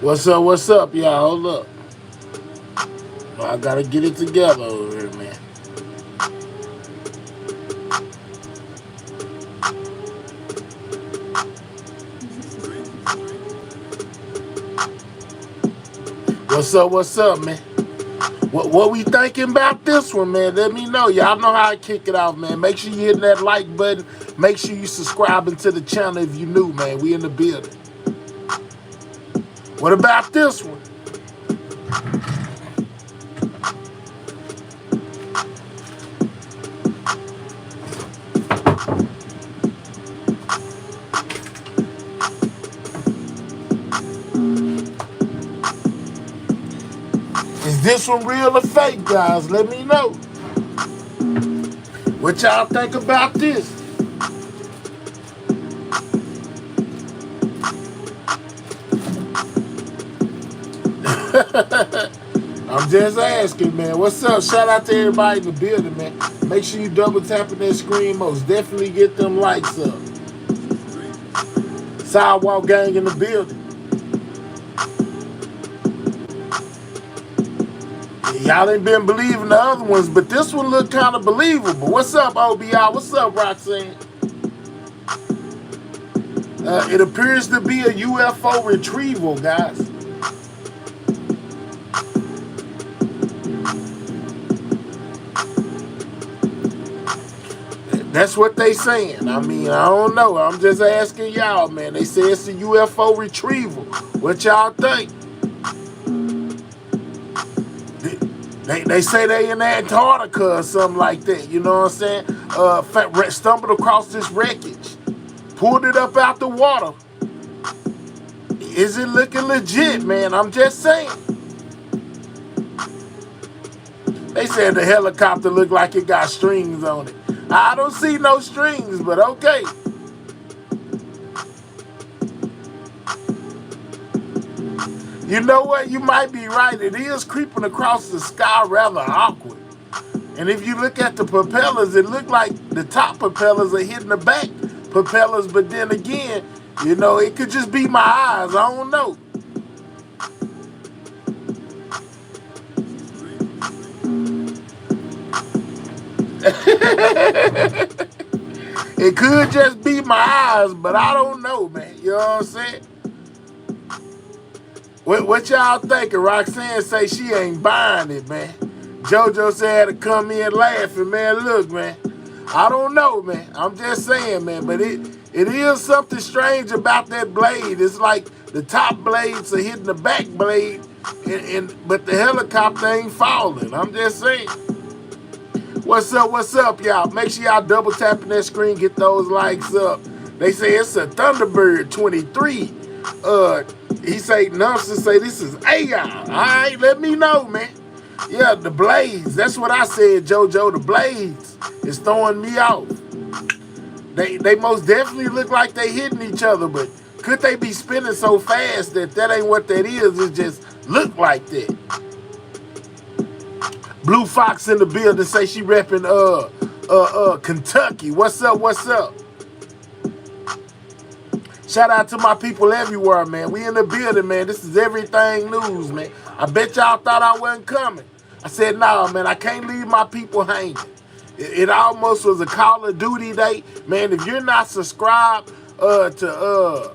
What's up, y'all? Hold up. I gotta get it together over here, man. What's up, man? What we thinking about this one, man? Let me know. Y'all know how I kick it off, man. Make sure you hit that like button. Make sure you subscribing to the channel if you new, man. We in the building. What about this one? Is this one real or fake, guys? Let me know. What y'all think about this? I'm just asking, man. What's up? Shout out to everybody in the building, man. Make sure you double tapping that screen. Most definitely get them likes up. Sidewalk gang in the building. Y'all ain't been believing the other ones, but this one look kind of believable. What's up, OBI? What's up, Roxanne? It appears to be a UFO retrieval, guys. That's what they saying. I mean, I don't know. I'm just asking y'all, man. They say it's a UFO retrieval. What y'all think? They say they in Antarctica or something like that. You know what I'm saying? Stumbled across this wreckage. Pulled it up out the water. Is it looking legit, man? I'm just saying. They said the helicopter looked like it got strings on it. I don't see no strings, but okay. You know what? You might be right. It is creeping across the sky rather awkward. And if you look at the propellers, it looked like the top propellers are hitting the back propellers. But then again, you know, it could just be my eyes. I don't know. It could just be my eyes, but I don't know, man. You know what I'm saying? What y'all thinking? Roxanne say she ain't buying it, man. JoJo said to come in laughing, man. Look, man. I don't know, man. I'm just saying, man. But it is something strange about that blade. It's like the top blades are hitting the back blade, but the helicopter ain't falling. I'm just saying. What's up, y'all? Make sure y'all double tapping that screen, get those likes up. They say it's a Thunderbird 23. He say, Nelson say this is AI. All right, let me know, man. Yeah, the blades. That's what I said, JoJo. The blades is throwing me off. They most definitely look like they hitting each other, but could they be spinning so fast that ain't what that is? It just look like that. Blue Fox in the building say she repping Kentucky. What's up? Shout out to my people everywhere, man. We in the building, man. This is everything news, man. I bet y'all thought I wasn't coming. I said, nah, man, I can't leave my people hanging. It almost was a Call of Duty day. Man, if you're not subscribed to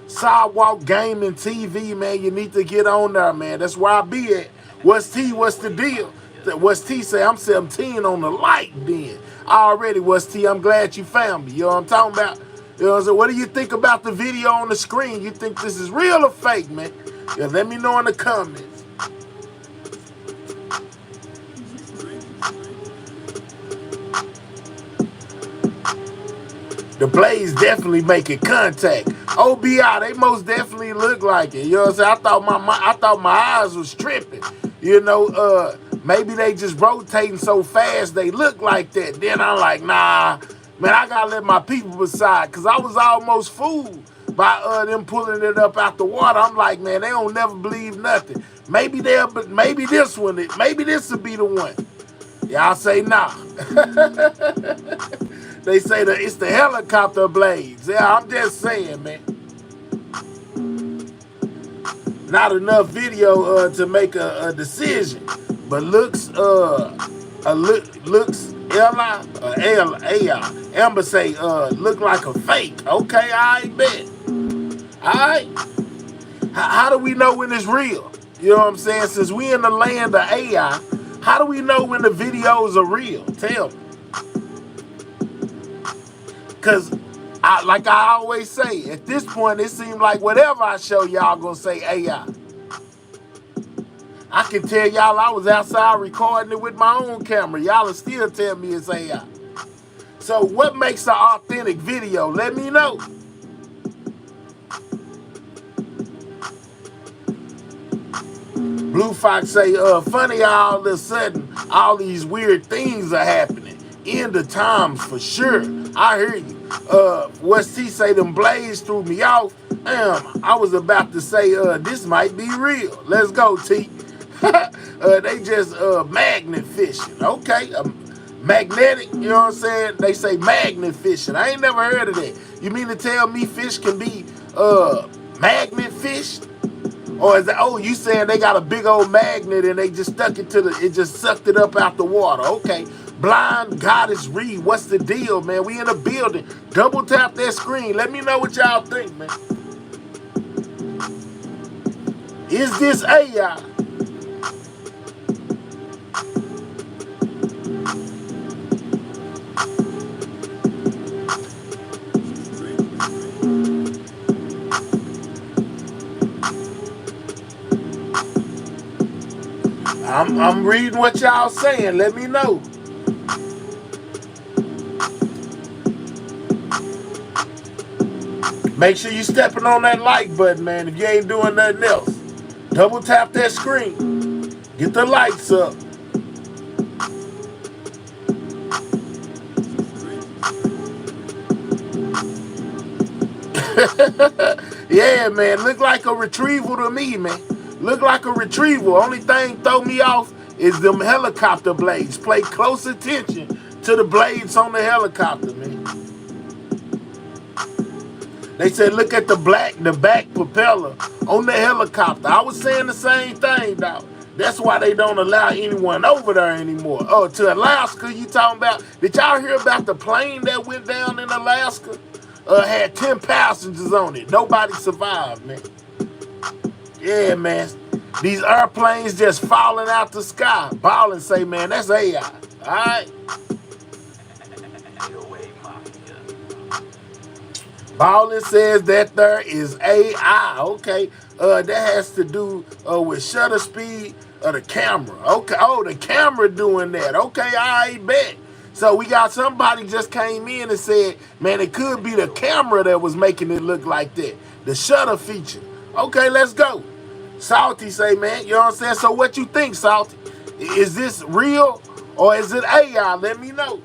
Sidewalk Gaming TV, man, you need to get on there, man. That's where I be at. What's the deal? What's T say? I'm 17 on the light then. Already, What's T? I'm glad you found me. You know what I'm talking about? You know what I'm saying? What do you think about the video on the screen? You think this is real or fake, man? Yeah, let me know in the comments. The blades definitely making contact. OBI, they most definitely look like it. You know what I'm saying? I thought my eyes was tripping. You know, maybe they just rotating so fast they look like that. Then I'm like, nah, man, I gotta let my people decide, because I was almost fooled by them pulling it up out the water. I'm like, man, they don't never believe nothing. Maybe this will be the one. Y'all say nah. They say that it's the helicopter blades. Yeah, I'm just saying, man. not enough video to make a decision. But looks looks Amber say look like a fake. Okay, I bet. Alright. How do we know when it's real? You know what I'm saying? Since we in the land of AI, how do we know when the videos are real? Tell me. Because, like I always say, at this point, it seems like whatever I show y'all gonna say AI. I can tell y'all I was outside recording it with my own camera. Y'all will still tell me it's AI. So what makes an authentic video? Let me know. Blue Fox say, funny all of a sudden, all these weird things are happening. End of times for sure. I hear you. What's T say, them blades threw me off. I was about to say, this might be real. Let's go, T. They just magnet fishing. Okay, magnetic, you know what I'm saying? They say magnet fishing. I ain't never heard of that. You mean to tell me fish can be magnet fished? Or is that, oh, you saying they got a big old magnet and they just stuck it to it just sucked it up out the water. Okay. Blind Goddess Reed, what's the deal, man? We in a building. Double tap that screen. Let me know what y'all think, man. Is this AI? I'm reading what y'all saying. Let me know. Make sure you stepping on that like button, man, if you ain't doing nothing else. Double tap that screen. Get the lights up. Yeah, man. Look like a retrieval to me, man. Look like a retrieval. Only thing throw me off is them helicopter blades. Pay close attention to the blades on the helicopter, man. They said, look at the back propeller on the helicopter. I was saying the same thing, dog. That's why they don't allow anyone over there anymore. Oh, to Alaska, you talking about? Did y'all hear about the plane that went down in Alaska? Had 10 passengers on it. Nobody survived, man. Yeah, man. These airplanes just falling out the sky. Ballin say, man, that's AI. All right? Ballin says that there is AI. Okay. That has to do with shutter speed of the camera. Okay. Oh, the camera doing that. Okay, I bet. So we got somebody just came in and said, man, it could be the camera that was making it look like that. The shutter feature. Okay, let's go. Salty say, man, you know what I'm saying? So what you think, Salty? Is this real or is it AI? Let me know.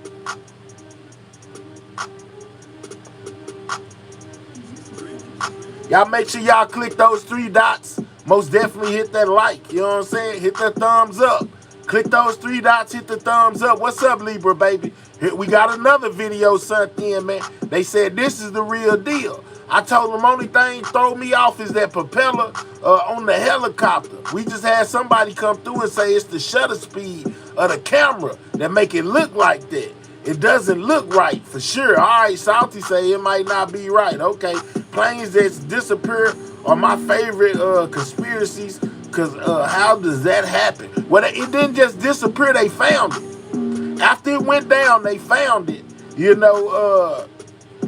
Y'all make sure y'all click those 3 dots. Most definitely hit that like. You know what I'm saying? Hit that thumbs up. Click those 3 dots, hit the thumbs up. What's up, Libra, baby? Here, we got another video sent in, man. They said this is the real deal. I told them only thing throw me off is that propeller on the helicopter. We just had somebody come through and say it's the shutter speed of the camera that make it look like that. It doesn't look right for sure. All right, Salty say it might not be right. Okay, planes that disappear are my favorite conspiracies. Because how does that happen? Well, it didn't just disappear. They found it. After it went down, they found it. You know,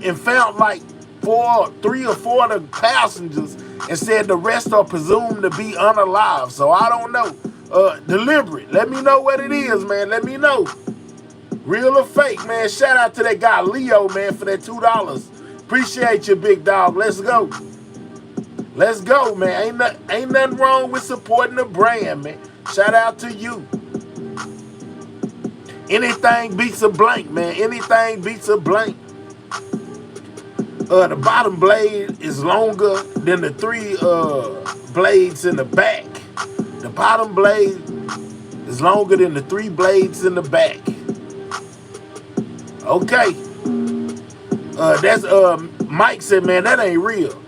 and found like 3 or 4 of the passengers and said the rest are presumed to be unalive. So I don't know. Deliberate. Let me know what it is, man. Let me know. Real or fake, man. Shout out to that guy, Leo, man, for that $2. Appreciate you, big dog. Let's go. Let's go, man. Ain't nothing wrong with supporting the brand, man. Shout out to you. Anything beats a blank, man. Anything beats a blank. The bottom blade is longer than the 3 blades in the back. The bottom blade is longer than the 3 blades in the back. Okay. That's Mike said, man, that ain't real.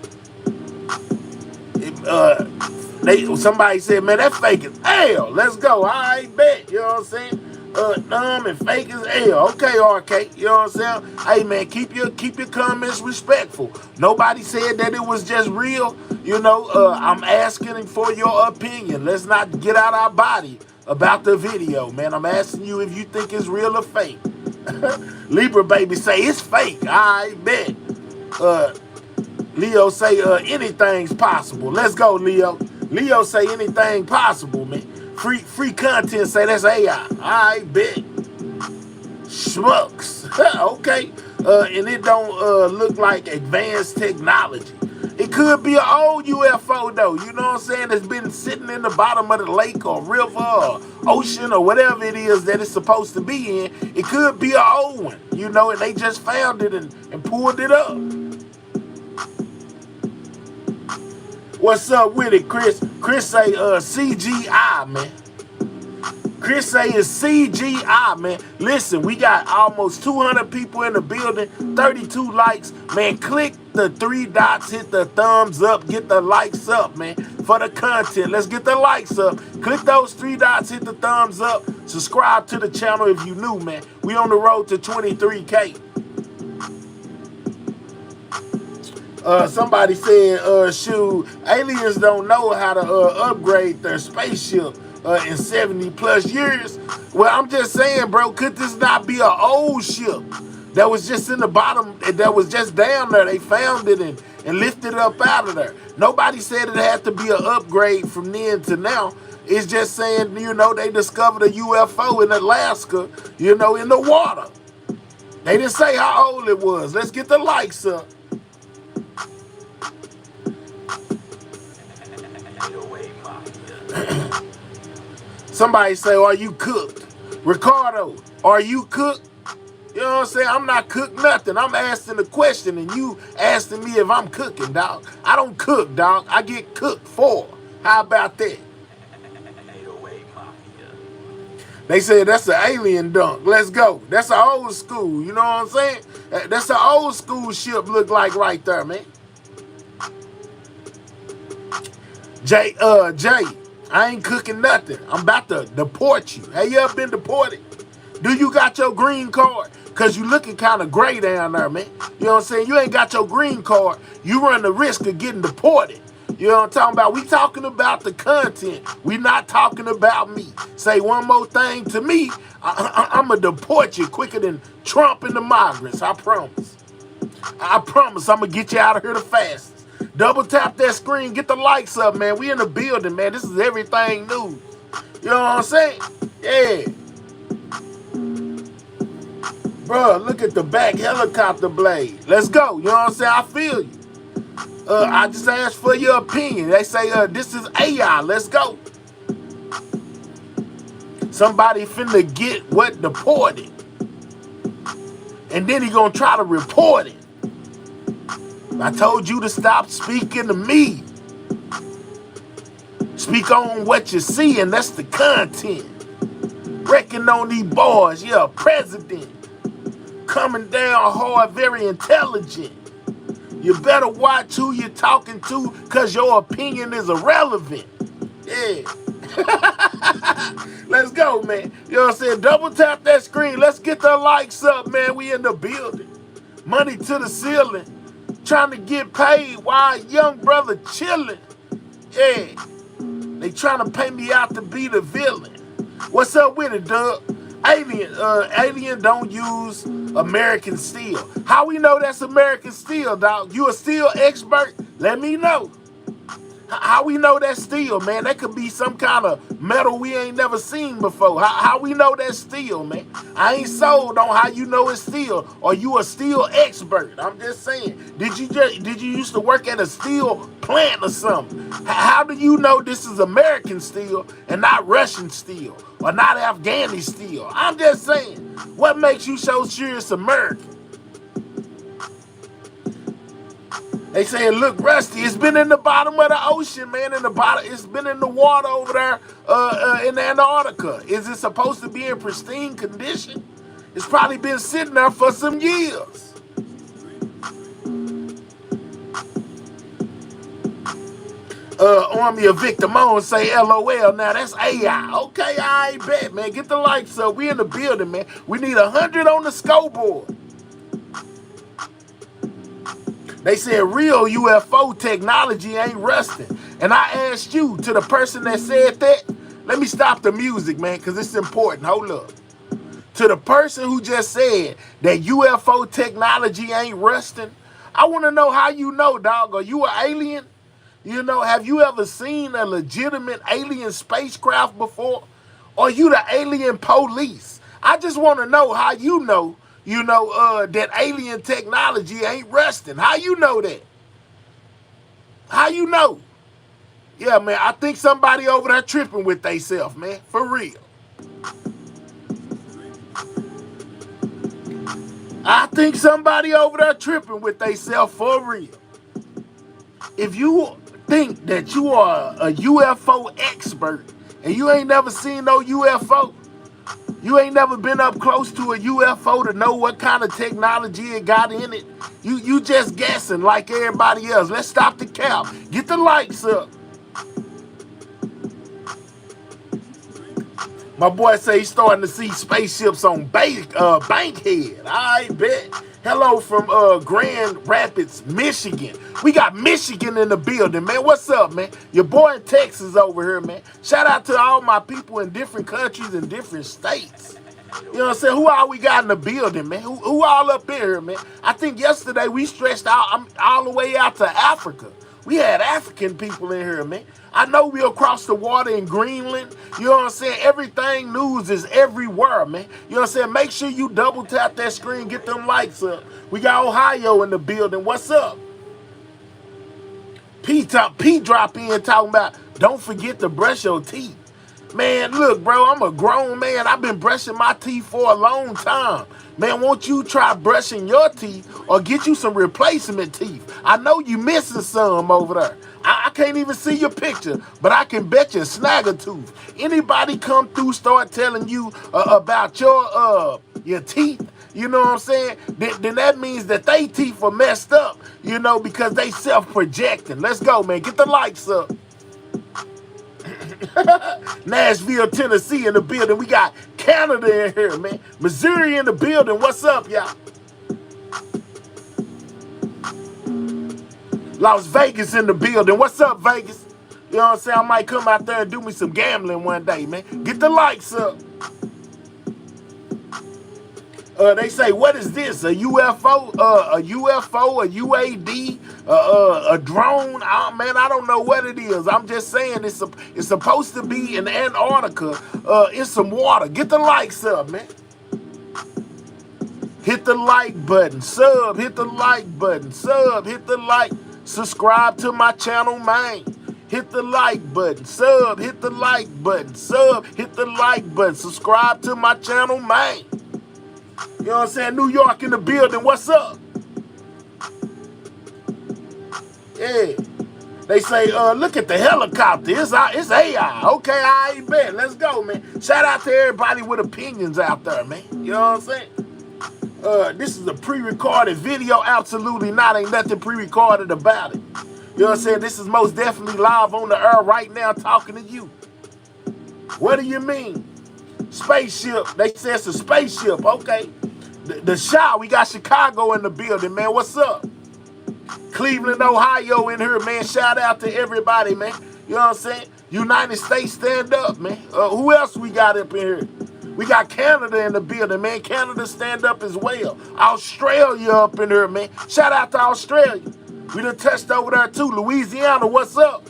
Somebody said, man, that fake is hell. Let's go. I bet. You know what I'm saying? Dumb and fake as hell. Okay, RK. You know what I'm saying? Hey, man, keep your comments respectful. Nobody said that it was just real. You know, I'm asking for your opinion. Let's not get out our body about the video, man. I'm asking you if you think it's real or fake. Libra baby say it's fake. I bet. Leo say anything's possible. Let's go, Leo. Leo say anything possible, man. Free content say that's AI. I bet. Schmucks. Okay. And it don't look like advanced technology. It could be an old UFO though. You know what I'm saying? It's been sitting in the bottom of the lake or river or ocean or whatever it is that it's supposed to be in. It could be an old one, you know, and they just found it and pulled it up. What's up with it, Chris? Chris say CGI, man. Chris say it's CGI, man. Listen, we got almost 200 people in the building, 32 likes. Man, click the 3 dots, hit the thumbs up, get the likes up, man, for the content. Let's get the likes up. Click those 3 dots, hit the thumbs up. Subscribe to the channel if you new, man. We on the road to 23K. Somebody said, shoot, aliens don't know how to upgrade their spaceship in 70 plus years. Well, I'm just saying, bro, could this not be an old ship that was just in the bottom, that was just down there? They found it and lifted it up out of there. Nobody said it had to be an upgrade from then to now. It's just saying, you know, they discovered a UFO in Alaska, you know, in the water. They didn't say how old it was. Let's get the likes up. Somebody say, are you cooked? Ricardo, are you cooked? You know what I'm saying? I'm not cooked nothing. I'm asking the question and you asking me if I'm cooking, dog. I don't cook, dog. I get cooked for. How about that? They said that's an alien dunk. Let's go. That's an old school. You know what I'm saying? That's an old school ship look like right there, man. Jay, I ain't cooking nothing. I'm about to deport you. Have you ever been deported? Do you got your green card? Because you looking kind of gray down there, man. You know what I'm saying? You ain't got your green card. You run the risk of getting deported. You know what I'm talking about? We talking about the content. We not talking about me. Say one more thing to me, I'm going to deport you quicker than Trump and the migrants. I promise. I promise I'm going to get you out of here the fastest. Double tap that screen. Get the likes up, man. We in the building, man. This is everything new. You know what I'm saying? Yeah. Bruh, look at the back helicopter blade. Let's go. You know what I'm saying? I feel you. I just asked for your opinion. They say this is AI. Let's go. Somebody finna get what deported. And then he gonna try to report it. I told you to stop speaking to me. Speak on what you see, and that's the content. Wrecking on these boys. Yeah, president. Coming down hard, very intelligent. You better watch who you're talking to, because your opinion is irrelevant. Yeah. Let's go, man. You know what I'm saying? Double tap that screen. Let's get the likes up, man. We in the building. Money to the ceiling. Trying to get paid while young brother chilling. Yeah. They trying to pay me out to be the villain. What's up with it, Doug? Alien don't use American steel. How we know that's American steel, dog? You a steel expert? Let me know. How we know that's steel, man? That could be some kind of metal we ain't never seen before. How we know that's steel, man? I ain't sold on how you know it's steel. Or you a steel expert? I'm just saying. Did you used to work at a steel plant or something? How do you know this is American steel and not Russian steel or not Afghani steel? I'm just saying. What makes you so sure it's American? They say it look rusty. It's been in the bottom of the ocean, man. It's been in the water over there in Antarctica. Is it supposed to be in pristine condition? It's probably been sitting there for some years. Army of Victor Moan say LOL. Now that's AI. Okay, I bet, man. Get the likes up. We in the building, man. We need 100 on the scoreboard. They said real UFO technology ain't rusting. And I asked you, to the person that said that, let me stop the music, man, because it's important. Hold up. To the person who just said that UFO technology ain't rusting, I want to know how you know, dog. Are you an alien? You know, have you ever seen a legitimate alien spacecraft before? Or you the alien police? I just want to know how you know, that alien technology ain't rusting. How you know that? How you know? Yeah, man, I think somebody over there tripping with theyself, man. For real. I think somebody over there tripping with theyself for real. If you think that you are a UFO expert and you ain't never seen no UFO, you ain't never been up close to a UFO to know what kind of technology it got in it, you just guessing like everybody else. Let's stop the cap. Get the likes up. My boy say he's starting to see spaceships on Bankhead. I bet. Hello from Grand Rapids, Michigan. We got Michigan in the building, man. What's up, man? Your boy in Texas over here, man. Shout out to all my people in different countries and different states. You know what I'm saying? Who all we got in the building, man? Who all up in here, man? I think yesterday we stretched out all the way out to Africa. We had African people in here, man. I know we across the water in Greenland. You know what I'm saying? Everything news is everywhere, man. You know what I'm saying? Make sure you double tap that screen, get them likes up. We got Ohio in the building. What's up? P drop in talking about don't forget to brush your teeth. Man, look, bro, I'm a grown man. I've been brushing my teeth for a long time. Man, won't you try brushing your teeth or get you some replacement teeth? I know you missing some over there. I can't even see your picture, but I can bet you snag a tooth. Anybody come through start telling you about your teeth, you know what I'm saying? Then that means that they teeth are messed up, you know, because they self-projecting. Let's go, man. Get the likes up. Nashville, Tennessee in the building. We got Canada in here, man. Missouri in the building. What's up, y'all? Las Vegas in the building. What's up, Vegas? You know what I'm saying? I might come out there and do me some gambling one day, man. Get the likes up. They say, what is this? A UFO? A UAD? A drone? Oh, man, I don't know what it is. I'm just saying it's supposed to be in Antarctica in some water. Get the likes up, man. Hit the like button. Sub. Hit the like button. Sub. Hit the like. Subscribe to my channel, man. Hit the like button. Sub. Hit the like button. Sub. Hit the like button. Subscribe to my channel, man. You know what I'm saying? New York in the building. What's up? Yeah. They say, look at the helicopter. It's AI. Okay, I bet. Let's go, man. Shout out to everybody with opinions out there, man. You know what I'm saying? This is a pre-recorded video. Absolutely not. Ain't nothing pre-recorded about it. You know what I'm saying? This is most definitely live on the air right now talking to you. What do you mean? Spaceship. They say it's a spaceship. Okay. The shot. We got Chicago in the building, man. What's up? Cleveland, Ohio in here, man. Shout out to everybody, man. You know what I'm saying? United States, stand up, man. Who else we got up in here? We got Canada in the building, man. Canada stand up as well. Australia up in here, man. Shout out to Australia. We done touched over there too. Louisiana, what's up?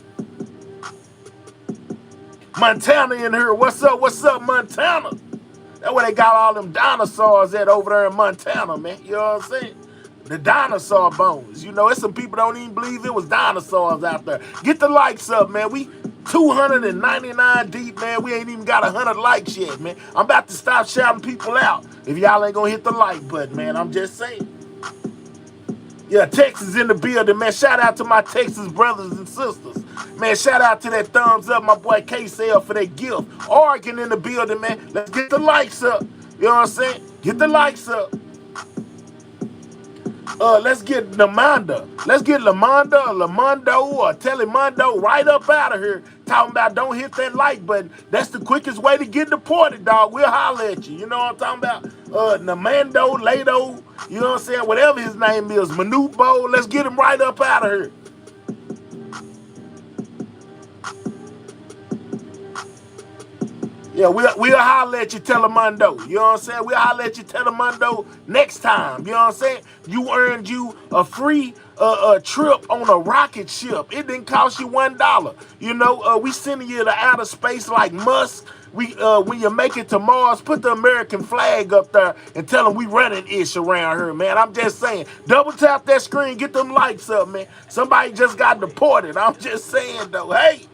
Montana in here. What's up? What's up, Montana? That's where they got all them dinosaurs at over there in Montana, man. You know what I'm saying? The dinosaur bones. You know, it's some people don't even believe it was dinosaurs out there. Get the likes up, man. We 299 deep, man. We ain't even got 100 likes yet, man. I'm about to stop shouting people out if y'all ain't gonna hit the like button, man. I'm just saying. Yeah, Texas in the building, man. Shout out to my Texas brothers and sisters. Man, shout out to that thumbs up, my boy K-Cell for that gift. Oregon in the building, man. Let's get the likes up. You know what I'm saying? Get the likes up. Let's get Lamanda. Let's get Lamondo or Telemundo right up out of here. Talking about don't hit that like button. That's the quickest way to get deported, dog. We'll holler at you. You know what I'm talking about? Namando, Lado, you know what I'm saying? Whatever his name is, Manubo. Let's get him right up out of here. Yeah, we'll holler at you, Telemundo. You know what I'm saying? We'll holler at you, Telemundo, next time. You know what I'm saying? You earned you a free trip on a rocket ship. It didn't cost you $1. You know, we sending you to outer space like Musk. When you make it to Mars, put the American flag up there and tell them we running ish around here, man. I'm just saying. Double tap that screen, get them likes up, man. Somebody just got deported. I'm just saying, though. Hey.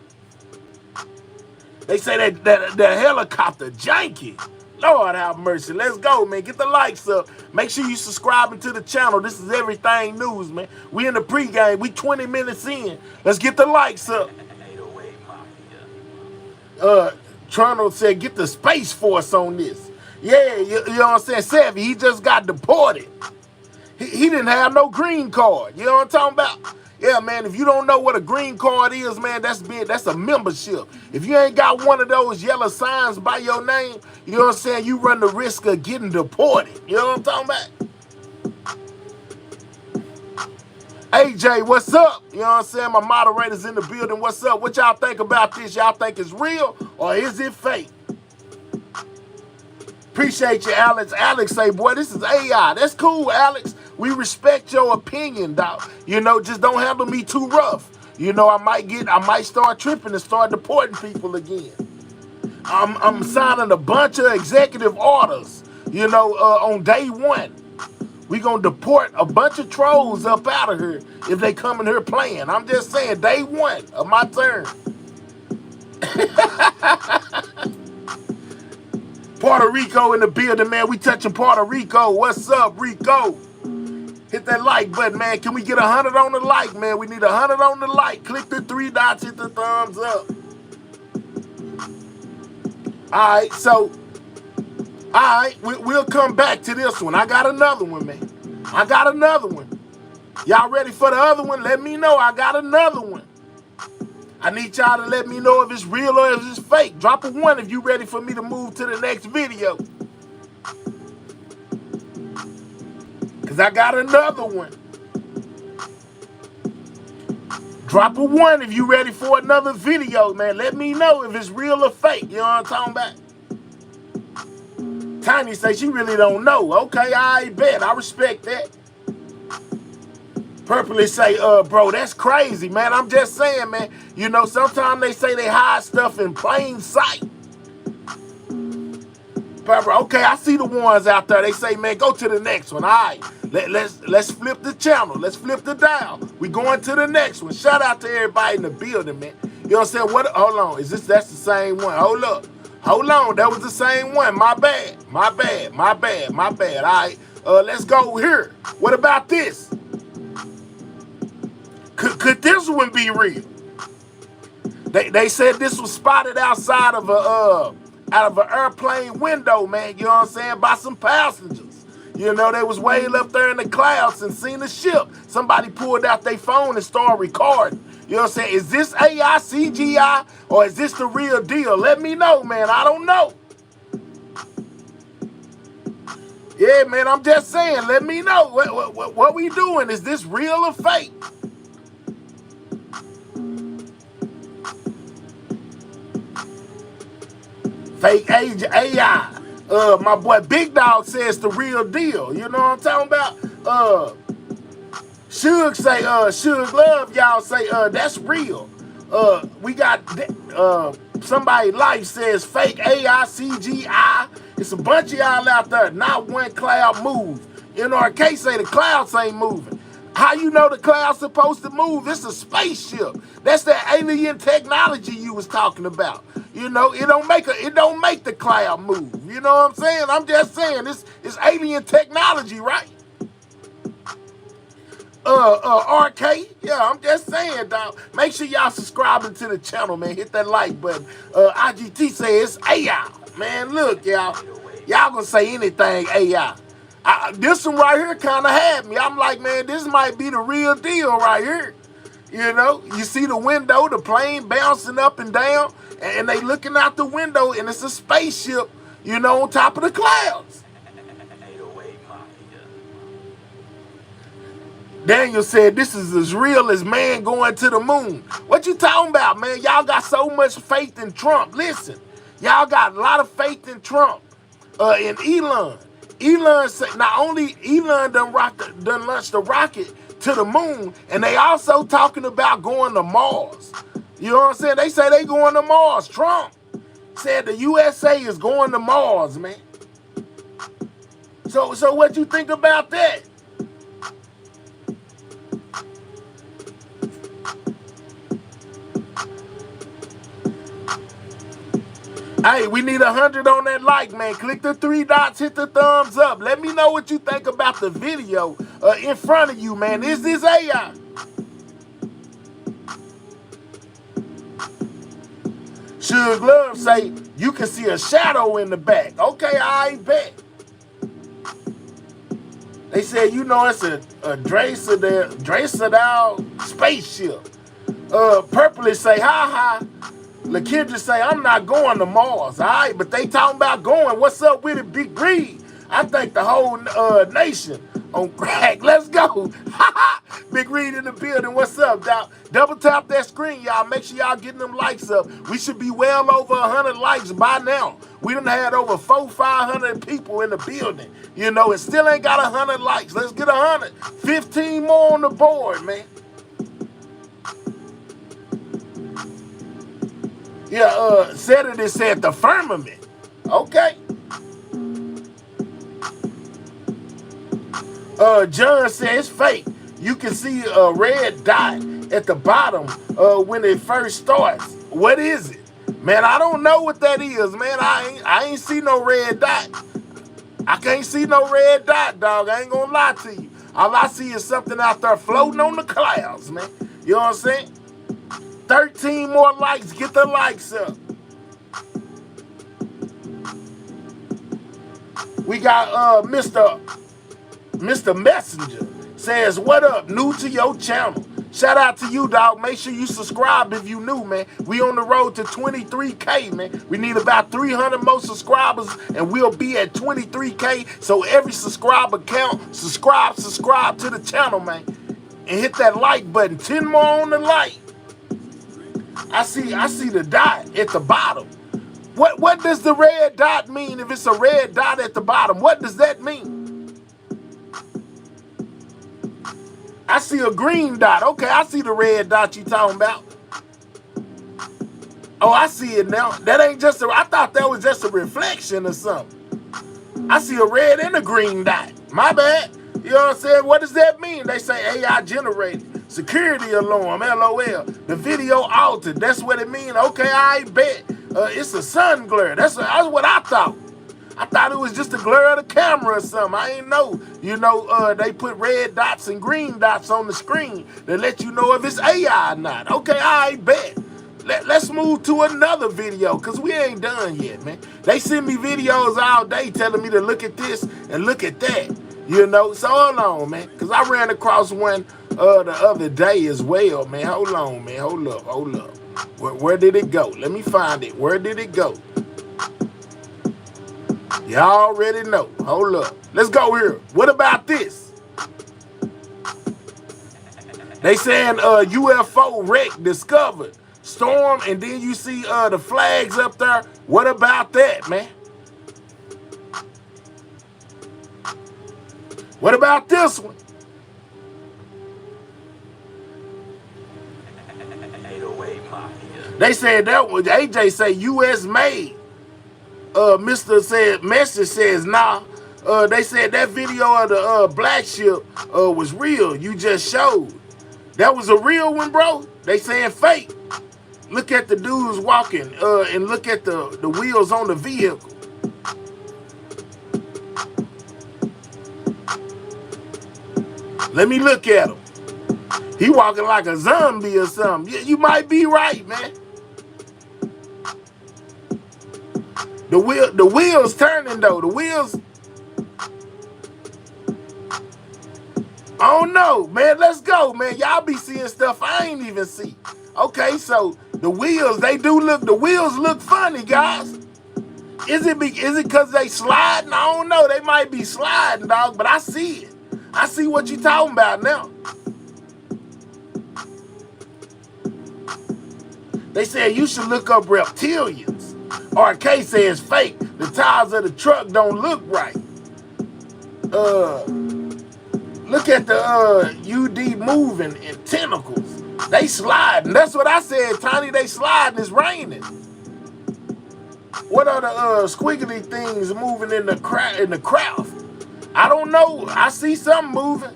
They say that helicopter janky. Lord have mercy. Let's go, man. Get the likes up. Make sure you subscribing to the channel. This is Everything News, man. We in the pregame. We 20 minutes in. Let's get the likes up. Toronto said, get the Space Force on this. Yeah, you know what I'm saying? Savvy, he just got deported. He didn't have no green card. You know what I'm talking about? Yeah, man, if you don't know what a green card is, man, that's a membership. If you ain't got one of those yellow signs by your name, you know what I'm saying, you run the risk of getting deported. You know what I'm talking about? AJ, what's up? You know what I'm saying? My moderator's in the building. What's up? What y'all think about this? Y'all think it's real or is it fake? Appreciate you, Alex. Alex say, boy, this is AI. That's cool, Alex. We respect your opinion, dog. You know, just don't handle me too rough. You know, I might start tripping and start deporting people again. I'm signing a bunch of executive orders, you know, on day one. We gonna deport a bunch of trolls up out of here if they come in here playing. I'm just saying, day one of my term. Puerto Rico in the building, man. We touching Puerto Rico. What's up, Rico? Hit that like button, man. Can we get 100 on the like, man? We need 100 on the like. Click the 3 dots, hit the thumbs up. All right, so, all right, we'll come back to this one. I got another one, man. I got another one. Y'all ready for the other one? Let me know. I got another one. I need y'all to let me know if it's real or if it's fake. Drop a 1 if you ready for me to move to the next video. Because I got another one. Drop a 1 if you ready for another video, man. Let me know if it's real or fake. You know what I'm talking about? Tiny say she really don't know. Okay, I bet. I respect that. Purpley say, bro, that's crazy, man. I'm just saying, man. You know, sometimes they say they hide stuff in plain sight. Purple, okay, I see the ones out there. They say, man, go to the next one. All right, let's flip the channel. Let's flip the dial. We going to the next one. Shout out to everybody in the building, man. You know what I'm saying? What? Hold on. That's the same one? Hold up. Hold on. That was the same one. My bad. My bad. My bad. My bad. All right. Let's go here. What about this? Could this one be real? They said this was spotted outside of an airplane window, man. You know what I'm saying? By some passengers. You know, they was way up there in the clouds and seen the ship. Somebody pulled out their phone and started recording. You know what I'm saying? Is this AI, CGI, or is this the real deal? Let me know, man. I don't know. Yeah, man, I'm just saying. Let me know. What we doing? Is this real or fake? Fake AI. My boy Big Dog says the real deal. You know what I'm talking about? Suge say, Suge Love, y'all say, that's real. We got somebody life says fake AI, CGI. It's a bunch of y'all out there. Not one cloud move. NRK say the clouds ain't moving. How you know the cloud's supposed to move? It's a spaceship. That's that alien technology you was talking about. You know, it don't make the cloud move. You know what I'm saying? I'm just saying it's alien technology, right? RK, yeah, I'm just saying, dog. Make sure y'all subscribing to the channel, man. Hit that like button. IGT says it's AI. Man, look, y'all gonna say anything AI. This one right here kind of had me. I'm like, man, this might be the real deal right here. You know, you see the window, the plane bouncing up and down, and they looking out the window, and it's a spaceship, you know, on top of the clouds. Daniel said, this is as real as man going to the moon. What you talking about, man? Y'all got so much faith in Trump. Listen, y'all got a lot of faith in Trump, in Elon. Elon said, not only Elon done launched the rocket to the moon, and they also talking about going to Mars. You know what I'm saying? They say they going to Mars. Trump said the USA is going to Mars, man. So what you think about that? Hey, we need 100 on that like, man. Click the 3 dots, hit the thumbs up. Let me know what you think about the video in front of you, man. Is this AI? Suge Love say, you can see a shadow in the back. Okay, I bet. They said, you know, it's a Drasadal spaceship. Purpley say, ha ha. LaKendra say, I'm not going to Mars, all right? But they talking about going. What's up with it, Big Greed? I think the whole nation on crack. Let's go. Big Reed in the building. What's up, Doc? Double tap that screen, y'all. Make sure y'all getting them likes up. We should be well over 100 likes by now. We done had over 400-500 people in the building. You know, it still ain't got 100 likes. Let's get 100. 15 more on the board, man. Yeah, Saturday said the firmament. Okay. John says fake. You can see a red dot at the bottom when it first starts. What is it? Man, I don't know what that is, man. I ain't see no red dot. I can't see no red dot, dog. I ain't gonna lie to you. All I see is something out there floating on the clouds, man. You know what I'm saying? 13 more likes. Get the likes up. We got Mr. Messenger says, what up? New to your channel. Shout out to you, dog. Make sure you subscribe if you new, man. We on the road to 23K, man. We need about 300 more subscribers, and we'll be at 23K. So every subscriber count. Subscribe to the channel, man. And hit that like button. 10 more on the like. I see the dot at the bottom. What does the red dot mean if it's a red dot at the bottom? What does that mean? I see a green dot. Okay, I see the red dot you talking about. Oh, I see it now. That ain't just I thought that was just a reflection or something. I see a red and a green dot. My bad. You know what I'm saying? What does that mean? They say AI generated. Security alarm, LOL. The video altered. That's what it means. Okay, I bet. It's a sun glare. That's what I thought. I thought it was just a glare of the camera or something. I ain't know. You know, they put red dots and green dots on the screen to let you know if it's AI or not. Okay, I bet. Let's move to another video because we ain't done yet, man. They send me videos all day telling me to look at this and look at that. You know, so hold on, man, because I ran across one the other day as well, man. Hold on, man. Hold up. Where did it go? Let me find it. Where did it go? Y'all already know. Hold up. Let's go here. What about this? They saying UFO wreck discovered. Storm, and then you see the flags up there. What about that, man? What about this one? They said that was AJ say US made. Message says nah. They said that video of the black ship was real. You just showed. That was a real one, bro. They saying fake. Look at the dudes walking and look at the wheels on the vehicle. Let me look at him. He walking like a zombie or something. You might be right, man. The wheels turning though. The wheels. I don't know, man. Let's go, man. Y'all be seeing stuff I ain't even see. Okay, so the wheels, the wheels look funny, guys. Is it because they sliding? I don't know. They might be sliding, dog, but I see it. I see what you talking about now. They said you should look up reptilians. RK says fake. The tires of the truck don't look right. Look at the UD moving and tentacles. They sliding. That's what I said, Tiny. They sliding. It's raining. What are the squiggly things moving in the craft? I don't know. I see something moving.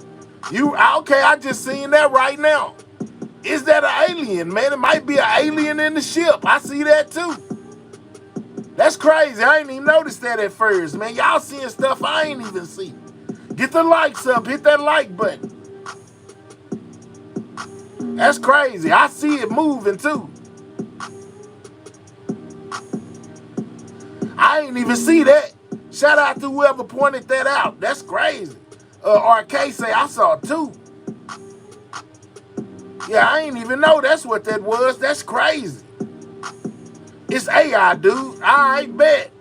Okay? I just seen that right now. Is that an alien, man? It might be an alien in the ship. I see that too. That's crazy. I ain't even noticed that at first, man. Y'all seeing stuff I ain't even see. Get the likes up. Hit that like button. That's crazy. I see it moving too. I ain't even see that. Shout out to whoever pointed that out. That's crazy. RK say I saw two. Yeah, I ain't even know that's what that was. That's crazy. It's AI, dude. I ain't bet.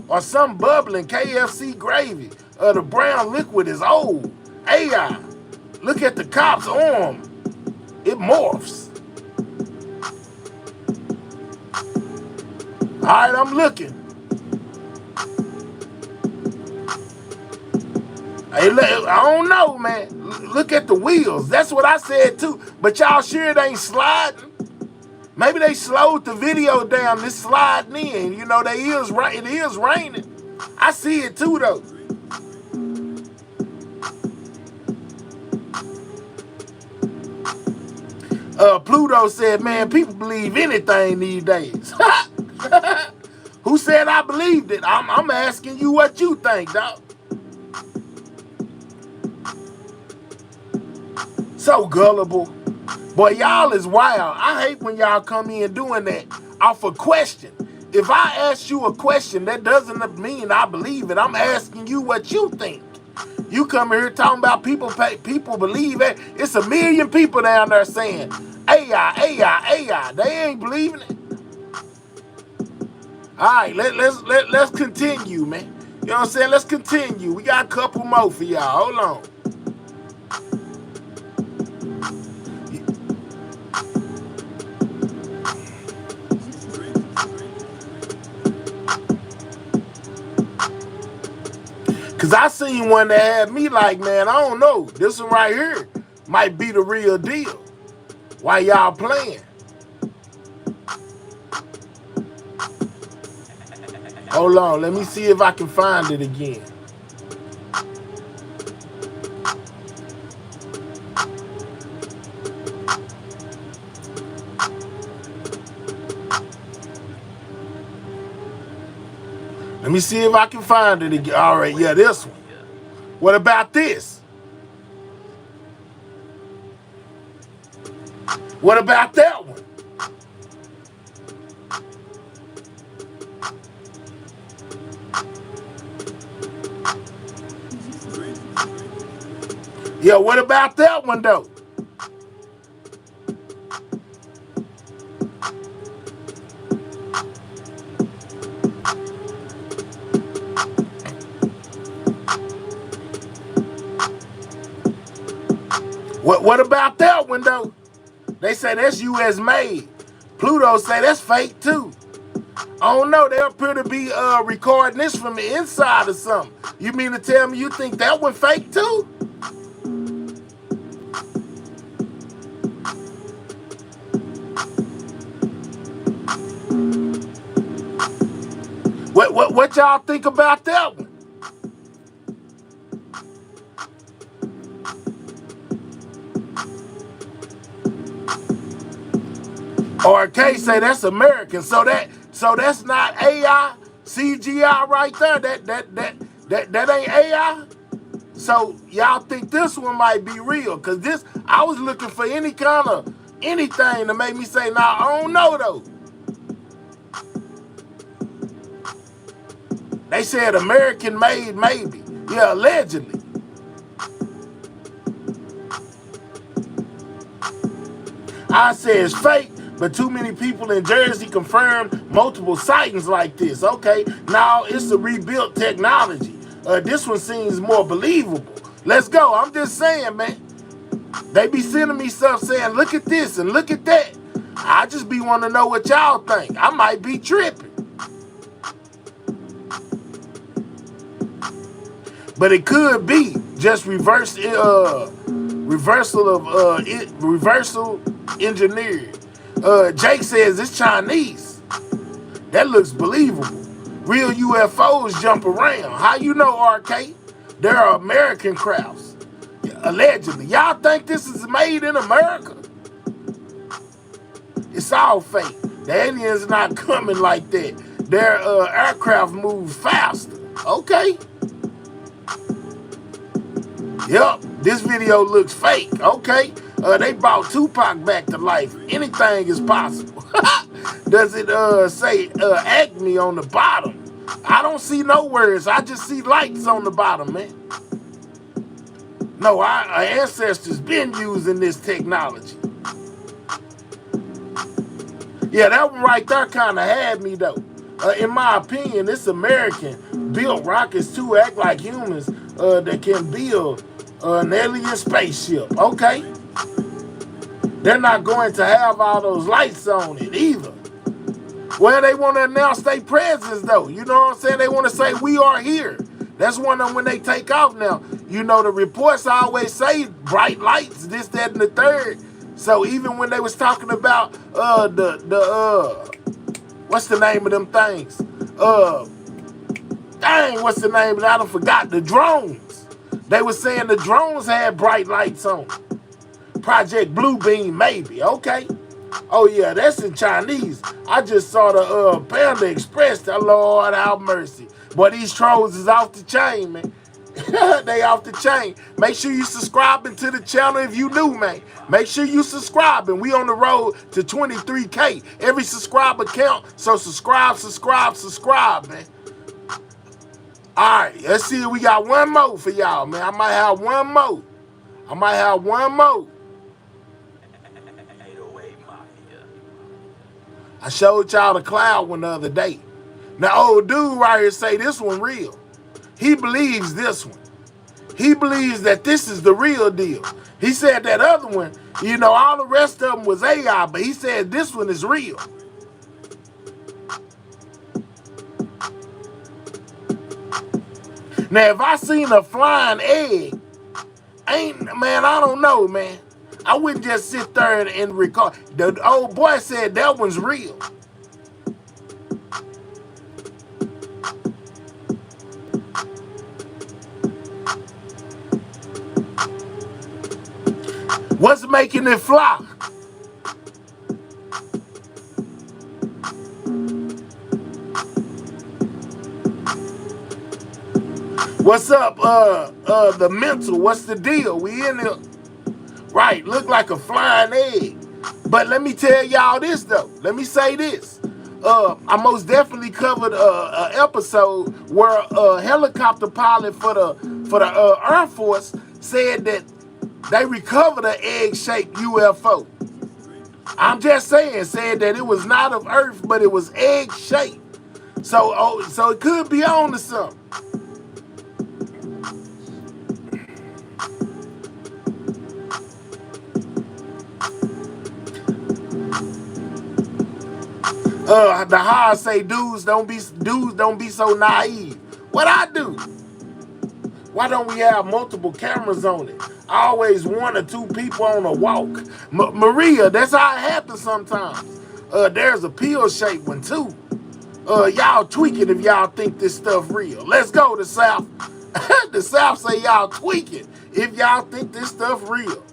Or some bubbling KFC gravy. The brown liquid is old. AI. Look at the cop's arm. It morphs. All right, I'm looking. Hey, I don't know, man. Look at the wheels. That's what I said too. But y'all sure it ain't sliding? Maybe they slowed the video down. This sliding in. You know, it is raining. I see it too, though. Pluto said, man, people believe anything these days. Who said I believed it? I'm asking you what you think, dog. So gullible. Boy, y'all is wild. I hate when y'all come in doing that off a question. If I ask you a question, that doesn't mean I believe it. I'm asking you what you think. You come here talking about people believe it. It's a million people down there saying AI. They ain't believing it. All right, let's continue, man. You know what I'm saying? Let's continue. We got a couple more for y'all. Hold on. Cause I seen one that had me like, man, I don't know. This one right here might be the real deal. Why y'all playing? Hold on, let me see if I can find it again. Let me see if I can find it again. All right, yeah, this one. What about this? What about that one? Yeah, what about that one, though? What about that one, though? They say that's U.S. made. Pluto say that's fake, too. I don't know. They appear to be recording this from the inside or something. You mean to tell me you think that one fake, too? What y'all think about that one? RK say that's American, so that's not AI, CGI right there. That ain't AI. So y'all think this one might be real? Cause this, I was looking for any kind of anything to make me say, nah, I don't know though. They said American made, maybe. Yeah, allegedly. I say it's fake, but too many people in Jersey confirmed multiple sightings like this. Okay, now it's a rebuilt technology. This one seems more believable. Let's go. I'm just saying, man. They be sending me stuff saying, look at this and look at that. I just be wanting to know what y'all think. I might be tripping. But it could be just reversal engineering. Jake says it's Chinese. That looks believable. Real UFOs jump around. How you know, RK? There are American crafts. Allegedly. Y'all think this is made in America? It's all fake. The aliens not coming like that. Their aircraft move faster. Okay. Yup, this video looks fake. Okay. They brought Tupac back to life. Anything is possible. Does it say Acme on the bottom? I don't see no words. I just see lights on the bottom, man. No, our ancestors been using this technology. Yeah, that one right there kind of had me, though. In my opinion, this American built rockets to act like humans that can build an alien spaceship. Okay. They're not going to have all those lights on it either. Well, they want to announce their presence, though. You know what I'm saying? They want to say, we are here. That's one of them when they take off now. You know, the reports always say bright lights, this, that, and the third. So even when they was talking about what's the name of them things? Dang, what's the name? I done forgot. The drones. They were saying the drones had bright lights on. Project Bluebeam, maybe. Okay. Oh, yeah, that's in Chinese. I just saw the Panda Express. The Lord have mercy. Boy, these trolls is off the chain, man. They off the chain. Make sure you subscribing to the channel if you new, man. Make sure you subscribing. We on the road to 23K. Every subscriber count. So subscribe, man. All right, let's see if we got one more for y'all, man. I might have one more. I showed y'all the cloud one the other day. Now, old dude right here say this one real. He believes this one. He believes that this is the real deal. He said that other one, you know, all the rest of them was AI, but he said this one is real. Now, if I seen a flying egg, man, I don't know, man. I wouldn't just sit there and record. The old boy said that one's real. What's making it fly? What's up, the mental? What's the deal? We in here. Right, look like a flying egg. But let me tell y'all this, though. Let me say this. I most definitely covered an episode where a helicopter pilot for the Air Force said that they recovered an egg-shaped UFO. I'm just saying, said that it was not of Earth, but it was egg-shaped. So it could be on to something. The how I say dudes don't be so naive. What I do? Why don't we have multiple cameras on it? Always one or two people on a walk. Maria, that's how it happens sometimes. There's a pill-shaped one too. Y'all tweaking if y'all think this stuff real. Let's go, the South. The South say y'all tweaking if y'all think this stuff real.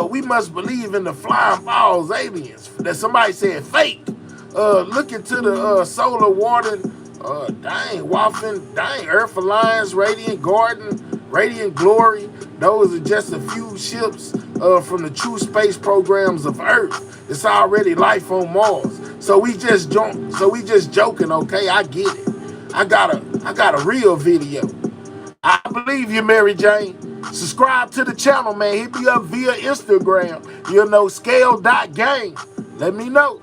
We must believe in the flying balls aliens. That somebody said fake. Look into the solar warden, Earth Alliance, Radiant Garden, Radiant Glory. Those are just a few ships from the true space programs of Earth. It's already life on Mars. So we just joking, okay? I get it. I got a real video. I believe you, Mary Jane. Subscribe to the channel, man. Hit me up via Instagram. You know, scale.gang. Let me know.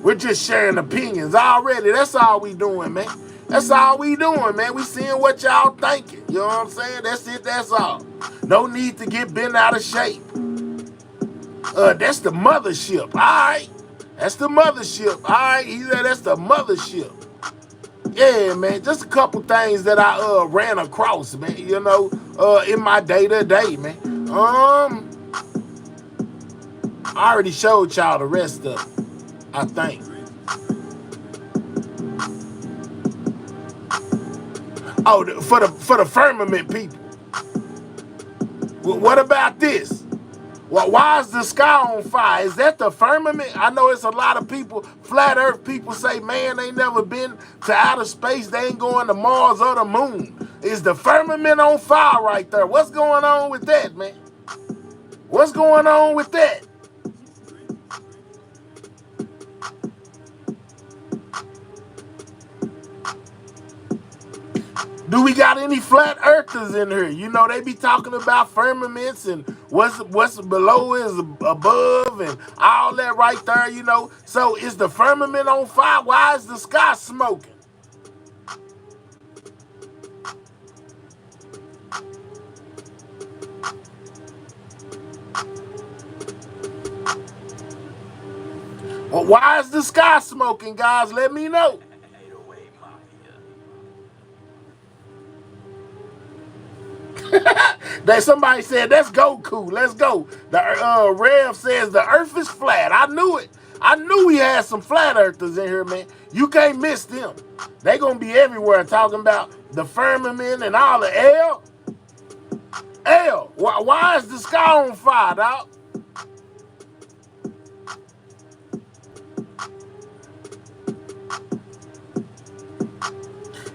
We're just sharing opinions already. That's all we doing, man. That's all we doing, man. We seeing what y'all thinking. You know what I'm saying? That's it. That's all. No need to get bent out of shape. That's the mothership. All right. That's the mothership. All right. He said that's the mothership. Yeah, man. Just a couple things that I ran across, man. You know, in my day-to-day, man. I already showed y'all the rest of it, I think. Oh, for the firmament people. Well, what about this? Well, why is the sky on fire? Is that the firmament? I know it's a lot of people, flat earth people say, man, they never been to outer space. They ain't going to Mars or the moon. Is the firmament on fire right there? What's going on with that, man? What's going on with that? Do we got any flat earthers in here? You know, they be talking about firmaments and what's below is above and all that right there, you know. So is the firmament on fire? Why is the sky smoking? Well, why is the sky smoking, guys? Let me know. That somebody said, let's go, cool, let's go. The Rev says the earth is flat. I knew it. I knew we had some flat earthers in here, man. You can't miss them. They gonna be everywhere talking about the firmament and all the L. Why is the sky on fire, dog?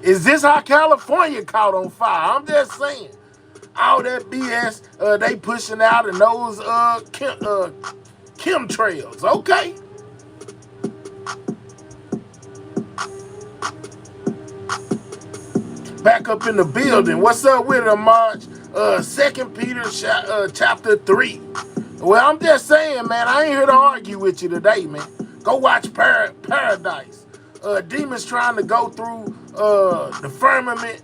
Is this how California caught on fire? I'm just saying. All that BS they pushing out in those chemtrails, okay? Back up in the building. What's up with it, March? 2 Peter chapter 3. Well, I'm just saying, man, I ain't here to argue with you today, man. Go watch Paradise. Demons trying to go through the firmament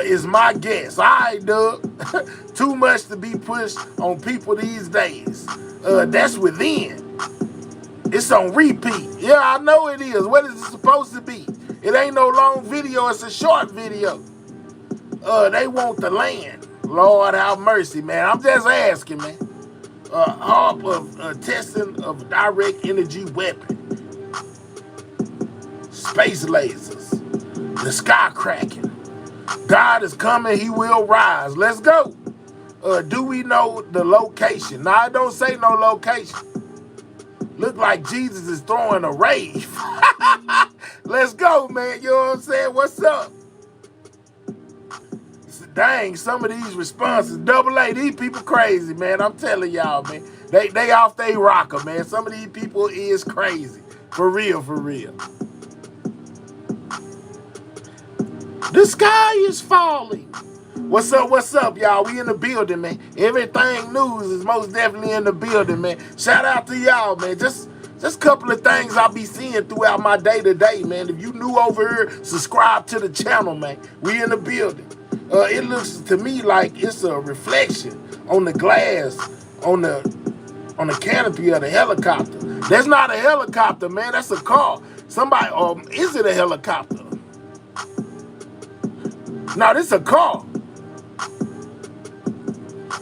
is my guess. All right, Doug. Too much to be pushed on people these days. That's within. It's on repeat. Yeah, I know it is. What is it supposed to be? It ain't no long video. It's a short video. They want the land. Lord have mercy, man. I'm just asking, man. Harp of testing of direct energy weapon. Space lasers. The sky cracking. God is coming, he will rise. Let's go. Do we know the location? Now, I don't say no location. Look like Jesus is throwing a rave. Let's go, man. You know what I'm saying? What's up? Dang, some of these responses, AA, these people crazy, man. I'm telling y'all, man. They off they rocker, man. Some of these people is crazy. For real, for real. The sky is falling. What's up, y'all? We in the building, man. Everything news is most definitely in the building, man. Shout out to y'all, man. Just a couple of things I'll be seeing throughout my day-to-day, man. If you new over here, subscribe to the channel, man. We in the building. It looks to me like it's a reflection on the glass, on the canopy of the helicopter. That's not a helicopter, man. That's a car. Somebody, is it a helicopter? No, this is a car.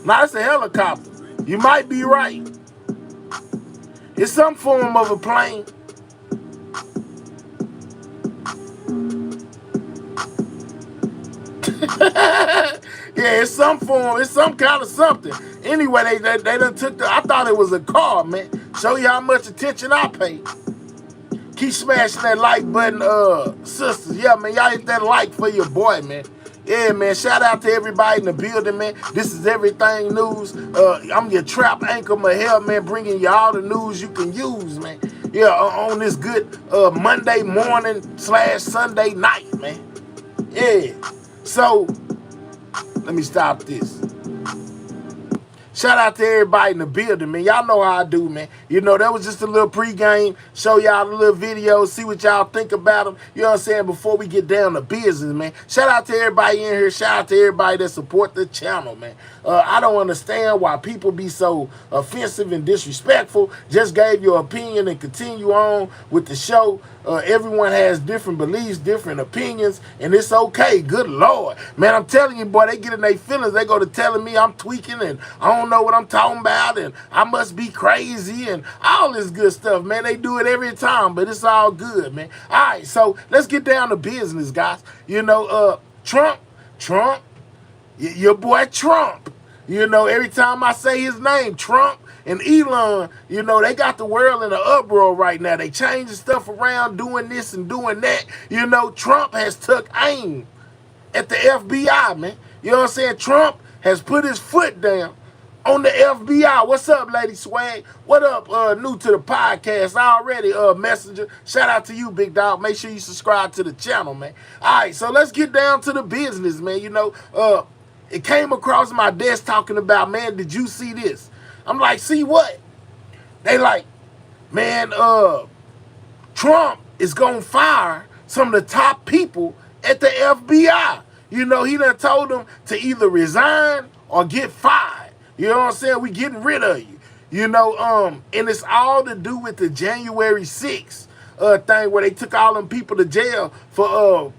No, it's a helicopter. You might be right. It's some form of a plane. Yeah, it's some form. It's some kind of something. Anyway, they done took I thought it was a car, man. Show you how much attention I pay. Keep smashing that like button, sisters. Yeah, man, y'all hit that like for your boy, man. Yeah, man, shout out to everybody in the building, man. This is Everything News. I'm your trap anchor, Mahel, man, bringing you all the news you can use, man. Yeah, on this good Monday morning / Sunday night, man. Yeah. So, Let me stop this. Shout out to everybody in the building, man. Y'all know how I do, man. You know, that was just a little pregame. Show y'all a little video, see what y'all think about them. You know what I'm saying? Before we get down to business, man. Shout out to everybody in here. Shout out to everybody that support the channel, man. I don't understand why people be so offensive and disrespectful. Just gave your opinion and continue on with the show. Everyone has different beliefs, different opinions, and it's okay. Good Lord. Man, I'm telling you, boy, they get in their feelings. They go to telling me I'm tweaking and I don't know what I'm talking about and I must be crazy and all this good stuff, man. They do it every time, but it's all good, man. All right, so let's get down to business, guys. You know, Trump, your boy Trump. You know, every time I say his name, Trump and Elon, you know, they got the world in an uproar right now. They changing stuff around, doing this and doing that. You know, Trump has took aim at the FBI, man. You know what I'm saying? Trump has put his foot down on the FBI. What's up, Lady Swag? What up, new to the podcast already, Messenger? Shout out to you, big dog. Make sure you subscribe to the channel, man. All right, so let's get down to the business, man. You know, it came across my desk talking about, man, did you see this? I'm like, see what? They like, man, Trump is going to fire some of the top people at the FBI. You know, he done told them to either resign or get fired. You know what I'm saying? We getting rid of you. You know, and it's all to do with the January 6th thing where they took all them people to jail for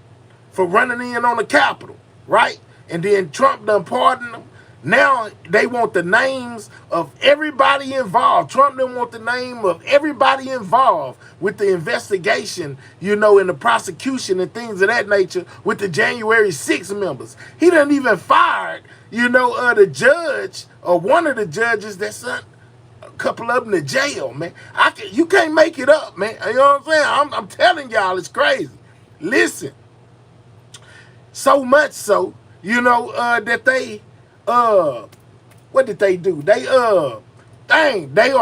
running in on the Capitol, right? And then Trump done pardoned them. Now they want the names of everybody involved. Trump didn't want the name of everybody involved with the investigation, you know, and the prosecution and things of that nature with the January 6th members. He done even fired, you know, the judge or one of the judges that sent a couple of them to jail, man. You can't make it up, man. You know what I'm saying? I'm telling y'all, it's crazy. Listen, so much so, you know, that they... what did they do? They are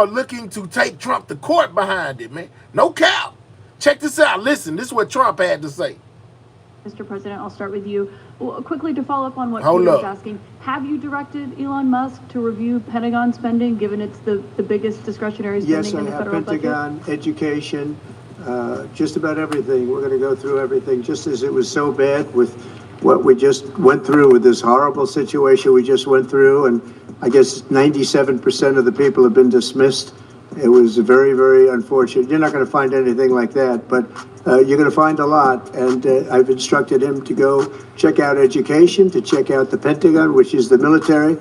looking to take Trump to court behind it, man. No cap. Check this out. Listen, this is what Trump had to say. Mr. President, I'll start with you. Well, quickly to follow up on what Peter was asking, have you directed Elon Musk to review Pentagon spending, given it's the biggest discretionary spending in the federal budget? Yes, I have. Pentagon, education, just about everything. We're going to go through everything, just as it was so bad with what we just went through with this horrible situation we just went through, and I guess 97% of the people have been dismissed. It was very, very unfortunate. You're not going to find anything like that, but you're going to find a lot, and I've instructed him to go check out education, to check out the Pentagon, which is the military,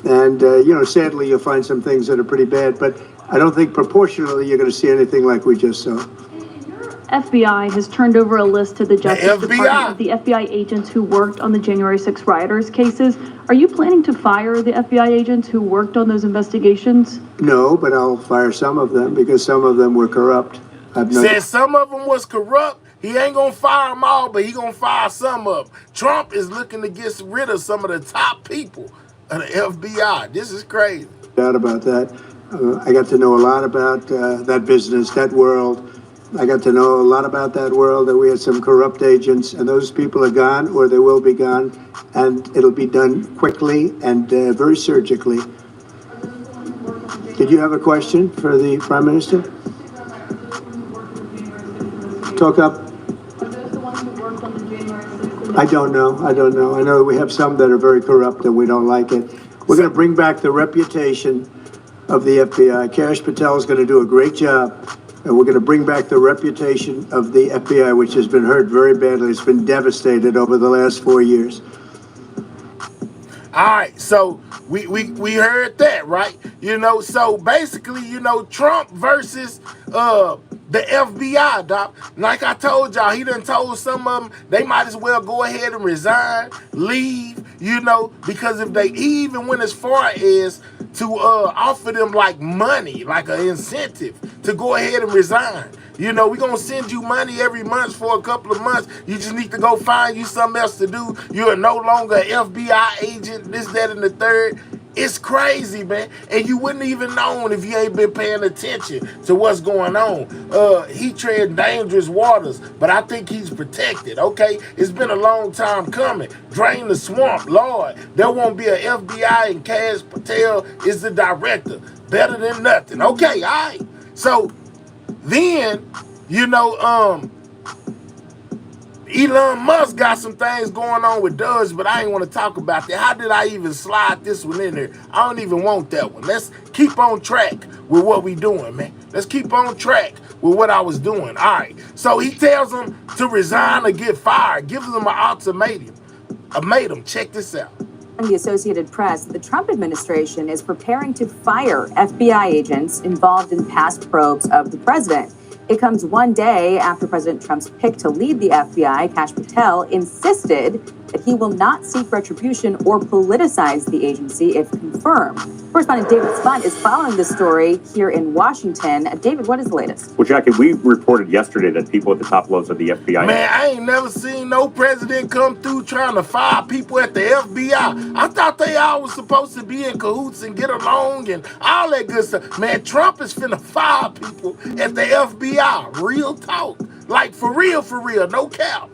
and, you know, sadly, you'll find some things that are pretty bad, but I don't think proportionally you're going to see anything like we just saw. FBI has turned over a list to the Justice Department of the FBI agents who worked on the January 6 rioters cases. Are you planning to fire the FBI agents who worked on those investigations? No, but I'll fire some of them because some of them were corrupt. Said some of them was corrupt. He ain't going to fire them all, but he going to fire some of them. Trump is looking to get rid of some of the top people of the FBI. This is crazy. Doubt about that. I got to know a lot about that business, that world. I got to know a lot about that world, that we had some corrupt agents, and those people are gone, or they will be gone, and it'll be done quickly and very surgically. Did you have a question for the Prime Minister? Talk up. Are those the ones who worked on the January 6th? I don't know. I know that we have some that are very corrupt and we don't like it. We're going to bring back the reputation of the FBI. Kash Patel is going to do a great job. And we're going to bring back the reputation of the FBI, which has been hurt very badly. It's been devastated over the last 4 years. All right, so we heard that, right? You know, so basically, you know, Trump versus the FBI, doc. Like I told y'all, he done told some of them they might as well go ahead and resign, leave, you know, because if he even went as far as to offer them like money, like an incentive to go ahead and resign. You know, we're going to send you money every month for a couple of months. You just need to go find you something else to do. You're no longer an FBI agent, this, that, and the third. It's crazy, man. And you wouldn't even know if you ain't been paying attention to what's going on. He tread dangerous waters, but I think he's protected, okay? It's been a long time coming. Drain the swamp, Lord. There won't be an FBI and Cash Patel is the director. Better than nothing. Okay, all right. So then, you know, Elon Musk got some things going on with Doge, but I ain't want to talk about that. How did I even slide this one in there? I don't even want that one. Let's keep on track with what we doing, man. Let's keep on track with what I was doing. All right. So he tells them to resign or get fired. Gives them an ultimatum. Check this out. The Associated Press, the Trump administration is preparing to fire FBI agents involved in past probes of the president. It comes one day after President Trump's pick to lead the FBI, Kash Patel, insisted that he will not seek retribution or politicize the agency if confirmed. Correspondent David Spunt is following this story here in Washington. David, what is the latest? Well, Jackie, we reported yesterday that people at the top levels of the FBI... Man, I ain't never seen no president come through trying to fire people at the FBI. I thought they all was supposed to be in cahoots and get along and all that good stuff. Man, Trump is finna fire people at the FBI. Real talk. Like, for real, no cap.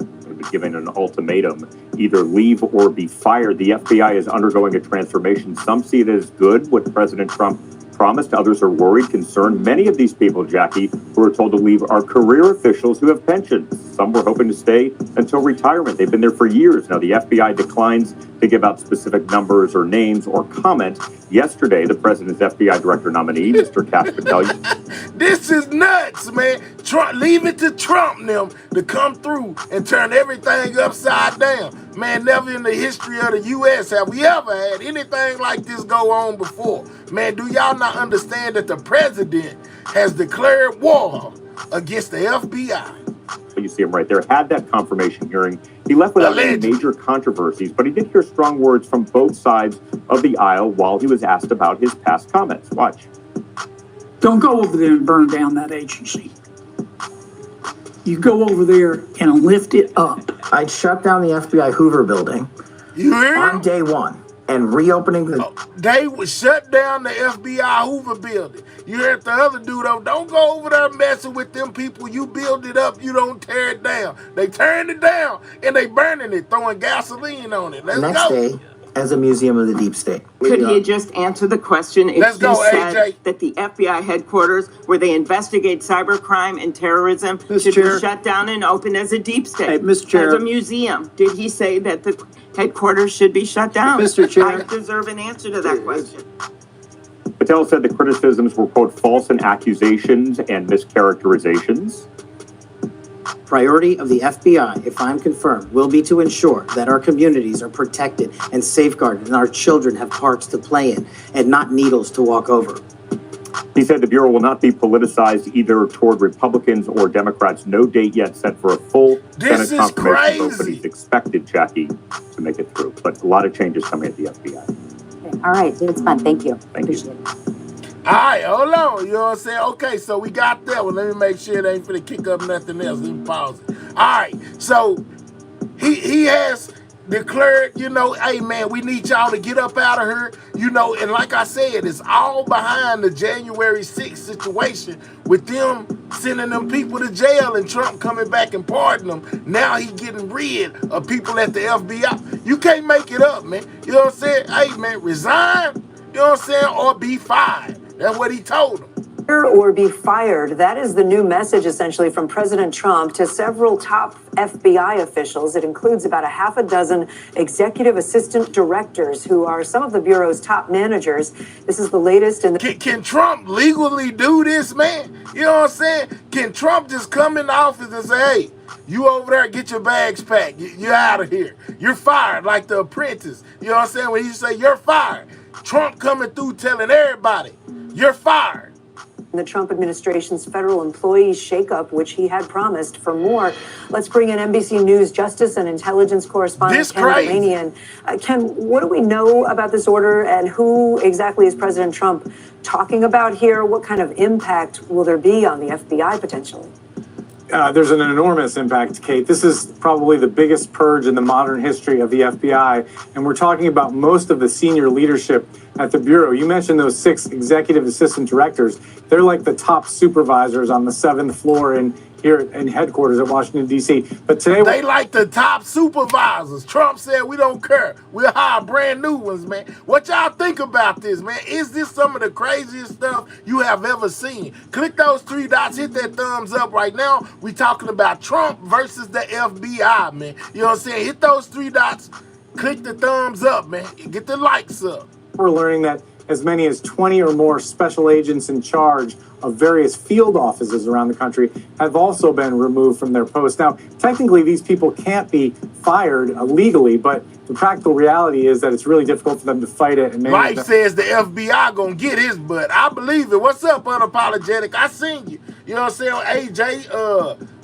Giving an ultimatum, either leave or be fired. The FBI is undergoing a transformation. Some see it as good, what President Trump promised. Others are worried, concerned. Many of these people, Jackie, who are told to leave are career officials who have pensions. Some were hoping to stay until retirement. They've been there for years. Now, the FBI declines to give out specific numbers or names or comment. Yesterday, the president's FBI director nominee, Mr. Kash Patel. This is nuts, man. Trump, leave it to Trump and them to come through and turn everything upside down. Man, never in the history of the U.S. have we ever had anything like this go on before. Man, do y'all not understand that the president has declared war against the FBI? You see him right there, had that confirmation hearing. He left without any major controversies, but he did hear strong words from both sides of the aisle while he was asked about his past comments. Watch. Don't go over there and burn down that agency. You go over there and lift it up. I'd shut down the FBI Hoover building on day one and reopening the... They would shut down the FBI Hoover building. You heard the other dude, don't go over there messing with them people. You build it up, you don't tear it down. They turn it down and they burning it, throwing gasoline on it. Let's Next go. day, as a museum of the deep state. Could he just answer the question if Let's you go, said AJ. that the FBI headquarters, where they investigate cybercrime and terrorism, Mr. should Chair. be shut down and open as a deep state? Hey, Mr. Chair. As a museum. Did he say that the headquarters should be shut down? Mr. Chair. I deserve an answer to that question. Patel said the criticisms were, quote, false and accusations and mischaracterizations. Priority of the FBI, if I'm confirmed, will be to ensure that our communities are protected and safeguarded and our children have parks to play in and not needles to walk over. He said the Bureau will not be politicized either toward Republicans or Democrats. No date yet set for a full This Senate is confirmation vote, but crazy. he's expected, Jackie, to make it through. But a lot of changes coming at the FBI. Okay. All right, David Spunt, thank you. Thank you. Appreciate it. All right, hold on. You know what I'm saying? Okay, so we got that one. Let me make sure it ain't finna kick up nothing else. Let me pause it. All right, so he has declared, you know, hey, man, we need y'all to get up out of here. You know, and like I said, it's all behind the January 6th situation with them sending them people to jail and Trump coming back and pardoning them. Now he getting rid of people at the FBI. You can't make it up, man. You know what I'm saying? Hey, man, resign, you know what I'm saying, or be fired. That's what he told them. Or be fired. That is the new message, essentially, from President Trump to several top FBI officials. It includes about a half a dozen executive assistant directors who are some of the Bureau's top managers. This is the latest in the... Can Trump legally do this, man? You know what I'm saying? Can Trump just come in the office and say, hey, you over there, get your bags packed. You're out of here. You're fired, like The Apprentice. You know what I'm saying? When he say, you're fired. Trump coming through telling everybody, you're fired. The Trump administration's federal employees shakeup, which he had promised. For more, let's bring in NBC News Justice and Intelligence correspondent Ken Delanian. Ken, what do we know about this order and who exactly is President Trump talking about here? What kind of impact will there be on the FBI potentially? There's an enormous impact, Kate. This is probably the biggest purge in the modern history of the FBI, and we're talking about most of the senior leadership at the Bureau. You mentioned those 6 executive assistant directors. They're like the top supervisors on the 7th floor here in headquarters at Washington, D.C. But today... They like the top supervisors. Trump said we don't care. We'll hire brand new ones, man. What y'all think about this, man? Is this some of the craziest stuff you have ever seen? Click those 3 dots. Hit that thumbs up right now. We talking about Trump versus the FBI, man. You know what I'm saying? Hit those 3 dots. Click the thumbs up, man. Get the likes up. We're learning that as many as 20 or more special agents in charge of various field offices around the country have also been removed from their posts. Now, technically, these people can't be fired illegally, but the practical reality is that it's really difficult for them to fight it. And Life says the FBI gonna get his butt. I believe it. What's up, Unapologetic? I seen you. You know what I'm saying? AJ,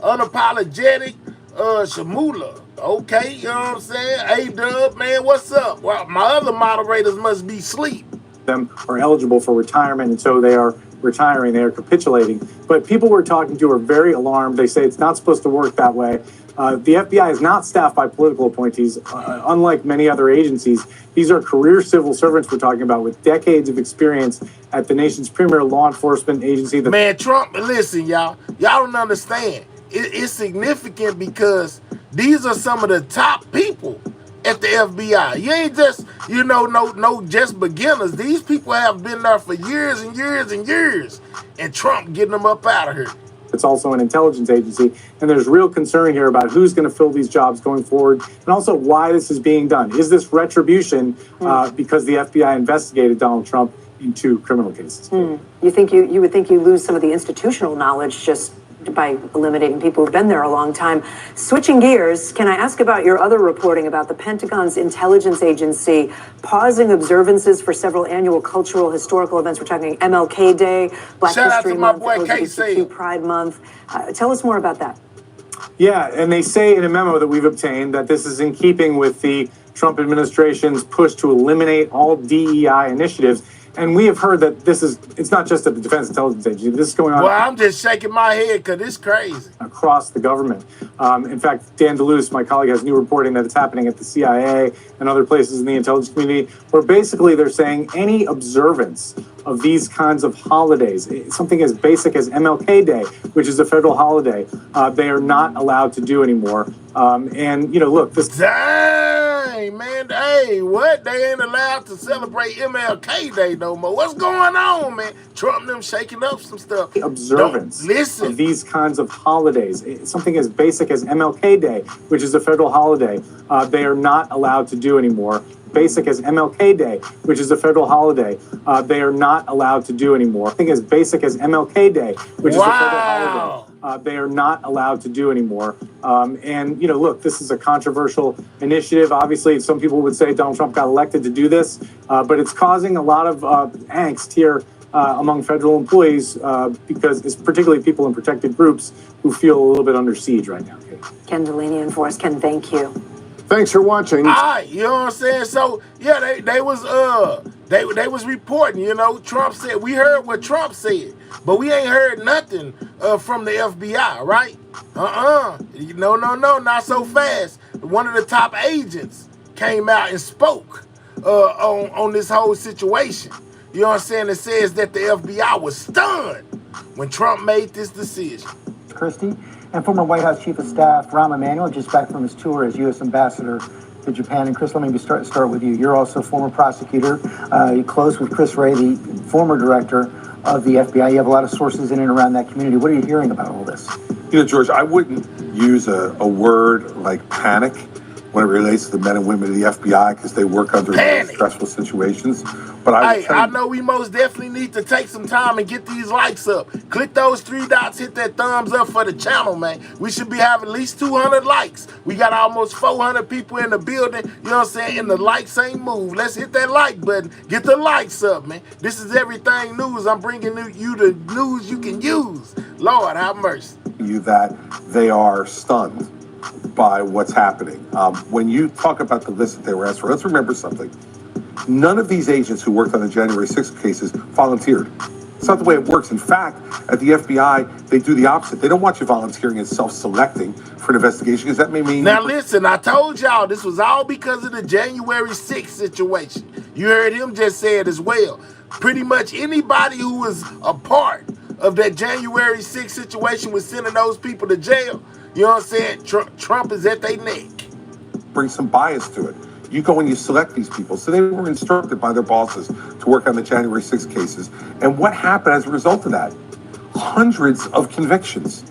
Unapologetic, Shamula. Okay, you know what I'm saying? A-Dub, man, what's up? Well, my other moderators must be asleep. Them are eligible for retirement, and so they are retiring, they are capitulating. But people we're talking to are very alarmed. They say it's not supposed to work that way. The FBI is not staffed by political appointees, unlike many other agencies. These are career civil servants we're talking about with decades of experience at the nation's premier law enforcement agency. Man, Trump, listen, y'all don't understand. It's significant because these are some of the top people at the FBI. You ain't just, no just beginners. These people have been there for years and years and years, and Trump getting them up out of here. It's also an intelligence agency, and there's real concern here about who's going to fill these jobs going forward, and also why this is being done. Is this retribution because the FBI investigated Donald Trump in 2 criminal cases? You would think you lose some of the institutional knowledge just by eliminating people who've been there a long time. Switching gears, can I ask about your other reporting about the Pentagon's intelligence agency pausing observances for several annual cultural historical events? We're talking MLK Day, Black History Month, LGBTQ Pride Month. Tell us more about that. Yeah, and they say in a memo that we've obtained that this is in keeping with the Trump administration's push to eliminate all DEI initiatives. And we have heard that it's not just at the Defense Intelligence Agency. This is going on. Well, I'm just shaking my head because it's crazy. Across the government. In fact, Dan DeLuce, my colleague, has new reporting that it's happening at the CIA and other places in the intelligence community, where basically they're saying any observance of these kinds of holidays, something as basic as MLK Day, which is a federal holiday, they are not allowed to do anymore. Look, this... Dang, man. Hey, what? They ain't allowed to celebrate MLK Day no more. What's going on, man? Trump and them shaking up some stuff. Observance of these kinds of holidays, something as basic as MLK Day, which is a federal holiday, they are not allowed to do anymore. Basic as MLK Day, which is a federal holiday, they are not allowed to do anymore. Something as basic as MLK Day, which is a federal holiday, they are not allowed to do anymore. Look, this is a controversial initiative. Obviously, some people would say Donald Trump got elected to do this, but it's causing a lot of angst here among federal employees because it's particularly people in protected groups who feel a little bit under siege right now. Ken Delaney and Forrest. Ken, thank you. Thanks for watching. All right, you know what I'm saying? So yeah, they was reporting, Trump said, we heard what Trump said, but we ain't heard nothing from the FBI, right? No, not so fast. One of the top agents came out and spoke on this whole situation. You know what I'm saying? It says that the FBI was stunned when Trump made this decision. Christie. And former White House Chief of Staff Rahm Emanuel, just back from his tour as U.S. Ambassador to Japan. And Chris, let me start with you. You're also a former prosecutor. You close with Chris Wray, the former director of the FBI. You have a lot of sources in and around that community. What are you hearing about all this? George, I wouldn't use a word like panic when it relates to the men and women of the FBI because they work under very stressful situations. But I know we most definitely need to take some time and get these likes up. Click those 3 dots, hit that thumbs up for the channel, man. We should be having at least 200 likes. We got almost 400 people in the building, you know what I'm saying? And the likes ain't moved. Let's hit that like button. Get the likes up, man. This is Everything News. I'm bringing you the news you can use. Lord, have mercy. That they are stunned by what's happening. When you talk about the list that they were asked for, let's remember something. None of these agents who worked on the January 6th cases volunteered. It's not the way it works. In fact, at the FBI, they do the opposite. They don't want you volunteering and self-selecting for an investigation because that may mean... Now listen, I told y'all this was all because of the January 6th situation. You heard him just say it as well. Pretty much anybody who was a part of that January 6th situation was sending those people to jail. You know what I'm saying? Trump is at their neck. Bring some bias to it. You go and you select these people. So they were instructed by their bosses to work on the January 6th cases. And what happened as a result of that? Hundreds of convictions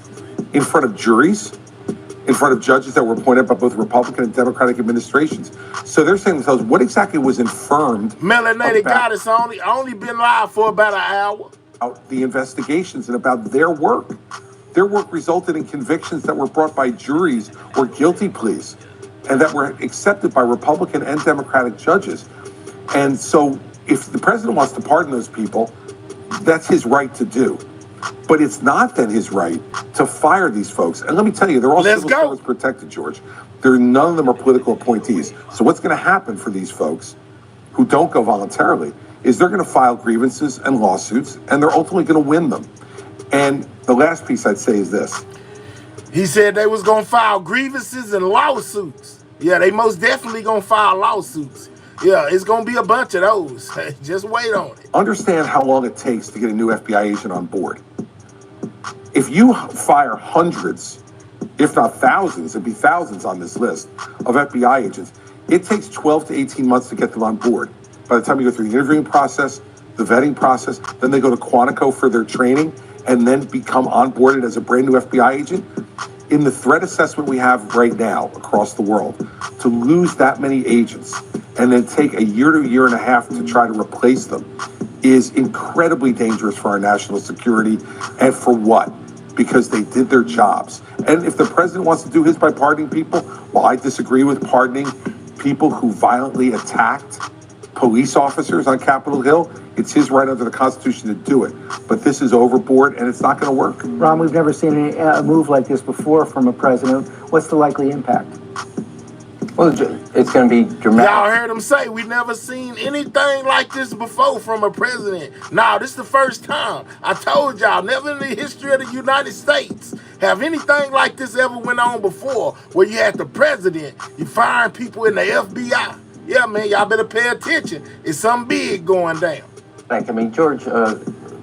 in front of juries, in front of judges that were appointed by both Republican and Democratic administrations. So they're saying to themselves, what exactly was infirmed? Melanated Goddess only been live for about an hour. About the investigations and about their work. Their work resulted in convictions that were brought by juries or guilty pleas, and that were accepted by Republican and Democratic judges. And so if the president wants to pardon those people, that's his right to do. But it's not then his right to fire these folks. And let me tell you, they're all civil service protected, George. None of them are political appointees. So what's going to happen for these folks who don't go voluntarily is they're going to file grievances and lawsuits, and they're ultimately going to win them. And the last piece I'd say is this. He said they was going to file grievances and lawsuits. Yeah, they most definitely going to file lawsuits. Yeah, it's going to be a bunch of those. Just wait on it. Understand how long it takes to get a new FBI agent on board. If you fire hundreds, if not thousands, it'd be thousands on this list of FBI agents, it takes 12 to 18 months to get them on board. By the time you go through the interviewing process, the vetting process, then they go to Quantico for their training, and then become onboarded as a brand new FBI agent. In the threat assessment we have right now across the world, to lose that many agents and then take a year to a year and a half to try to replace them is incredibly dangerous for our national security. And for what? Because they did their jobs. And if the president wants to do his by pardoning people, well, I disagree with pardoning people who violently attacked police officers on Capitol Hill. It's his right under the Constitution to do it. But this is overboard, and it's not going to work. Ron, we've never seen a move like this before from a president. What's the likely impact? Well, it's going to be dramatic. Y'all heard him say we never seen anything like this before from a president. Now, this is the first time. I told y'all, never in the history of the United States have anything like this ever went on before, where you had the president, you firing people in the FBI. Yeah, man, y'all better pay attention. It's something big going down. I mean, George, a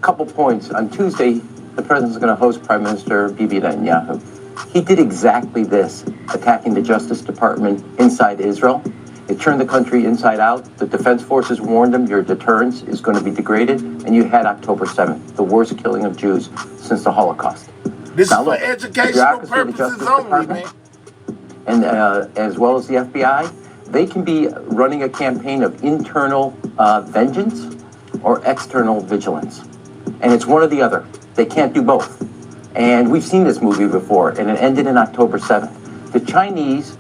couple points. On Tuesday, the president's going to host Prime Minister Bibi Netanyahu. He did exactly this, attacking the Justice Department inside Israel. It turned the country inside out. The Defense Forces warned them your deterrence is going to be degraded. And you had October 7th, the worst killing of Jews since the Holocaust. This is for educational purposes only, man. And as well as the FBI, they can be running a campaign of internal vengeance or external vigilance. And it's one or the other. They can't do both. And we've seen this movie before, and it ended in October 7th. The Chinese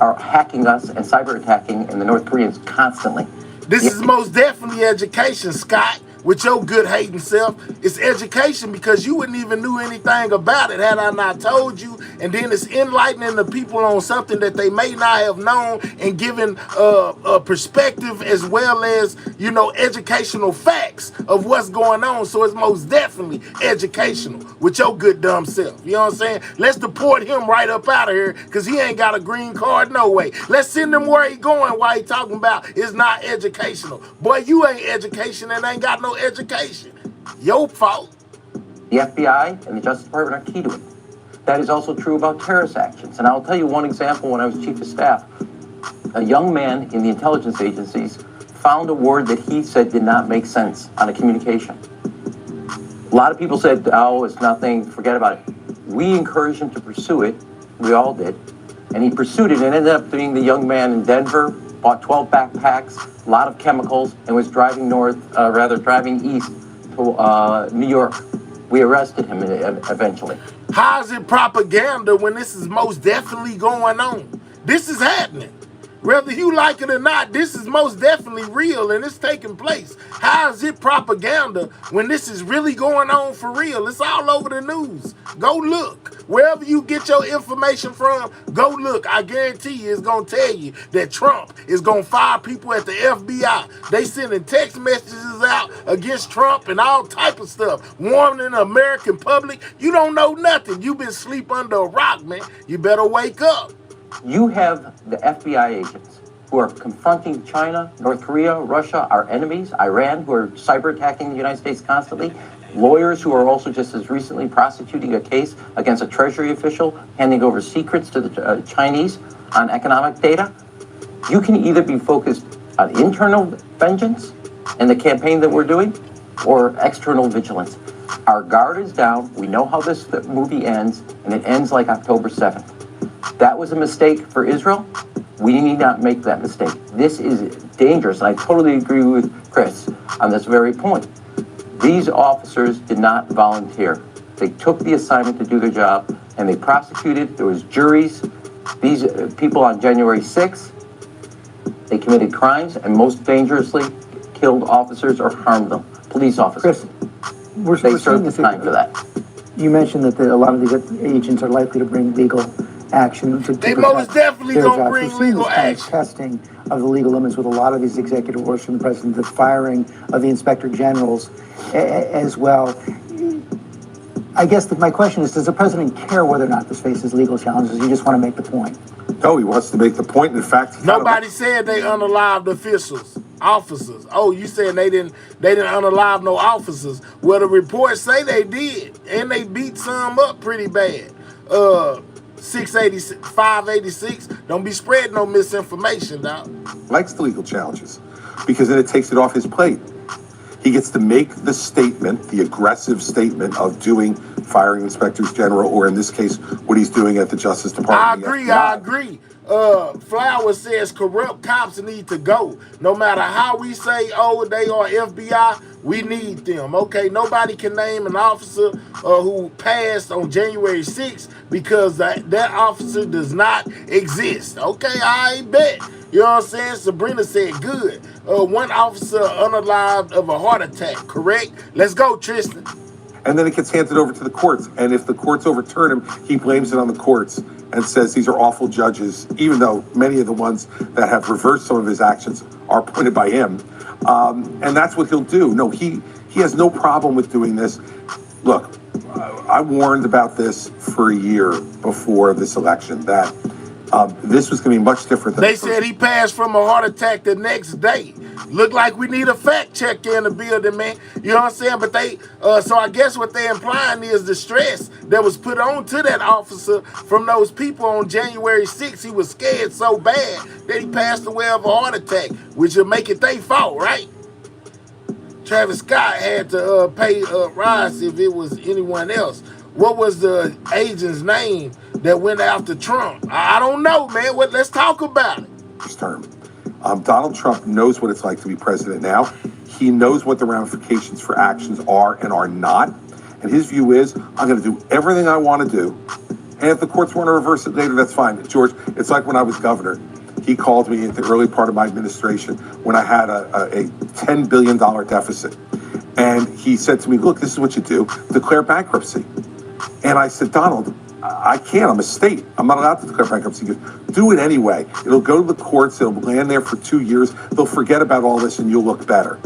are hacking us and cyber attacking, and the North Koreans constantly. This is most definitely education, Scott. With your good hating self, it's education because you wouldn't even knew anything about it had I not told you. And then it's enlightening the people on something that they may not have known and giving a perspective as well as, you know, educational facts of what's going on. So it's most definitely educational with your good dumb self. You know what I'm saying? Let's deport him right up out of here because he ain't got a green card no way. Let's send him where he going while he talking about it's not educational. Boy, you ain't education and ain't got no education. Your fault. The FBI and the Justice Department are key to it. That is also true about terrorist actions. And I'll tell you one example. When I was chief of staff, a young man in the intelligence agencies found a word that he said did not make sense on a communication. A lot of people said, oh, it's nothing, forget about it. We encouraged him to pursue it. We all did. And he pursued it and ended up being the young man in Denver, bought 12 backpacks, a lot of chemicals, and was driving driving east to New York. We arrested him eventually. How is it propaganda when this is most definitely going on? This is happening. Whether you like it or not, this is most definitely real and it's taking place. How is it propaganda when this is really going on for real? It's all over the news. Go look. Wherever you get your information from, go look. I guarantee you it's going to tell you that Trump is going to fire people at the FBI. They sending text messages voices out against Trump and all type of stuff, warning the American public. You don't know nothing. You've been asleep under a rock, man. You better wake up. You have the FBI agents who are confronting China, North Korea, Russia, our enemies, Iran, who are cyber attacking the United States constantly. Lawyers who are also just as recently prosecuting a case against a Treasury official, handing over secrets to the Chinese on economic data. You can either be focused on internal vengeance and the campaign that we're doing, or external vigilance. Our guard is down. We know how this movie ends, and it ends like October 7th. That was a mistake for Israel. We need not make that mistake. This is dangerous. I totally agree with Chris on this very point. These officers did not volunteer. They took the assignment to do their job, and they prosecuted. There was juries. These people on January 6th, they committed crimes and most dangerously killed officers or harmed them, police officers. Chris, they served the time for that. You mentioned that a lot of these agents are likely to bring legal action. They most definitely gonna bring legal action. Testing of the legal limits with a lot of these executive orders from the president, the firing of the inspector generals as well. I guess my question is, does the president care whether or not this faces legal challenges? You just want to make the point. No, he wants to make the point. In fact, nobody said they unalived officers. Oh, you said they didn't unalive no officers. Well, the reports say they did, and they beat some up pretty bad. 686, 586. Don't be spreading no misinformation, dog. Likes the legal challenges because then it takes it off his plate. He gets to make the statement, the aggressive statement of firing inspectors general, or in this case, what he's doing at the Justice Department. I agree. Flower says corrupt cops need to go. No matter how we say, oh, they are FBI, we need them. Okay, nobody can name an officer who passed on January 6th because that officer does not exist. Okay, I bet. You know what I'm saying? Sabrina said good. One officer unalived of a heart attack, correct? Let's go, Tristan. And then it gets handed over to the courts. And if the courts overturn him, he blames it on the courts and says these are awful judges, even though many of the ones that have reversed some of his actions are appointed by him. And that's what he'll do. No, he has no problem with doing this. Look, I warned about this for a year before this election, that this was going to be much different than they said he passed from a heart attack the next day. Look like we need a fact check in the building, man. You know what I'm saying? But they, so I guess what they're implying is the stress that was put on to that officer from those people on January 6th. He was scared so bad that he passed away of a heart attack, which will make it their fault, right? Travis Scott had to pay Rice if it was anyone else. What was the agent's name that went after Trump? I don't know, man. Let's talk about it. This term. Donald Trump knows what it's like to be president now. He knows what the ramifications for actions are and are not. And his view is, I'm going to do everything I want to do. And if the courts want to reverse it later, that's fine. George, it's like when I was governor. He called me in the early part of my administration when I had a $10 billion deficit. And he said to me, look, this is what you do. Declare bankruptcy. And I said, Donald, I can't. I'm a state. I'm not allowed to declare bankruptcy. He goes, do it anyway. It'll go to the courts. It'll land there for 2 years. They'll forget about all this and you'll look better.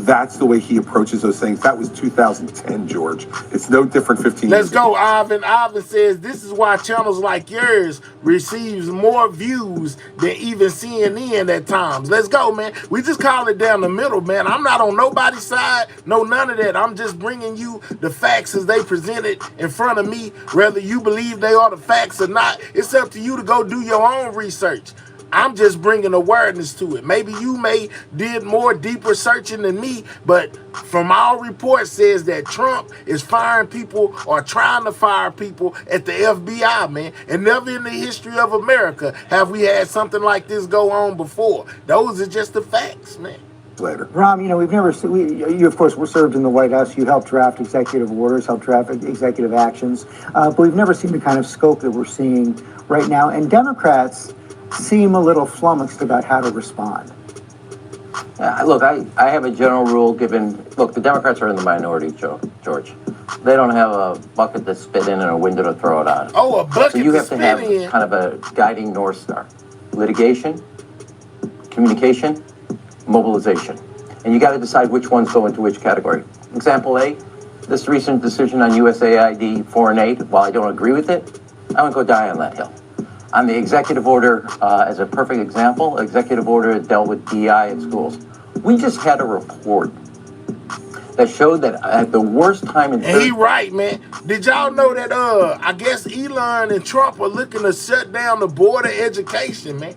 That's the way he approaches those things. That was 2010, George. It's no different 15 years Let's go, Ivan. Ivan says, this is why channels like yours receives more views than even CNN at times. Let's go, man. We just call it down the middle, man. I'm not on nobody's side. No, none of that. I'm just bringing you the facts as they presented in front of me. Whether you believe they are the facts or not, it's up to you to go do your own research. I'm just bringing awareness to it. Maybe you did more deeper searching than me, but from our report says that Trump is firing people or trying to fire people at the FBI, man. And never in the history of America have we had something like this go on before. Those are just the facts, man. Later. Ram, we've never you of course were served in the White House. You helped draft executive orders, helped draft executive actions, but we've never seen the kind of scope that we're seeing right now. And Democrats seem a little flummoxed about how to respond. Look, I have a general rule look, the Democrats are in the minority, George. They don't have a bucket to spit in and a window to throw it on. Oh, a bucket so you have to have in. kind of a guiding North Star. Litigation, communication, mobilization. and you got to decide which ones go into which category. Example A, this recent decision on USAID foreign aid, while I don't agree with it, I won't go die on that hill. On the executive order, as a perfect example, executive order that dealt with DEI in schools. We just had a report that showed that at the worst time in... And he right, man. Did y'all know that, I guess Elon and Trump are looking to shut down the board of education, man.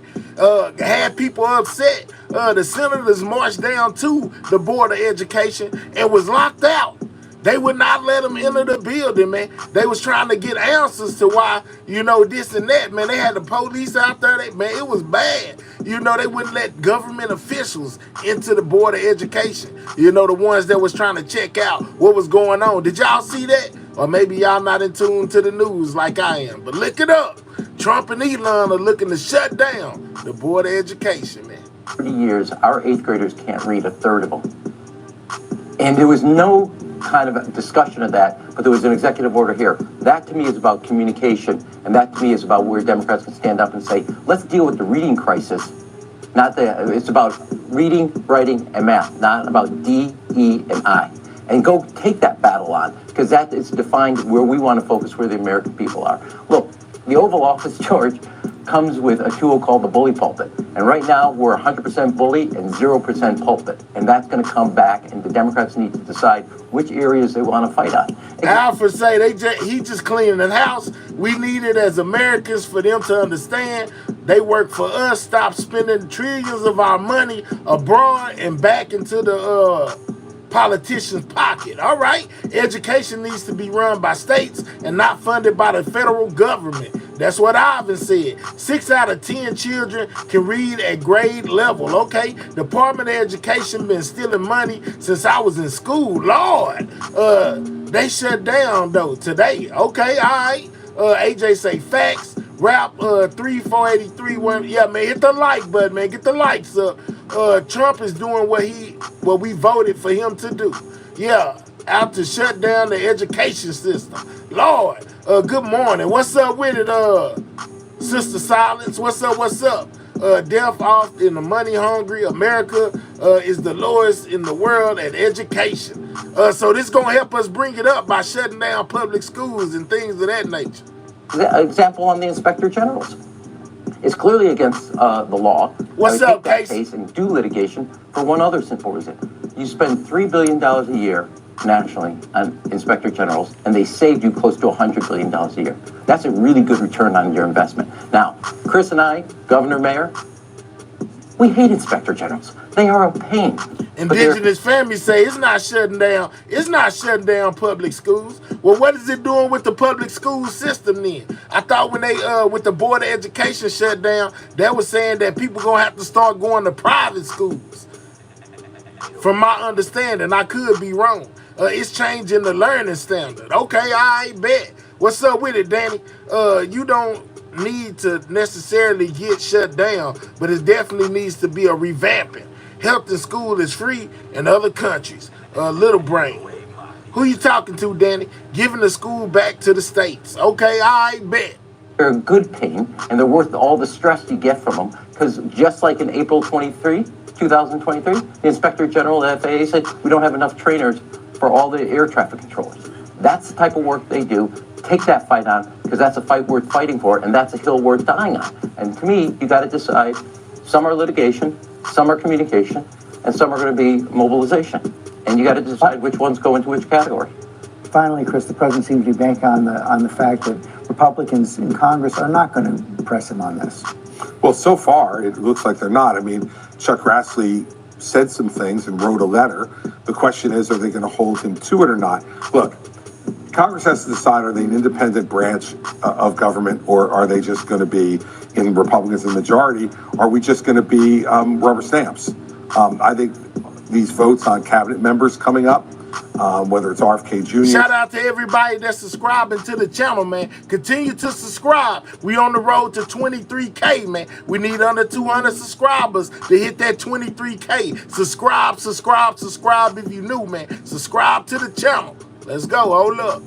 Had people upset. The senators marched down to the board of education and was locked out. They would not let them enter the building, man. They was trying to get answers to why, you know, this and that, man. They had the police out there, man. It was bad. You know, they wouldn't let government officials into the board of education. You know, the ones that was trying to check out what was going on. Did y'all see that? Or maybe y'all not in tune to the news like I am. But look it up. Trump and Elon are looking to shut down the board of education, man. 30 years, our 8th graders can't read a third of them. And there was no kind of a discussion of that, but there was an executive order here. That to me is about communication, and that to me is about where Democrats can stand up and say, let's deal with the reading crisis. It's about reading, writing, and math, not about D, E, and I. And go take that battle on, because that is defined where we want to focus, where the American people are. Look, the Oval Office, George, comes with a tool called the bully pulpit. And right now, we're 100% bully and 0% pulpit. And that's going to come back, and the Democrats need to decide which areas they want to fight on. Alfred say he just cleaning the house. We need it as Americans for them to understand they work for us. Stop spending trillions of our money abroad and back into the politician's pocket. All right, education needs to be run by states and not funded by the federal government. That's what Ivan said. 6 out of 10 children can read at grade level. Okay, Department of Education been stealing money since I was in school. Lord, they shut down though today. Okay, all right. AJ say facts. Rap 3483 one. Yeah, man, hit the like button, man. Get the likes up. Trump is doing what we voted for him to do. Yeah, out to shut down the education system. Lord, good morning. What's up with it, Sister Silence? What's up? What's up? Death off in the money hungry America is the lowest in the world at education. So this gonna help us bring it up by shutting down public schools and things of that nature. Example on the Inspector Generals. It's clearly against the law. What's up, Case? Case and do litigation for one other simple reason. You spend $3 billion a year nationally on Inspector Generals, and they saved you close to $100 billion a year. That's a really good return on your investment. Now, Chris and I, Governor, Mayor, we hate Inspector Generals. They are a pain. Indigenous families say it's not shutting down. It's not shutting down public schools. Well, what is it doing with the public school system then? I thought when they with the Board of Education shut down, they were saying that people gonna have to start going to private schools. From my understanding, I could be wrong. It's changing the learning standard. Okay, I bet. What's up with it, Danny? You don't need to necessarily get shut down, but it definitely needs to be a revamping. Health in school is free in other countries. Little brain. Who you talking to, Danny? Giving the school back to the states. Okay, I bet. They're a good pain, and they're worth all the stress you get from them, because just like in April 2023, the Inspector General of the FAA said we don't have enough trainers for all the air traffic controllers. That's the type of work they do. Take that fight on, because that's a fight worth fighting for, and that's a hill worth dying on. And to me, you got to decide, some are litigation, some are communication, and some are going to be mobilization. And you got to decide which ones go into which category. Finally, Chris, the president seems to be banking on the fact that Republicans in Congress are not going to press him on this. Well, so far, it looks like they're not. I mean, Chuck Grassley said some things and wrote a letter. The question is, are they going to hold him to it or not? Look, Congress has to decide, are they an independent branch of government, or are they just going to be, in Republicans in the majority, are we just going to be rubber stamps? I think these votes on cabinet members coming up, whether it's RFK Jr. Shout out to everybody that's subscribing to the channel, man. Continue to subscribe. We on the road to 23K, man. We need under 200 subscribers to hit that 23K. Subscribe, subscribe, subscribe if you new, man. Subscribe to the channel. Let's go. Hold up.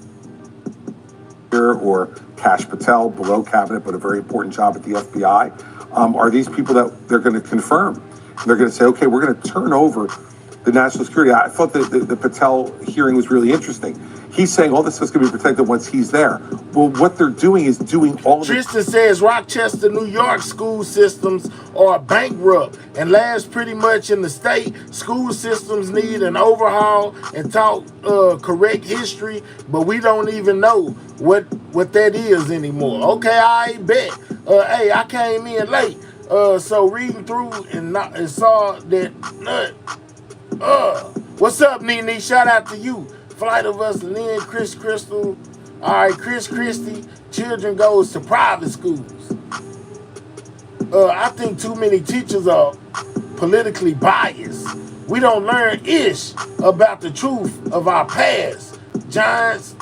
Or Kash Patel, below cabinet, but a very important job at the FBI, are these people that they're going to confirm. They're going to say, okay, we're going to turn over the national security. I thought that the Patel hearing was really interesting. He's saying all this stuff's going to be protected once he's there. Well, what they're doing is doing all of it. Tristan says Rochester, New York school systems are bankrupt, and last pretty much in the state, school systems need an overhaul and taught correct history, but we don't even know what that is anymore. Okay, I bet. Hey, I came in late, so reading through and saw that. What's up, Nene? Shout out to you. Flight of Us, Lynn, Chris Crystal. All right, Chris Christie. Children goes to private schools. I think too many teachers are politically biased. We don't learn ish about the truth of our past. Giants,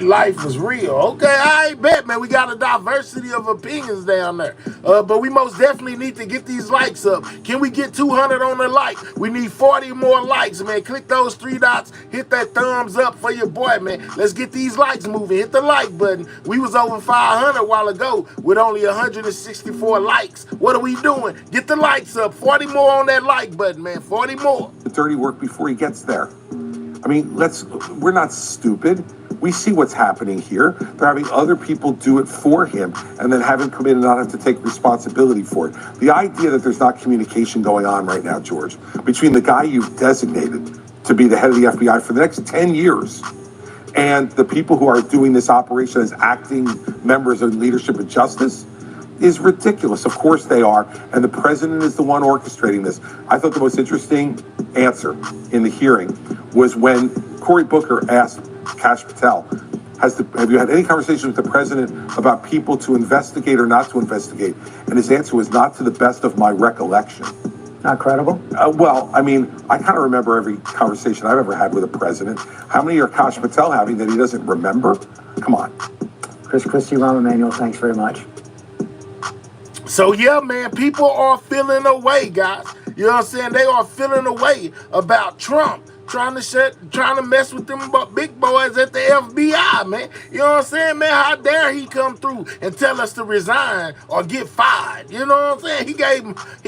life was real. Okay, I bet, man. We got a diversity of opinions down there. But we most definitely need to get these likes up. Can we get 200 on the like? We need 40 more likes, man. Click those 3 dots. Hit that thumbs up for your boy, man. Let's get these likes moving. Hit the like button. We was over 500 a while ago with only 164 likes. What are we doing? Get the likes up. 40 more on that like button, man. 40 more. The dirty work before he gets there. I mean, we're not stupid. We see what's happening here. They're having other people do it for him and then have him come in and not have to take responsibility for it. The idea that there's not communication going on right now, George, between the guy you've designated to be the head of the FBI for the next 10 years and the people who are doing this operation as acting members of leadership and justice is ridiculous. Of course they are. And the president is the one orchestrating this. I thought the most interesting answer in the hearing was when Cory Booker asked Kash Patel, have you had any conversation with the president about people to investigate or not to investigate? And his answer was, not to the best of my recollection. Not credible? Well, I mean, I kind of remember every conversation I've ever had with a president. How many are Kash Patel having that he doesn't remember? Come on. Chris Christie, Rahm Emanuel, thanks very much. So, yeah, man, people are feeling away, guys. You know what I'm saying? They are feeling away about Trump trying to mess with them big boys at the FBI, man. You know what I'm saying, man? How dare he come through and tell us to resign or get fired? You know what I'm saying? He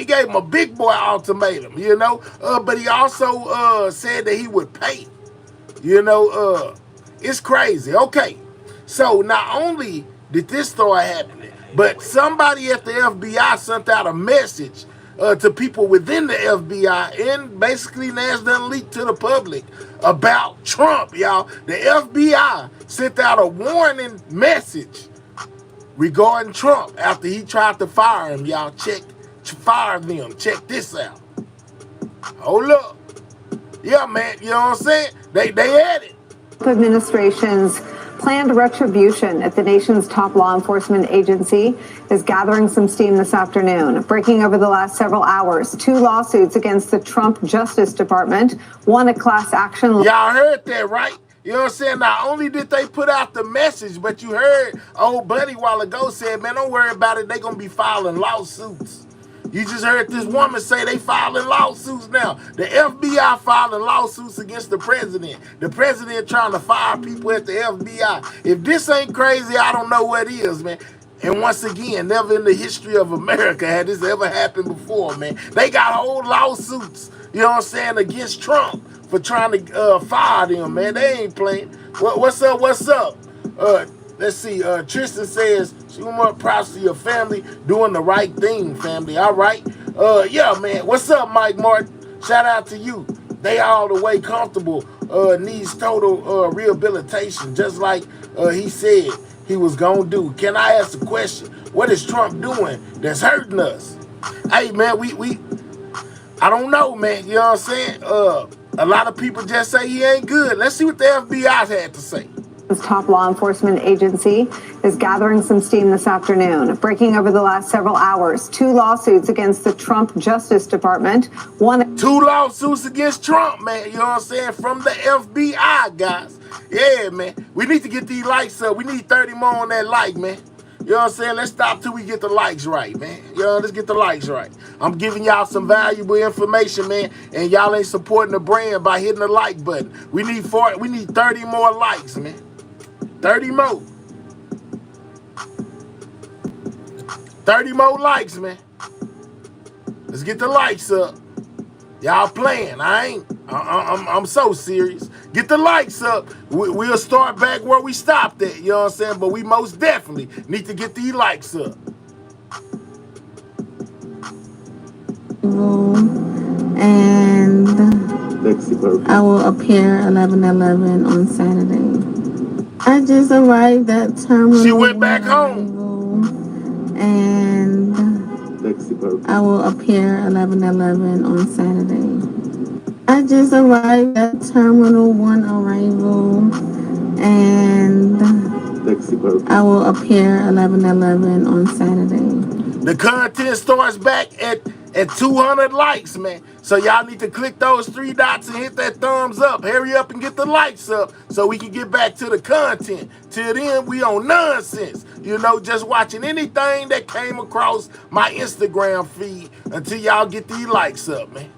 gave him a big boy ultimatum, you know. But he also said that he would pay. You know, it's crazy. Okay, so not only did this start happening, but somebody at the FBI sent out a message to people within the FBI, and basically that's done leaked to the public about Trump, y'all. The FBI sent out a warning message regarding Trump after he tried to fire him, y'all. Fire them. Check this out. Hold up. Yeah, man, you know what I'm saying? They had it. Administration's planned retribution at the nation's top law enforcement agency is gathering some steam this afternoon. Breaking over the last several hours, 2 lawsuits against the Trump Justice Department, one a class action. Y'all heard that, right? You know what I'm saying? Not only did they put out the message, but you heard old buddy a while ago said, man, don't worry about it. They're going to be filing lawsuits. You just heard this woman say they filing lawsuits now. The FBI filing lawsuits against the president. The president trying to fire people at the FBI. If this ain't crazy, I don't know what is, man. And once again, never in the history of America had this ever happened before, man. They got whole lawsuits, you know what I'm saying, against Trump for trying to fire them, man. They ain't playing. What's up? Let's see. Tristan says, more props to your family doing the right thing, family. All right. Yeah, man. What's up, Mike Martin? Shout out to you. They all the way comfortable. Needs total rehabilitation, just like he said he was gonna do. Can I ask a question? What is Trump doing that's hurting us? Hey, man, I don't know, man. You know what I'm saying? A lot of people just say he ain't good. Let's see what the FBI had to say. This top law enforcement agency is gathering some steam this afternoon. Breaking over the last several hours, 2 lawsuits against the Trump Justice Department. 2 lawsuits against Trump, man. You know what I'm saying? From the FBI, guys. Yeah, man. We need to get these likes up. We need 30 more on that like, man. You know what I'm saying? Let's stop till we get the likes right, man. You know, let's get the likes right. I'm giving y'all some valuable information, man, and y'all ain't supporting the brand by hitting the like button. We need 30 more likes, man. 30 more. 30 more likes, man. Let's get the likes up. Y'all playing. I'm so serious. Get the likes up. We'll start back where we stopped at, you know what I'm saying? But we most definitely need to get these likes up. And I will appear 11/11 on Saturday. I just arrived at Terminal. She went back home. And I will appear 11/11 on Saturday. I just arrived at Terminal 1 arrival, and I will appear 11/11 on Saturday. The content starts back at 200 likes, man. So y'all need to click those 3 dots and hit that thumbs up. Hurry up and get the likes up so we can get back to the content. Till then, we on nonsense. You know, just watching anything that came across my Instagram feed until y'all get these likes up, man.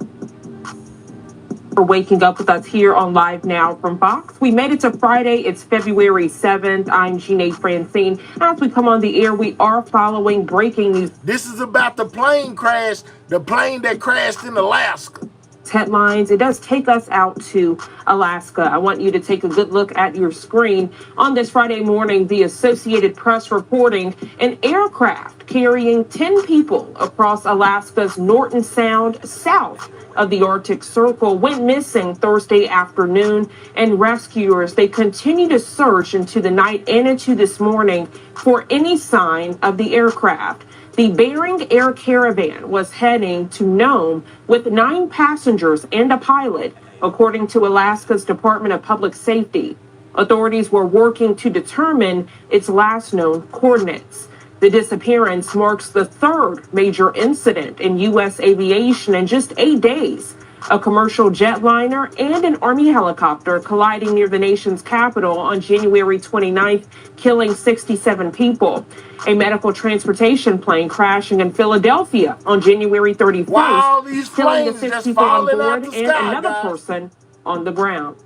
For waking up with us here on Live Now from Fox. We made it to Friday. It's February 7th. I'm Jeanette Francine. As we come on the air, we are following breaking news. This is about the plane crash, the plane that crashed in Alaska. Headlines. It does take us out to Alaska. I want you to take a good look at your screen. On this Friday morning, the Associated Press reporting an aircraft carrying 10 people across Alaska's Norton Sound south of the Arctic Circle went missing Thursday afternoon, and rescuers, they continue to search into the night and into this morning for any sign of the aircraft. The Bering Air Caravan was heading to Nome with 9 passengers and a pilot, according to Alaska's Department of Public Safety. Authorities were working to determine its last known coordinates. The disappearance marks the 3rd major incident in U.S. aviation in just 8 days. A commercial jetliner and an Army helicopter colliding near the nation's capital on January 29th, killing 67 people. A medical transportation plane crashing in Philadelphia on January 31st, wow, these killing the planes 6 just people on falling board out the and sky, another guys. person on the ground.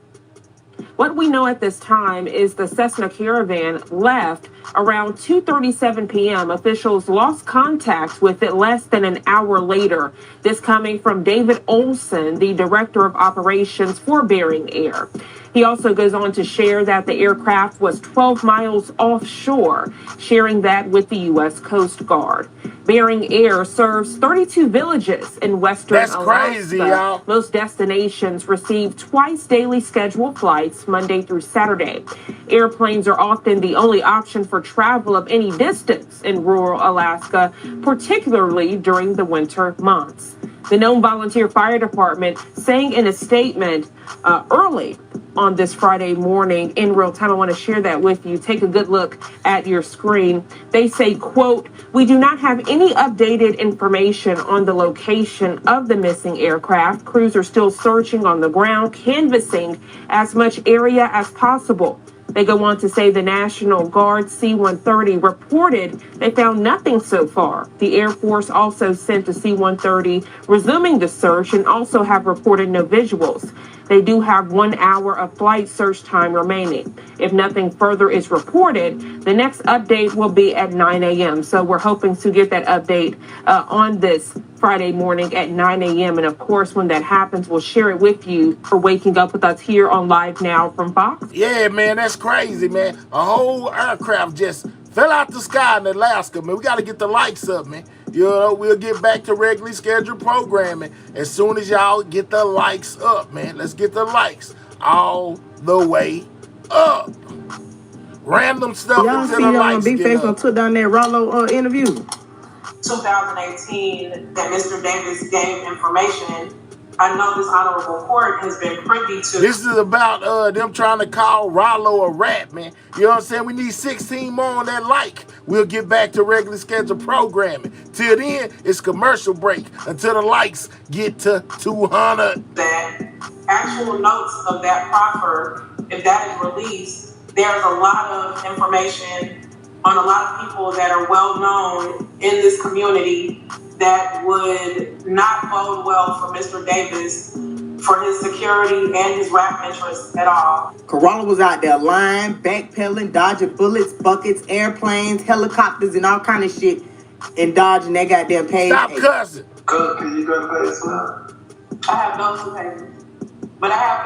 What we know at this time is the Cessna Caravan left around 2:37 p.m. Officials lost contact with it less than an hour later. This coming from David Olson, the Director of Operations for Bering Air. He also goes on to share that the aircraft was 12 miles offshore, sharing that with the U.S. Coast Guard. Bering Air serves 32 villages in western Alaska. Crazy, y'all. Most destinations receive twice daily scheduled flights, Monday through Saturday. Airplanes are often the only option for travel of any distance in rural Alaska, particularly during the winter months. The Nome Volunteer Fire Department saying in a statement early on this Friday morning in real time. I want to share that with you. Take a good look at your screen. They say, quote, "We do not have any updated information on the location of the missing aircraft. Crews are still searching on the ground, canvassing as much area as possible." They go on to say the National Guard C-130 reported they found nothing so far. The Air Force also sent a C-130 resuming the search and also have reported no visuals. They do have 1 hour of flight search time remaining. If nothing further is reported, the next update will be at 9 a.m. So we're hoping to get that update on this Friday morning at 9 a.m. And of course, when that happens, we'll share it with you for waking up with us here on Live Now from Fox. Yeah, man, that's crazy, man. A whole aircraft just fell out the sky in Alaska, man. We got to get the likes up, man. You know, we'll get back to regularly scheduled programming as soon as y'all get the likes up, man. Let's get the likes all the way up. Random stuff. Y'all see on Big Face on took down that Rollo interview. 2018 that Mr. Davis gave information. I know this honorable court has been privy to. This is about them trying to call Rollo a rat, man. You know what I'm saying? We need 16 more on that like. We'll get back to regularly scheduled programming. Till then, it's commercial break until the likes get to 200. That actual notes of that proffer, if that is released, there's a lot of information on a lot of people that are well known in this community that would not bode well for Mr. Davis, for his security and his rap interests at all. Corolla was out there lying, backpedaling, dodging bullets, buckets, airplanes, helicopters, and all kind of shit, and dodging that goddamn page. Stop cussing. Can you go play this now? I have those 2 papers. But I have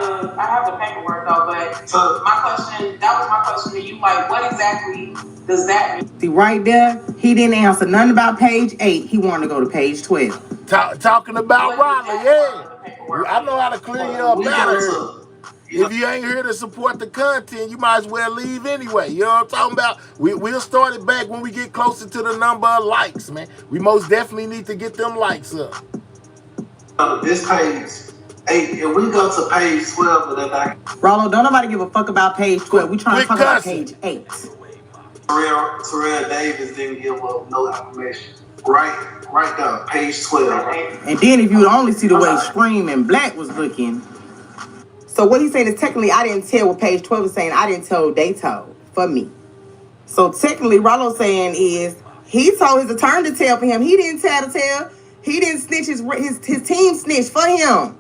the paperwork though, but so that was my question to you, like, what exactly does that mean? See, right there, he didn't answer nothing about page 8. He wanted to go to page 12. Talking about Raleigh, yeah. I know how to clear you up out of here. If you ain't here to support the content, you might as well leave anyway. You know what I'm talking about? We'll start it back when we get closer to the number of likes, man. We most definitely need to get them likes up. This page 8, if we go to page 12 of that Rollo, don't nobody give a fuck about page 12. We trying to talk about page 8. Terrell Davis didn't give up no information. Right there, page 12. And then if you would only see the way Scream and Black was looking. So what he's saying is technically I didn't tell what page 12 is saying. I didn't tell, they told for me. So technically Rollo's saying is he told his attorney to tell for him. He didn't tell to tell. He didn't snitch, his team snitched for him.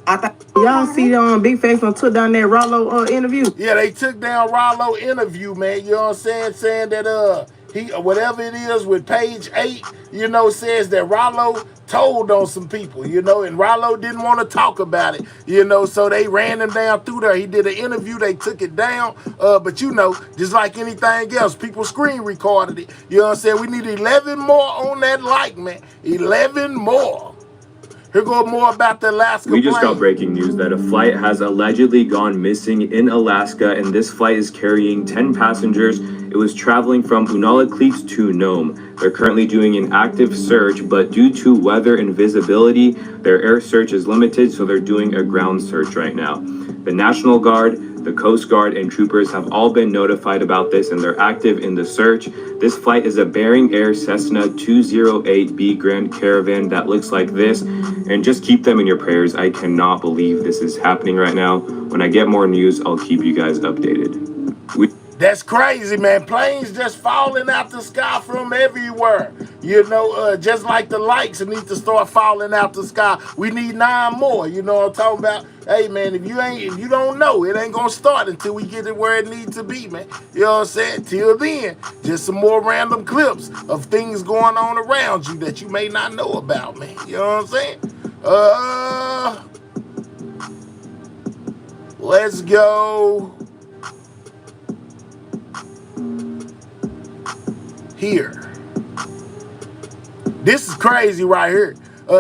I thought y'all see Big Face on took down that Rollo interview. Yeah, they took down Rollo interview, man. You know what I'm saying? Saying that he whatever it is with page 8, you know, says that Rollo told on some people, you know, and Rollo didn't want to talk about it, you know, so they ran him down through there. He did an interview, they took it down, but you know, just like anything else, people screen recorded it. You know what I'm saying? We need 11 more on that like, man. 11 more. Here go more about the Alaska We just plane. got breaking news that a flight has allegedly gone missing in Alaska, and this flight is carrying 10 passengers. It was traveling from Unalakleet to Nome. They're currently doing an active search, but due to weather and visibility, their air search is limited, so they're doing a ground search right now. The National Guard, the Coast Guard, and troopers have all been notified about this, and they're active in the search. This flight is a Bering Air Cessna 208B Grand Caravan that looks like this, and just keep them in your prayers. I cannot believe this is happening right now. When I get more news, I'll keep you guys updated. That's crazy, man. Planes just falling out the sky from everywhere. You know, just like the likes need to start falling out the sky. We need 9 more. You know what I'm talking about? Hey, man, if you don't know, it ain't gonna start until we get it where it needs to be, man. You know what I'm saying? Till then, just some more random clips of things going on around you that you may not know about, man. You know what I'm saying? Let's go. Here. This is crazy right here.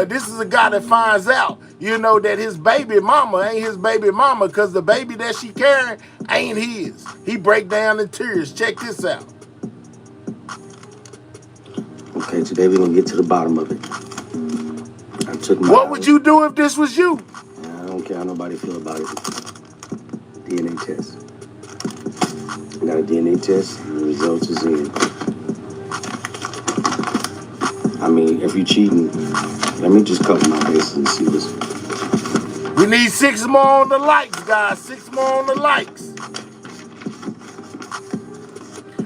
This is a guy that finds out, you know, that his baby mama ain't his baby mama because the baby that she carrying ain't his. He break down in tears. Check this out. Okay, today we're gonna get to the bottom of it. I took my What would you do if this was you? I don't care how nobody feel about it. DNA test. I got a DNA test, and the results is in. I mean, if you cheating, let me just cover my bases and see this. We need 6 more on the likes, guys. 6 more on the likes.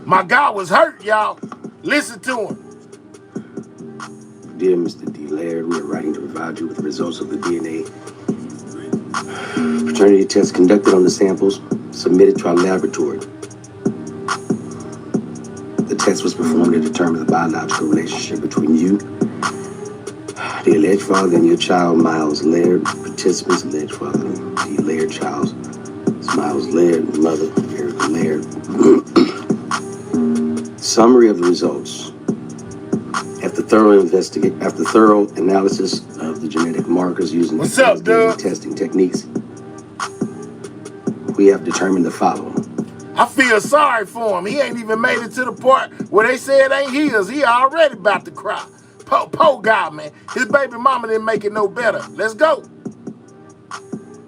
My guy was hurt, y'all. Listen to him. Dear Mr. D. Laird, we are writing to provide you with the results of the DNA paternity test conducted on the samples submitted to our laboratory. The test was performed to determine the biological relationship between you, the alleged father, and your child, Miles Laird. Participants, alleged father, the Laird child, Miles Laird, mother, Erica Laird. Summary of the results. After thorough analysis of the genetic markers using DNA testing techniques, we have determined the following. I feel sorry for him. He ain't even made it to the part where they said ain't his. He already about to cry. Po guy, man. His baby mama didn't make it no better. Let's go.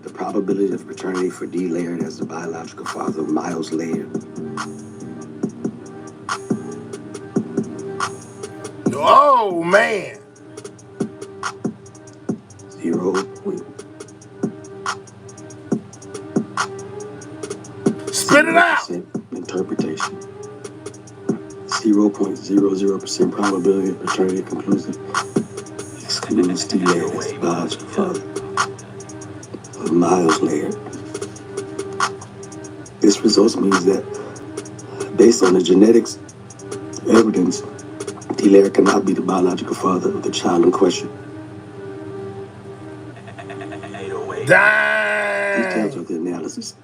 The probability of paternity for D. Laird as the biological father of Miles Laird. Oh, man. 0. Spit it out. Interpretation. 0.00% probability of paternity conclusive. Excludes D. Laird as the biological father of Miles Laird. This result means that, based on the genetics evidence, D. Laird cannot be the biological father of the child in question. Dang. Details of the analysis.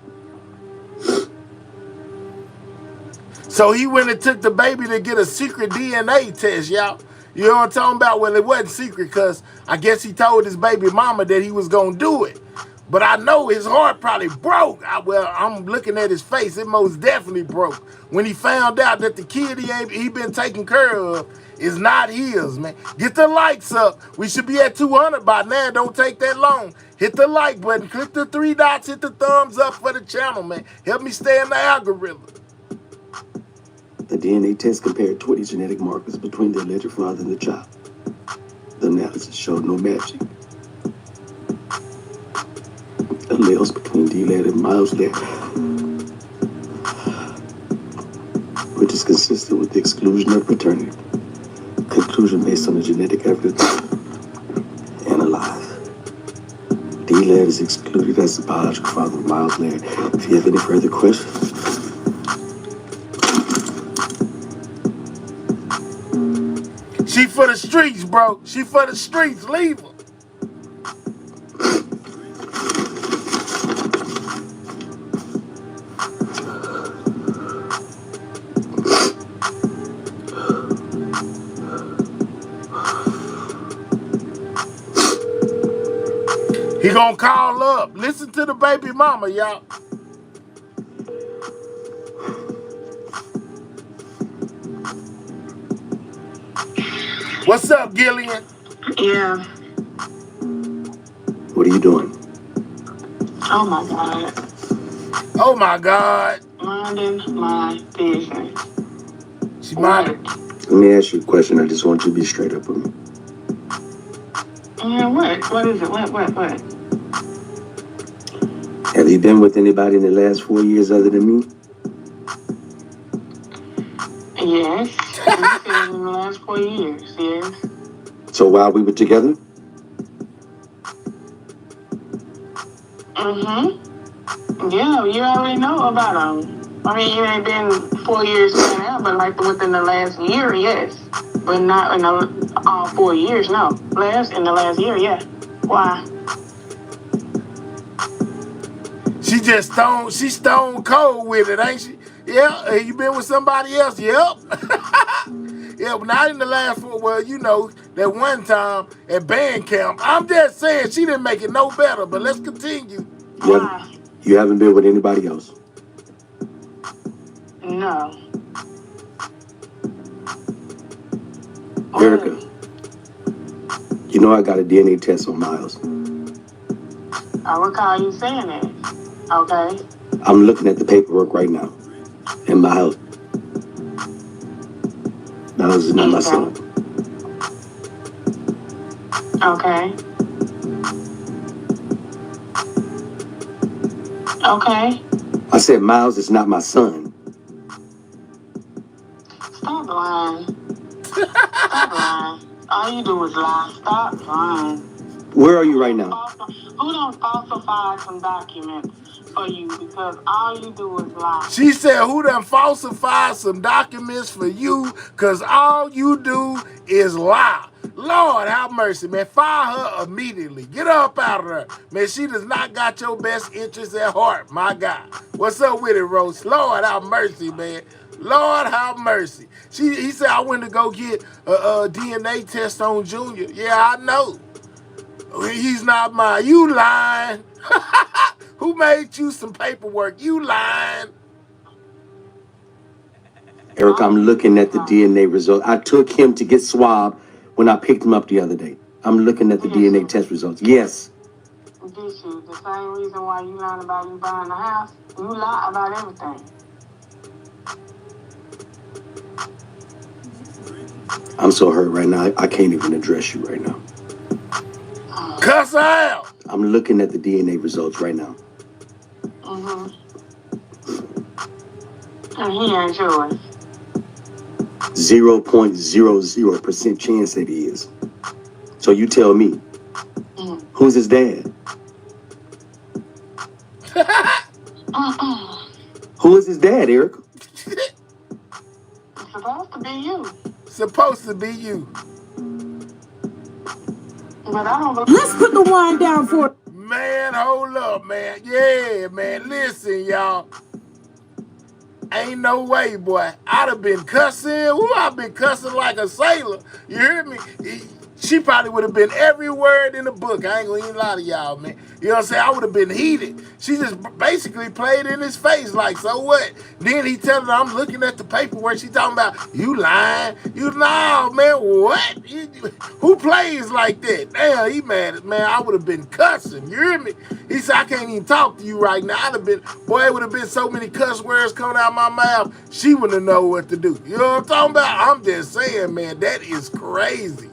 So he went and took the baby to get a secret DNA test, y'all. You know what I'm talking about? Well, it wasn't secret because I guess he told his baby mama that he was going to do it. But I know his heart probably broke. I'm looking at his face. It most definitely broke when he found out that the kid he been taking care of is not his, man. Get the likes up. We should be at 200 by now. Don't take that long. Hit the like button. Click the 3 dots. Hit the thumbs up for the channel, man. Help me stay in the algorithm. The DNA test compared 20 genetic markers between the alleged father and the child. The analysis showed no matching. Alleles between D-Led and Miles Laird, which is consistent with the exclusion of paternity. Conclusion based on the genetic evidence analyzed. D-Led is excluded as the biological father of Miles Laird. If you have any further questions, She for the streets, bro. She for the streets. Leave her. He gonna call up. Listen to the baby mama, y'all. What's up, Gillian? Yeah. what are you doing? Oh my God. Oh my God. Minding my business. She minded. Let me ask you a question. I just want you to be straight up with me. Yeah, what? What is it? What? Have you been with anybody in the last 4 years other than me? Yes. In the last 4 years, yes. So while we were together? Mm-hmm. Yeah, you already know about them. I mean, it ain't been 4 years right now, but like within the last year, yes. But not in all 4 years, no. In the last year, yeah. Why? She's stone cold with it, ain't she? Yeah, you been with somebody else? Yep. Yeah, but not in the last 4, well, you know, that one time at band camp. I'm just saying she didn't make it no better, but let's continue. You haven't been with anybody else? No. Erica, you know I got a DNA test on Miles. I recall you saying that. Okay. I'm looking at the paperwork right now. And Miles is not my son. Okay. Okay. I said Miles is not my son. Stop lying. Stop lying. All you do is lie. Stop lying. Where are you right now? Who done falsify some documents for you? Because all you do is lie. She said, who done falsified some documents for you? Because all you do is lie. Lord have mercy, man. Fire her immediately. Get her up out of there. Man, she does not got your best interests at heart, my God. What's up with it, Rose? Lord have mercy, man. Lord have mercy. He said, I went to go get a DNA test on Junior. Yeah, I know. He's not mine. You lying. Who made you some paperwork? You lying. Eric, I'm looking at the DNA result. I took him to get swabbed when I picked him up the other day. I'm looking at the DNA test results. Yes. Did you? The same reason why you lying about you buying the house? You lie about everything. I'm so hurt right now. I can't even address you right now. Cuss her out. I'm looking at the DNA results right now. Mm-hmm. And he ain't yours. 0.00% chance that he is. So you tell me, who's his dad? Who is his dad, Eric? It's supposed to be you. Supposed to be you. But I don't believe. Let's put the wine down for Man, hold up, man. Yeah, man. Listen, y'all. Ain't no way, boy. I'd have been cussing. Ooh, I've been cussing like a sailor. You hear me? She probably would have been every word in the book. I ain't gonna even lie to y'all, man. You know what I'm saying? I would have been heated. She just basically played in his face like, so what? Then he telling her, I'm looking at the paperwork. She talking about, you lying. You know, man, what? Who plays like that? Damn, he mad. Man, I would have been cussing. You hear me? He said, I can't even talk to you right now. I'd have been, boy, it would have been so many cuss words coming out of my mouth. She wouldn't know what to do. You know what I'm talking about? I'm just saying, man, that is crazy.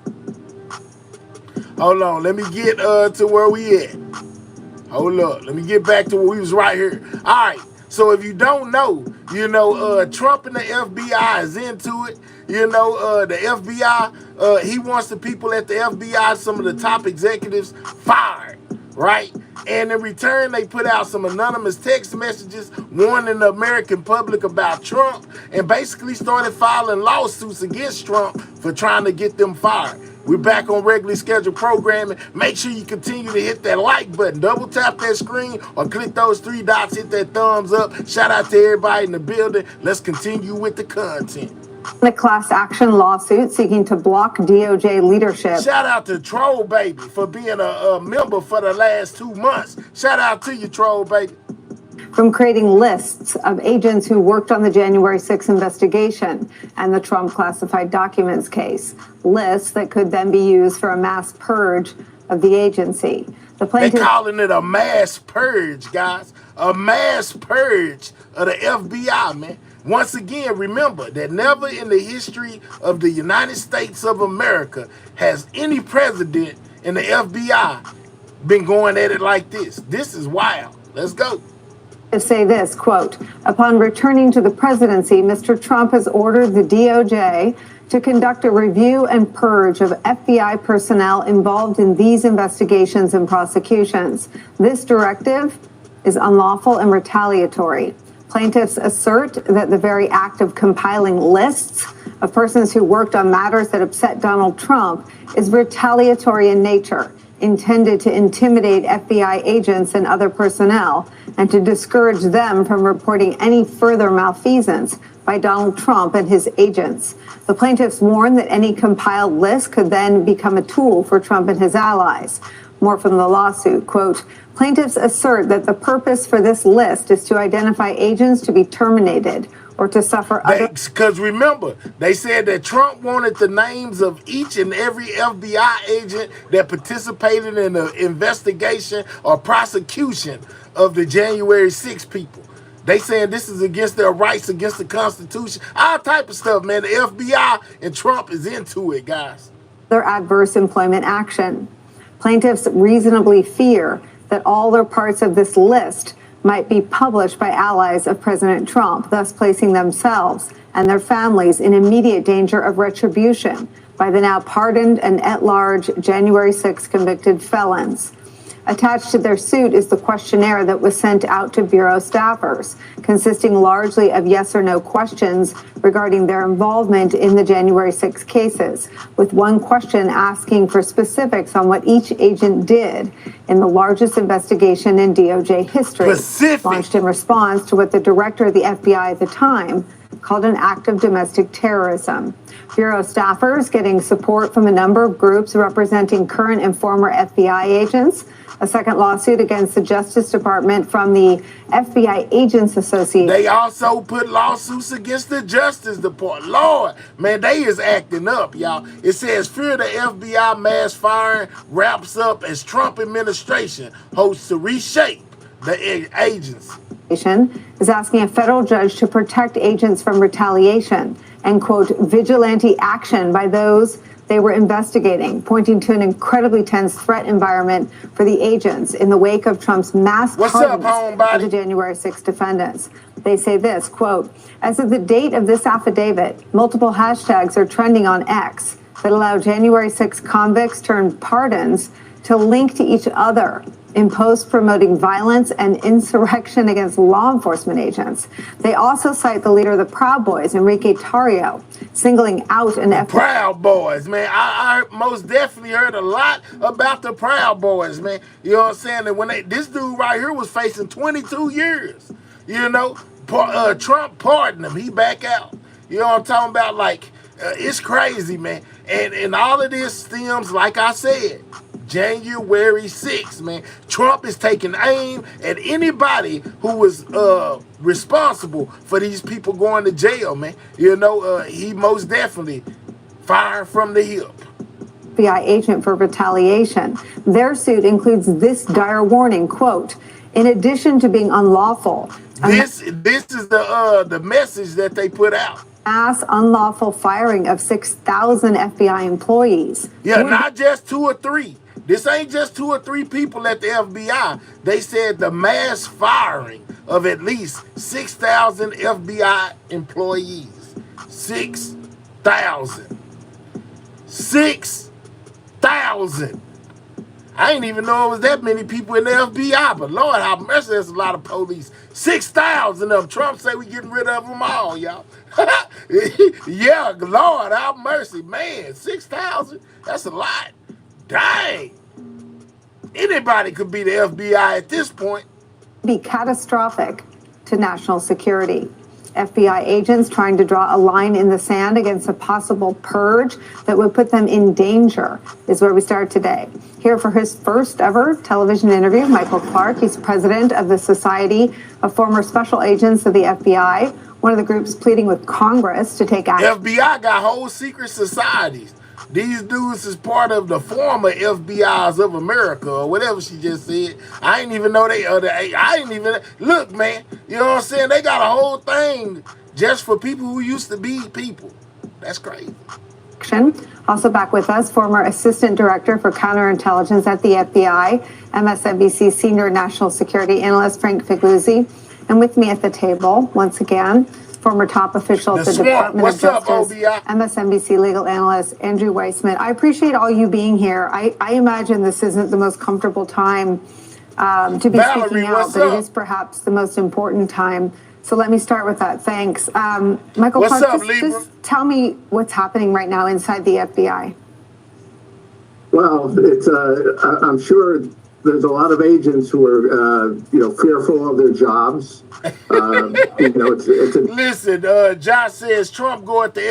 Hold on, let me get to where we at. Hold up, let me get back to where we was right here. All right, so if you don't know, you know, Trump and the FBI is into it. You know, the FBI, he wants the people at the FBI, some of the top executives, fired, right? And in return, they put out some anonymous text messages warning the American public about Trump and basically started filing lawsuits against Trump for trying to get them fired. We're back on regularly scheduled programming. Make sure you continue to hit that like button. Double tap that screen or click those three dots, hit that thumbs up. Shout out to everybody in the building. Let's continue with the content. The class action lawsuit seeking to block DOJ leadership. Shout out to Troll Baby for being a member for the last 2 months. Shout out to you, Troll Baby. From creating lists of agents who worked on the January 6th investigation and the Trump classified documents case. Lists that could then be used for a mass purge of the agency. The plaintiff— They're calling it a mass purge, guys. A mass purge of the FBI, man. Once again, remember that never in the history of the United States of America has any president in the FBI been going at it like this. This is wild. Let's go. To say this, quote, upon returning to the presidency, Mr. Trump has ordered the DOJ to conduct a review and purge of FBI personnel involved in these investigations and prosecutions. This directive is unlawful and retaliatory. Plaintiffs assert that the very act of compiling lists of persons who worked on matters that upset Donald Trump is retaliatory in nature, intended to intimidate FBI agents and other personnel and to discourage them from reporting any further malfeasance by Donald Trump and his agents. The plaintiffs warn that any compiled list could then become a tool for Trump and his allies. More from the lawsuit, quote, plaintiffs assert that the purpose for this list is to identify agents to be terminated or to suffer other— Because remember, they said that Trump wanted the names of each and every FBI agent that participated in the investigation or prosecution of the January 6 people. They saying this is against their rights, against the Constitution, all type of stuff, man. The FBI and Trump is into it, guys. Their adverse employment action. Plaintiffs reasonably fear that all or parts of this list might be published by allies of President Trump, thus placing themselves and their families in immediate danger of retribution by the now pardoned and at-large January 6 convicted felons. Attached to their suit is the questionnaire that was sent out to Bureau staffers, consisting largely of yes or no questions regarding their involvement in the January 6 cases, with one question asking for specifics on what each agent did in the largest investigation in DOJ history, launched in response to what the director of the FBI at the time called an act of domestic terrorism. Bureau staffers getting support from a number of groups representing current and former FBI agents. A second lawsuit against the Justice Department from the FBI Agents Association. They also put lawsuits against the Justice Department. Lord, man, they is acting up, y'all. It says, fear the FBI mass firing wraps up as Trump administration hopes to reshape the agency. Is asking a federal judge to protect agents from retaliation and, quote, vigilante action by those they were investigating, pointing to an incredibly tense threat environment for the agents in the wake of Trump's mass pardons of the January 6 defendants. They say this, quote, as of the date of this affidavit, multiple hashtags are trending on X that allow January 6 convicts turned pardons to link to each other in posts promoting violence and insurrection against law enforcement agents. They also cite the leader of the Proud Boys, Enrique Tarrio, singling out an FBI. Proud Boys, man. I most definitely heard a lot about the Proud Boys, man. You know what I'm saying? And when this dude right here was facing 22 years, you know, Trump pardoned him. He back out. You know what I'm talking about? Like, it's crazy, man. And all of this stems, like I said, January 6th, man. Trump is taking aim at anybody who was responsible for these people going to jail, man. You know, he most definitely fired from the hip. FBI agent for retaliation. Their suit includes this dire warning, quote, in addition to being unlawful. This is the message that they put out. Mass unlawful firing of 6,000 FBI employees. Yeah, not just 2 or 3. This ain't just 2 or 3 people at the FBI. They said the mass firing of at least 6,000 FBI employees. 6,000. 6,000. I didn't even know it was that many people in the FBI, but Lord have mercy, there's a lot of police. 6,000 of them. Trump say we getting rid of them all, y'all. Yeah, Lord have mercy. Man, 6,000, that's a lot. Dang. Anybody could be the FBI at this point. Be catastrophic to national security. FBI agents trying to draw a line in the sand against a possible purge that would put them in danger is where we start today. Here for his first ever television interview, Michael Clark. He's president of the Society of Former Special Agents of the FBI, one of the groups pleading with Congress to take action. FBI got whole secret societies. These dudes is part of the former FBIs of America or whatever she just said. I didn't even know I didn't even, look, man, you know what I'm saying? They got a whole thing just for people who used to be people. That's crazy. Also back with us, former assistant director for counterintelligence at the FBI, MSNBC senior national security analyst Frank Figliuzzi. And with me at the table, once again, former top official at the Department of Justice, MSNBC legal analyst Andrew Weissman. I appreciate all you being here. I imagine this isn't the most comfortable time to be speaking out, but it is perhaps the most important time. So let me start with that. Thanks. Michael Clark, just tell me what's happening right now inside the FBI. Well, it's I'm sure there's a lot of agents who are, fearful of their jobs. Listen, Josh says Trump go at the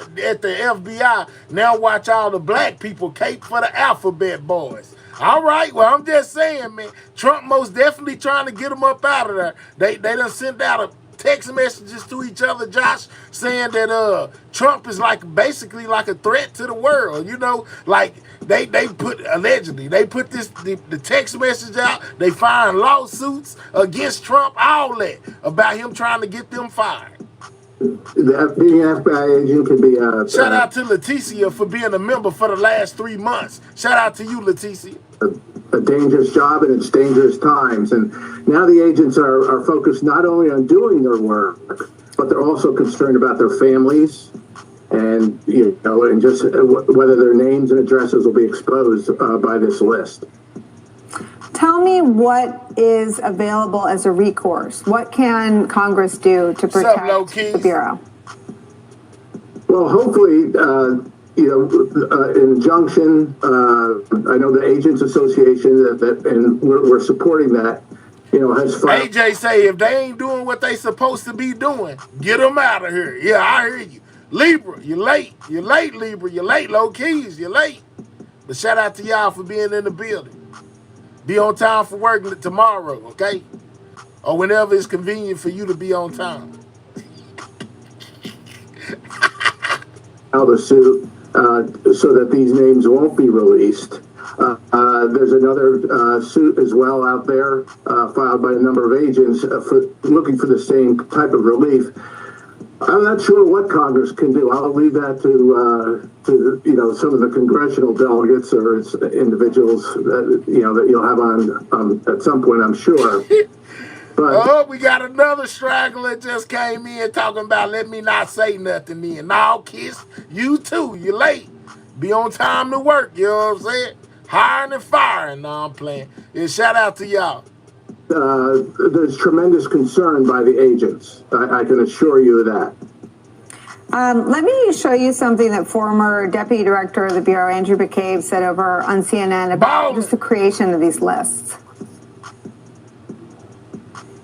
FBI. Now watch all the black people cape for the alphabet boys. All right, well, I'm just saying, man, Trump most definitely trying to get them up out of there. They done sent out text messages to each other, Josh, saying that Trump is basically like a threat to the world. You know, like they put allegedly they put the text message out. They filing lawsuits against Trump, all that about him trying to get them fired. Being an FBI agent can be shout out to Leticia for being a member for the last 3 months. Shout out to you, Leticia. A dangerous job and it's dangerous times. And now the agents are focused not only on doing their work, but they're also concerned about their families and, and just whether their names and addresses will be exposed by this list. Tell me what is available as a recourse. What can Congress do to protect the Bureau? Well, hopefully, an injunction. I know the Agents Association and we're supporting that. Has filed. AJ say if they ain't doing what they supposed to be doing, get them out of here. Yeah, I hear you. Libra, you're late. You're late, Libra. You're late, low keys. You're late. But shout out to y'all for being in the building. Be on time for work tomorrow, okay? Or whenever it's convenient for you to be on time. The suit so that these names won't be released. There's another suit as well out there filed by a number of agents for looking for the same type of relief. I'm not sure what Congress can do. I'll leave that to some of the congressional delegates or individuals that you'll have on at some point, I'm sure. But we got another straggler just came in talking about let me not say nothing then. Now, kiss, you too. You're late. Be on time to work, you know what I'm saying? Hiring and firing. No, I'm playing. And shout out to y'all. There's tremendous concern by the agents. I can assure you of that. Let me show you something that former Deputy Director of the Bureau, Andrew McCabe, said over on CNN about just the creation of these lists.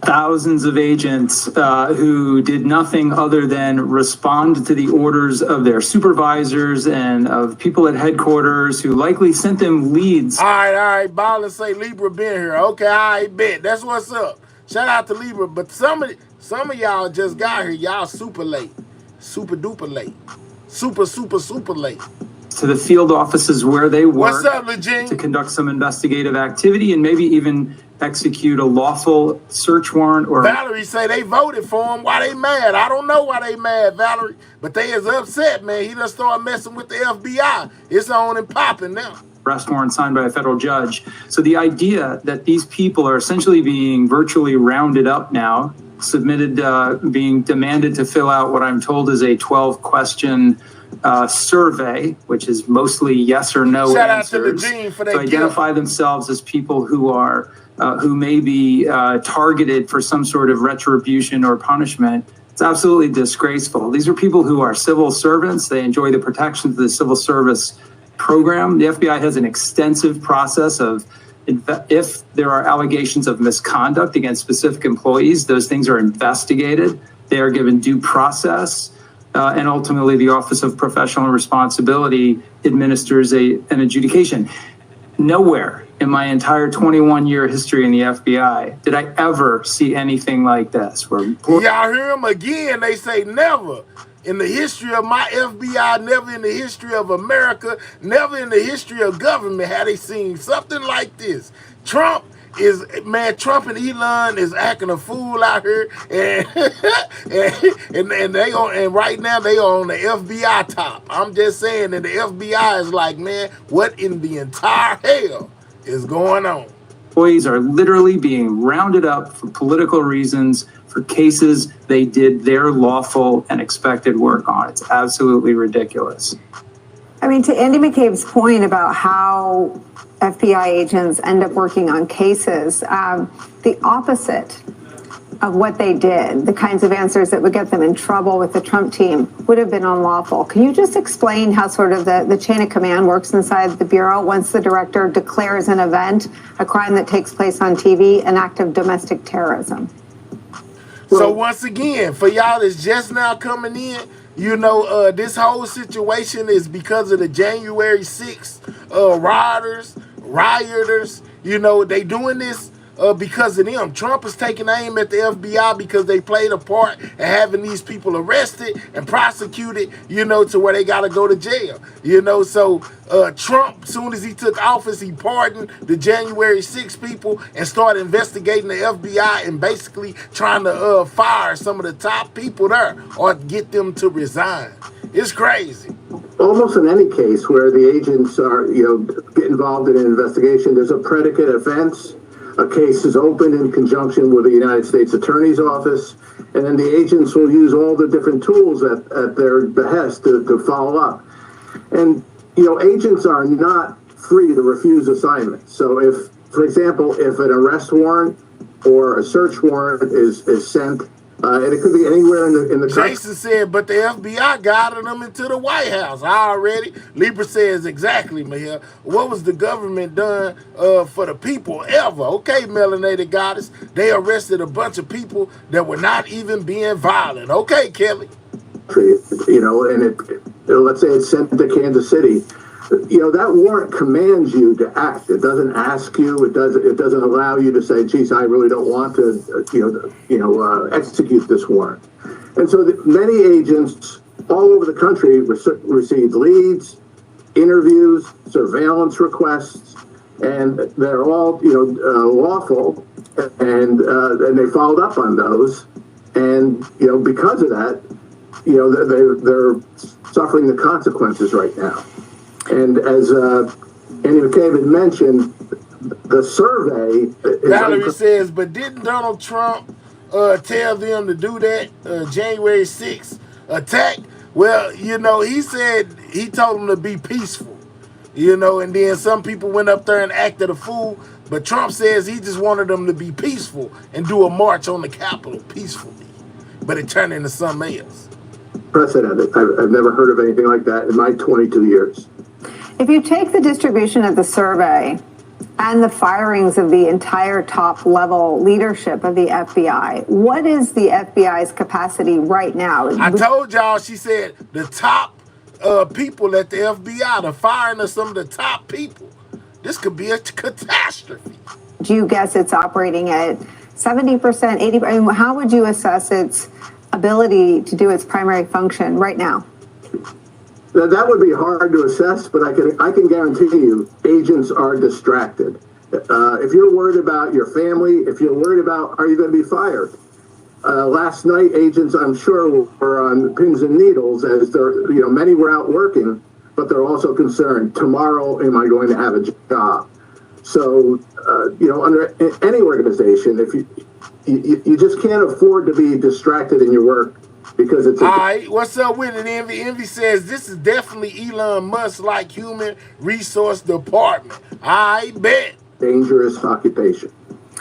Thousands of agents who did nothing other than respond to the orders of their supervisors and of people at headquarters who likely sent them leads. All right, Ballin say Libra been here. Okay, I bet. That's what's up. Shout out to Libra. But some of y'all just got here. Y'all super late. Super duper late. Super late. To the field offices where they work. What's up, Legine? To conduct some investigative activity and maybe even execute a lawful search warrant. Or Valerie say they voted for him. Why they mad? I don't know why they mad, Valerie. But they is upset, man. He done started messing with the FBI. It's on and popping now. Arrest warrant signed by a federal judge. So the idea that these people are essentially being virtually rounded up now, submitted, being demanded to fill out what I'm told is a 12-question survey, which is mostly yes or no answers, to identify themselves as people who are who may be targeted for some sort of retribution or punishment. It's absolutely disgraceful. These are people who are civil servants. They enjoy the protections of the civil service program. The FBI has an extensive process of, if there are allegations of misconduct against specific employees, those things are investigated. They are given due process. And ultimately, the Office of Professional Responsibility administers an adjudication. Nowhere in my entire 21-year history in the FBI did I ever see anything like this. Y'all hear them again. They say never in the history of my FBI, never in the history of America, never in the history of government had they seen something like this. Trump and Elon is acting a fool out here, and right now they are on the FBI top. I'm just saying that the FBI is like, man, what in the entire hell is going on? Employees are literally being rounded up for political reasons, for cases they did their lawful and expected work on. It's absolutely ridiculous. I mean, to Andy McCabe's point about how FBI agents end up working on cases, the opposite of what they did, the kinds of answers that would get them in trouble with the Trump team, would have been unlawful. Can you just explain how sort of the chain of command works inside the Bureau once the director declares an event, a crime that takes place on TV, an act of domestic terrorism? So once again, for y'all that's just now coming in, you know, this whole situation is because of the January 6th rioters. You know, they doing this because of them. Trump is taking aim at the FBI because they played a part in having these people arrested and prosecuted, you know, to where they got to go to jail. You know, so Trump, soon as he took office, he pardoned the January 6th people and started investigating the FBI and basically trying to fire some of the top people there or get them to resign. It's crazy. Almost in any case where the agents are, you know, get involved in an investigation, there's a predicate offense. A case is opened in conjunction with the United States Attorney's Office, and then the agents will use all the different tools at their behest to follow up. And, you know, agents are not free to refuse assignments. So if, for example, if an arrest warrant or a search warrant is sent, and it could be anywhere in the country. Jason said, but the FBI guided them into the White House already. Libra says exactly, Mahia. What was the government done for the people ever? Okay, Melanated Goddess. They arrested a bunch of people that were not even being violent. Okay, Kelly. You know, and let's say it's sent to Kansas City. You know, that warrant commands you to act. It doesn't ask you. It doesn't allow you to say, geez, I really don't want to, execute this warrant. And so many agents all over the country receive leads, interviews, surveillance requests, and they're all, lawful, and they followed up on those. And, you know, because of that, you know, they're suffering the consequences right now. And as Andy McCabe had mentioned, the survey... Valerie says, but didn't Donald Trump tell them to do that January 6th attack? Well, you know, he said he told them to be peaceful, you know, and then some people went up there and acted a fool. But Trump says he just wanted them to be peaceful and do a march on the Capitol peacefully. But it turned into something else. Precedent. I've never heard of anything like that in my 22 years. If you take the distribution of the survey and the firings of the entire top level leadership of the FBI, what is the FBI's capacity right now? I told y'all, she said the top people at the FBI, the firing of some of the top people. This could be a catastrophe. Do you guess it's operating at 70%, 80%? I mean, how would you assess its ability to do its primary function right now? That would be hard to assess, but I can guarantee you agents are distracted. If you're worried about your family, if you're worried about are you going to be fired? Last night, agents, I'm sure, were on pins and needles as many were out working, but they're also concerned, tomorrow, am I going to have a job? So, under any organization, if you just can't afford to be distracted in your work because it's... All right, what's up with it, Envy? Envy says, this is definitely Elon Musk-like human resource department. I bet. Dangerous occupation.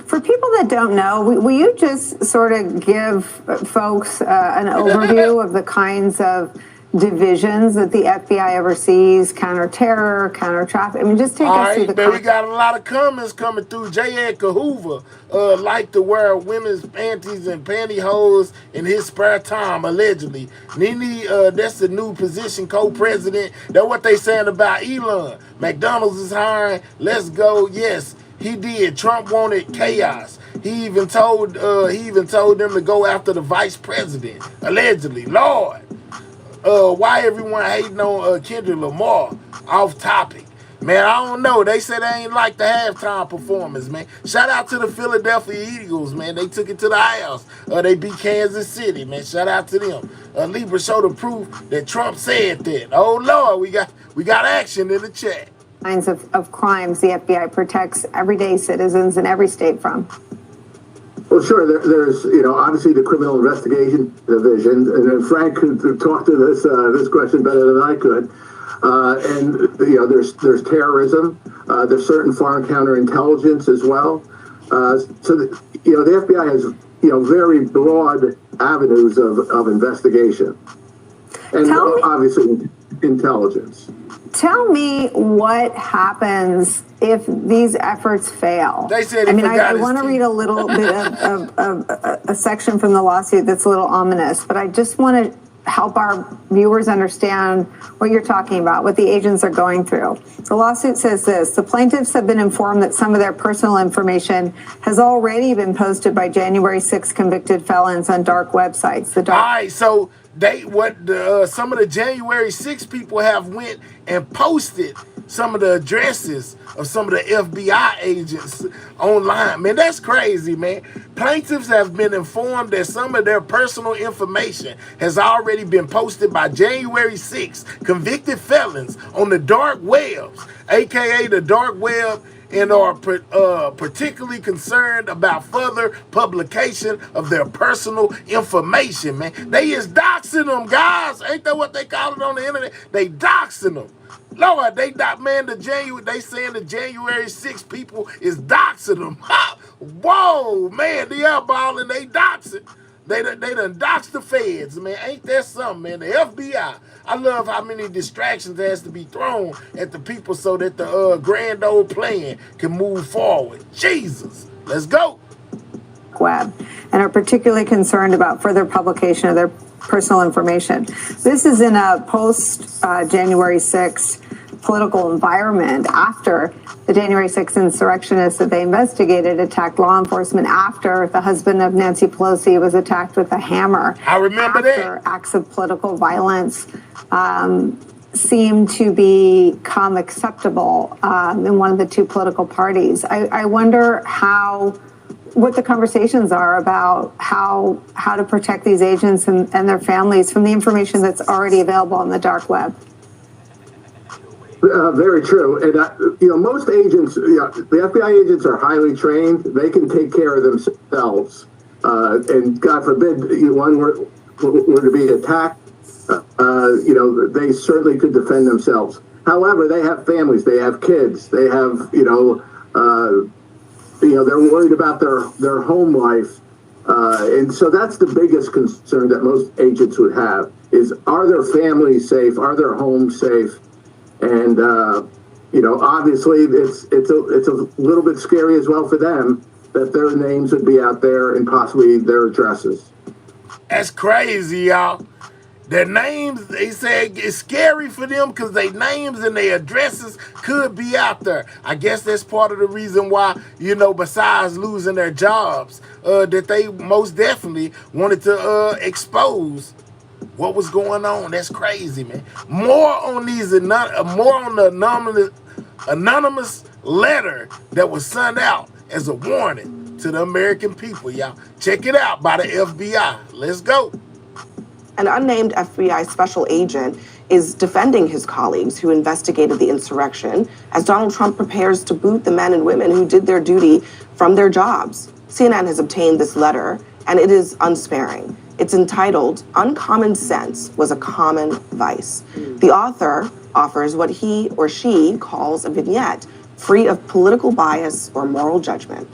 For people that don't know, will you just sort of give folks an overview of the kinds of divisions that the FBI oversees? Counter-terror, counter-traffic. I mean, just take us through the... All right, we got a lot of comments coming through. J. Edgar Hoover liked to wear women's panties and pantyhose in his spare time, allegedly. Nene, that's the new position, co-president. That's what they saying about Elon. McDonald's is hiring. Let's go. Yes, he did. Trump wanted chaos. He even told them to go after the vice president, allegedly. Lord. Why everyone hating on Kendrick Lamar? Off topic. Man, I don't know. They said they ain't like the halftime performance, man. Shout out to the Philadelphia Eagles, man. They took it to the house. They beat Kansas City, man. Shout out to them. Libra showed the proof that Trump said that. Oh, Lord, we got action in the chat. Kinds of crimes the FBI protects everyday citizens in every state from. Well, sure. There's, obviously the Criminal Investigation Division, and then Frank could talk to this question better than I could. And there's terrorism. There's certain foreign counterintelligence as well. So the FBI has very broad avenues of investigation, and obviously intelligence. Tell me what happens if these efforts fail. They said I want to read a little bit of a section from the lawsuit that's a little ominous, but I just want to help our viewers understand what you're talking about, what the agents are going through. The lawsuit says this: the plaintiffs have been informed that some of their personal information has already been posted by January 6 convicted felons on dark websites. All right, so some of the January 6 people have went and posted some of the addresses of some of the FBI agents online. Man, that's crazy, man. Plaintiffs have been informed that some of their personal information has already been posted by January 6 convicted felons on the dark webs, aka the dark web, and are particularly concerned about further publication of their personal information, man. They is doxing them, guys. Ain't that what they call it on the internet? They doxing them. Lord, they saying the January 6 people is doxing them. Whoa, man, they are balling, they doxing. They done doxed the feds, man. Ain't that something, man? The FBI. I love how many distractions has to be thrown at the people so that the grand old plan can move forward. Jesus, let's go. Web, and are particularly concerned about further publication of their personal information. This is in a post-January 6 political environment after the January 6 insurrectionists that they investigated attacked law enforcement, after the husband of Nancy Pelosi was attacked with a hammer. I remember that. Acts of political violence seem to become acceptable in one of the two political parties. I wonder what the conversations are about how to protect these agents and their families from the information that's already available on the dark web. Very true. And, most agents, the FBI agents are highly trained. They can take care of themselves. And God forbid one were to be attacked, they certainly could defend themselves. However, they have families, they have kids, they have, they're worried about their home life. And so that's the biggest concern that most agents would have is, are their families safe? Are their homes safe? And, obviously it's a little bit scary as well for them that their names would be out there and possibly their addresses. That's crazy, y'all. Their names, they said it's scary for them because their names and their addresses could be out there. I guess that's part of the reason why, besides losing their jobs, that they most definitely wanted to expose what was going on. That's crazy, man. More on the anonymous letter that was sent out as a warning to the American people, y'all. Check it out by the FBI. Let's go. An unnamed FBI special agent is defending his colleagues who investigated the insurrection as Donald Trump prepares to boot the men and women who did their duty from their jobs. CNN has obtained this letter, and it is unsparing. It's entitled, "Uncommon Sense Was a Common Vice." The author offers what he or she calls a vignette, free of political bias or moral judgment.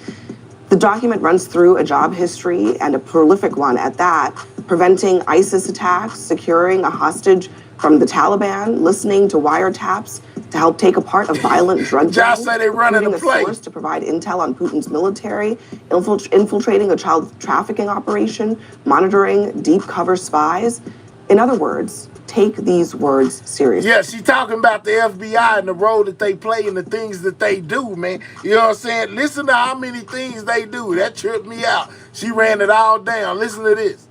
The document runs through a job history, and a prolific one at that, preventing ISIS attacks, securing a hostage from the Taliban, listening to wiretaps to help take apart a violent drug gang, recruiting a source to provide intel on Putin's military, infiltrating a child trafficking operation, monitoring deep cover spies. In other words, take these words seriously. Yeah, she's talking about the FBI and the role that they play and the things that they do, man. You know what I'm saying? Listen to how many things they do. That tripped me out. She ran it all down. Listen to this.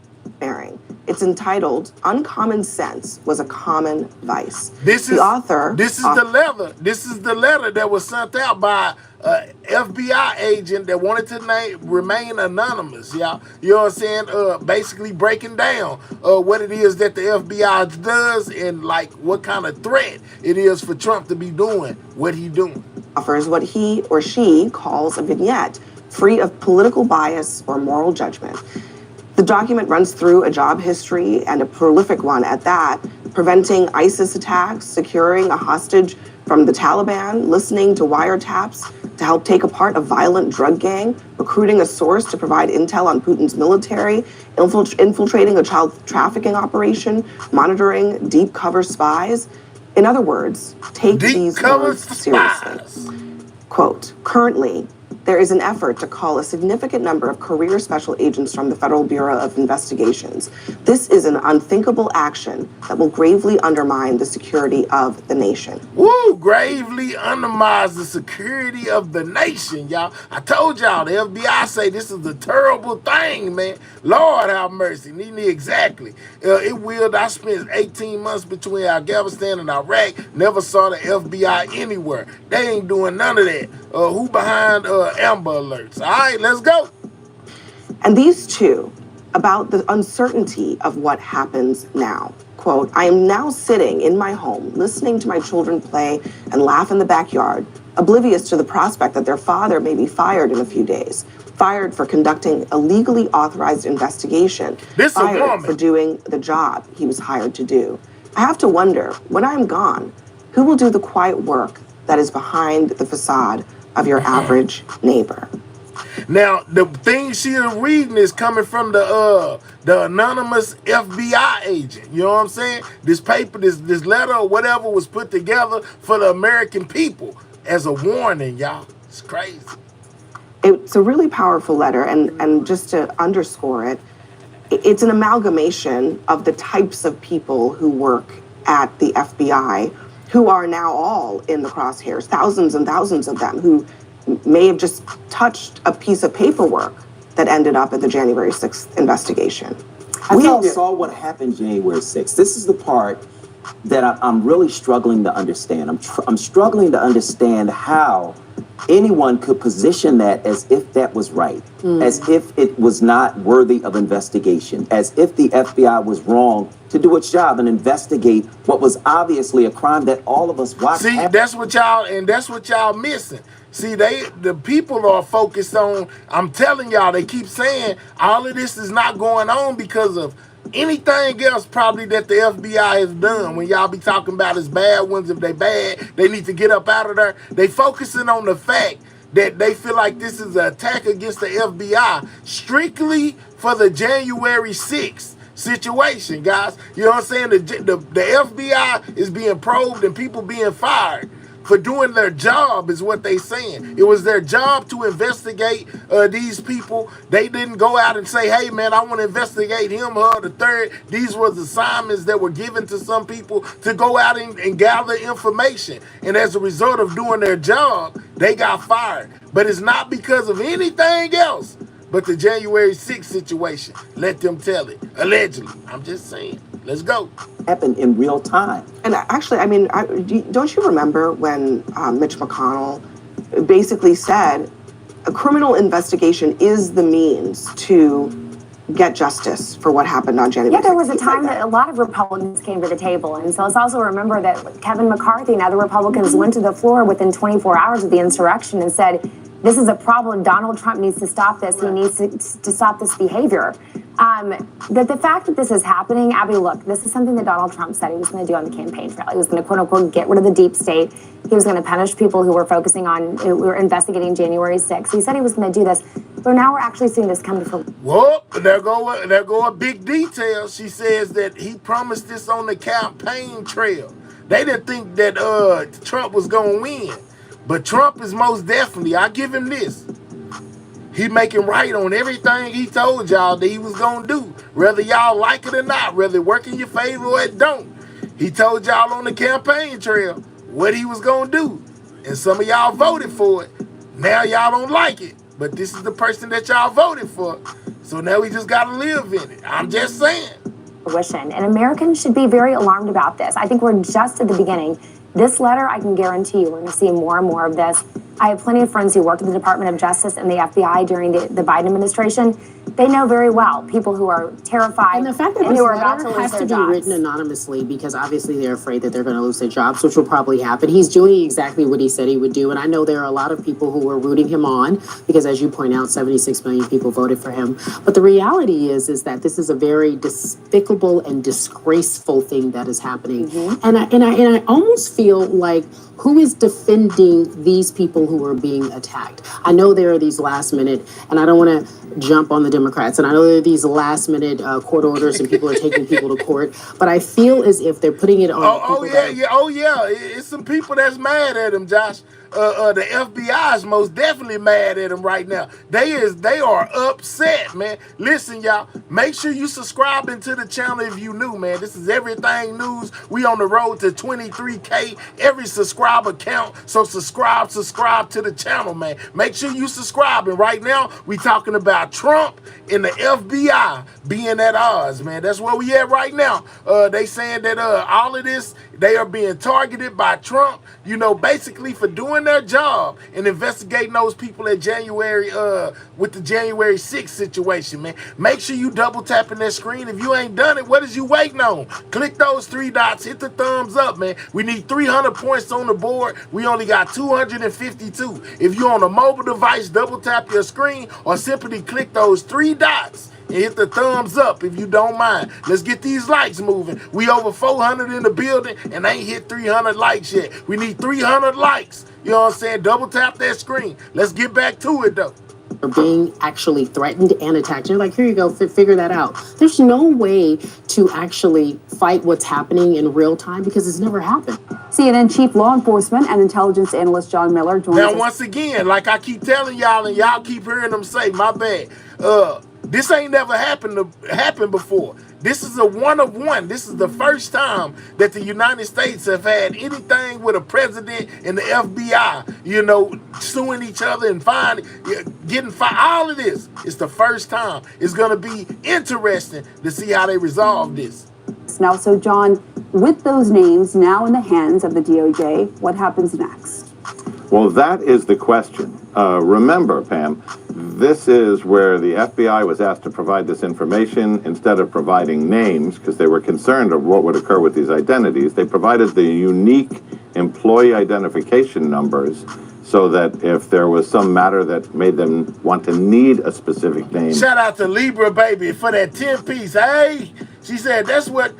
It's entitled, "Uncommon Sense Was a Common Vice." This is the letter that was sent out by an FBI agent that wanted to remain anonymous, y'all. You know what I'm saying? Basically breaking down what it is that the FBI does and like what kind of threat it is for Trump to be doing what he's doing. Offers what he or she calls a vignette, free of political bias or moral judgment. The document runs through a job history, and a prolific one at that, preventing ISIS attacks, securing a hostage from the Taliban, listening to wiretaps to help take apart a violent drug gang, recruiting a source to provide intel on Putin's military, infiltrating a child trafficking operation, monitoring deep cover spies. In other words, take these words seriously. Quote, "Currently, there is an effort to call a significant number of career special agents from the Federal Bureau of Investigations. This is an unthinkable action that will gravely undermine the security of the nation." Woo, gravely undermines the security of the nation, y'all. I told y'all, the FBI say this is a terrible thing, man. Lord have mercy. Exactly. I spent 18 months between Afghanistan and Iraq, never saw the FBI anywhere. They ain't doing none of that. Who behind Amber Alerts? All right, let's go. And these two, about the uncertainty of what happens now. Quote, "I am now sitting in my home, listening to my children play and laugh in the backyard, oblivious to the prospect that their father may be fired in a few days, fired for conducting a legally authorized investigation, fired for doing the job he was hired to do. I have to wonder, when I'm gone, who will do the quiet work that is behind the facade of your average neighbor?" Now, the thing she is reading is coming from the anonymous FBI agent. You know what I'm saying? This paper, this letter or whatever was put together for the American people as a warning, y'all. It's crazy. It's a really powerful letter, and just to underscore it, it's an amalgamation of the types of people who work at the FBI who are now all in the crosshairs, thousands and thousands of them who may have just touched a piece of paperwork that ended up at the January 6th investigation. We all saw what happened January 6th. This is the part that I'm really struggling to understand. I'm struggling to understand how anyone could position that as if that was right, as if it was not worthy of investigation, as if the FBI was wrong to do its job and investigate what was obviously a crime that all of us watched. See, that's what y'all missing. See, the people are focused on, I'm telling y'all, they keep saying all of this is not going on because of anything else probably that the FBI has done. When y'all be talking about as bad ones, if they bad, they need to get up out of there. They focusing on the fact that they feel like this is an attack against the FBI strictly for the January 6th situation, guys. You know what I'm saying? The FBI is being probed and people being fired for doing their job is what they saying. It was their job to investigate these people. They didn't go out and say, hey, man, I want to investigate him, her, the third. These were assignments that were given to some people to go out and gather information. And as a result of doing their job, they got fired. But it's not because of anything else but the January 6th situation. Let them tell it. Allegedly. I'm just saying. Let's go. Happened in real time. And actually, I mean, don't you remember when Mitch McConnell basically said a criminal investigation is the means to get justice for what happened on January 6th? Yeah, there was a time that a lot of Republicans came to the table. And so let's also remember that Kevin McCarthy and other Republicans went to the floor within 24 hours of the insurrection and said, this is a problem. Donald Trump needs to stop this. He needs to stop this behavior. The fact that this is happening, Abby, look, this is something that Donald Trump said he was going to do on the campaign trail. He was going to, quote unquote, get rid of the deep state. He was going to punish people who were who were investigating January 6th. He said he was going to do this. But now we're actually seeing this come to fruition. Well, there go a big detail. She says that he promised this on the campaign trail. They didn't think that Trump was going to win. But Trump is most definitely, I give him this. He making right on everything he told y'all that he was going to do. Whether y'all like it or not, whether it work in your favor or it don't. He told y'all on the campaign trail what he was going to do. And some of y'all voted for it. Now y'all don't like it. But this is the person that y'all voted for. So now we just got to live in it. I'm just saying. And Americans should be very alarmed about this. I think we're just at the beginning. This letter, I can guarantee you, we're going to see more and more of this. I have plenty of friends who worked at the Department of Justice and the FBI during the Biden administration. They know very well people who are terrified and the fact that and this who are about to letter lose has to their be jobs. written anonymously because obviously they're afraid that they're going to lose their jobs, which will probably happen. He's doing exactly what he said he would do, and I know there are a lot of people who were rooting him on because, as you point out, 76 million people voted for him. But the reality is that this is a very despicable and disgraceful thing that is happening, and I almost feel like, who is defending these people who are being attacked? I know there are these last minute, and I don't want to jump on the Democrats, and I know there are these last minute court orders and people are taking people to court, but I feel as if they're putting it on. Oh yeah. It's some people that's mad at him, Josh. The FBI is most definitely mad at him right now. They are upset, man. Listen, y'all, make sure you subscribing to the channel if you new, man. This is Everything News. We on the road to 23K. Every subscriber count. So subscribe to the channel, man. Make sure you subscribing. Right now, we talking about Trump and the FBI being at odds, man. That's where we at right now. They saying that all of this, they are being targeted by Trump, you know, basically for doing their job and investigating those people at January, with the January 6th situation, man. Make sure you double tapping that screen. If you ain't done it, what is you waiting on? Click those 3 dots, hit the thumbs up, man. We need 300 points on the board. We only got 252. If you're on a mobile device, double tap your screen or simply click those 3 dots and hit the thumbs up if you don't mind. Let's get these likes moving. We over 400 in the building and ain't hit 300 likes yet. We need 300 likes. You know what I'm saying? Double tap that screen. Let's get back to it, though. Are being actually threatened and attacked. You're like, here you go, figure that out. There's no way to actually fight what's happening in real time because it's never happened. CNN Chief Law Enforcement and Intelligence Analyst John Miller joins us. Now, once again, like I keep telling y'all and y'all keep hearing them say, my bad, this ain't never happened before. This is a one of one. This is the first time that the United States have had anything with a president and the FBI, you know, suing each other and getting fined. All of this is the first time. It's going to be interesting to see how they resolve this. Now, so John, with those names now in the hands of the DOJ, what happens next? Well, that is the question. Remember, Pam, this is where the FBI was asked to provide this information instead of providing names because they were concerned of what would occur with these identities. They provided the unique employee identification numbers so that if there was some matter that made them want to need a specific name. Shout out to Libra, baby, for that 10-piece. Hey, she said that's what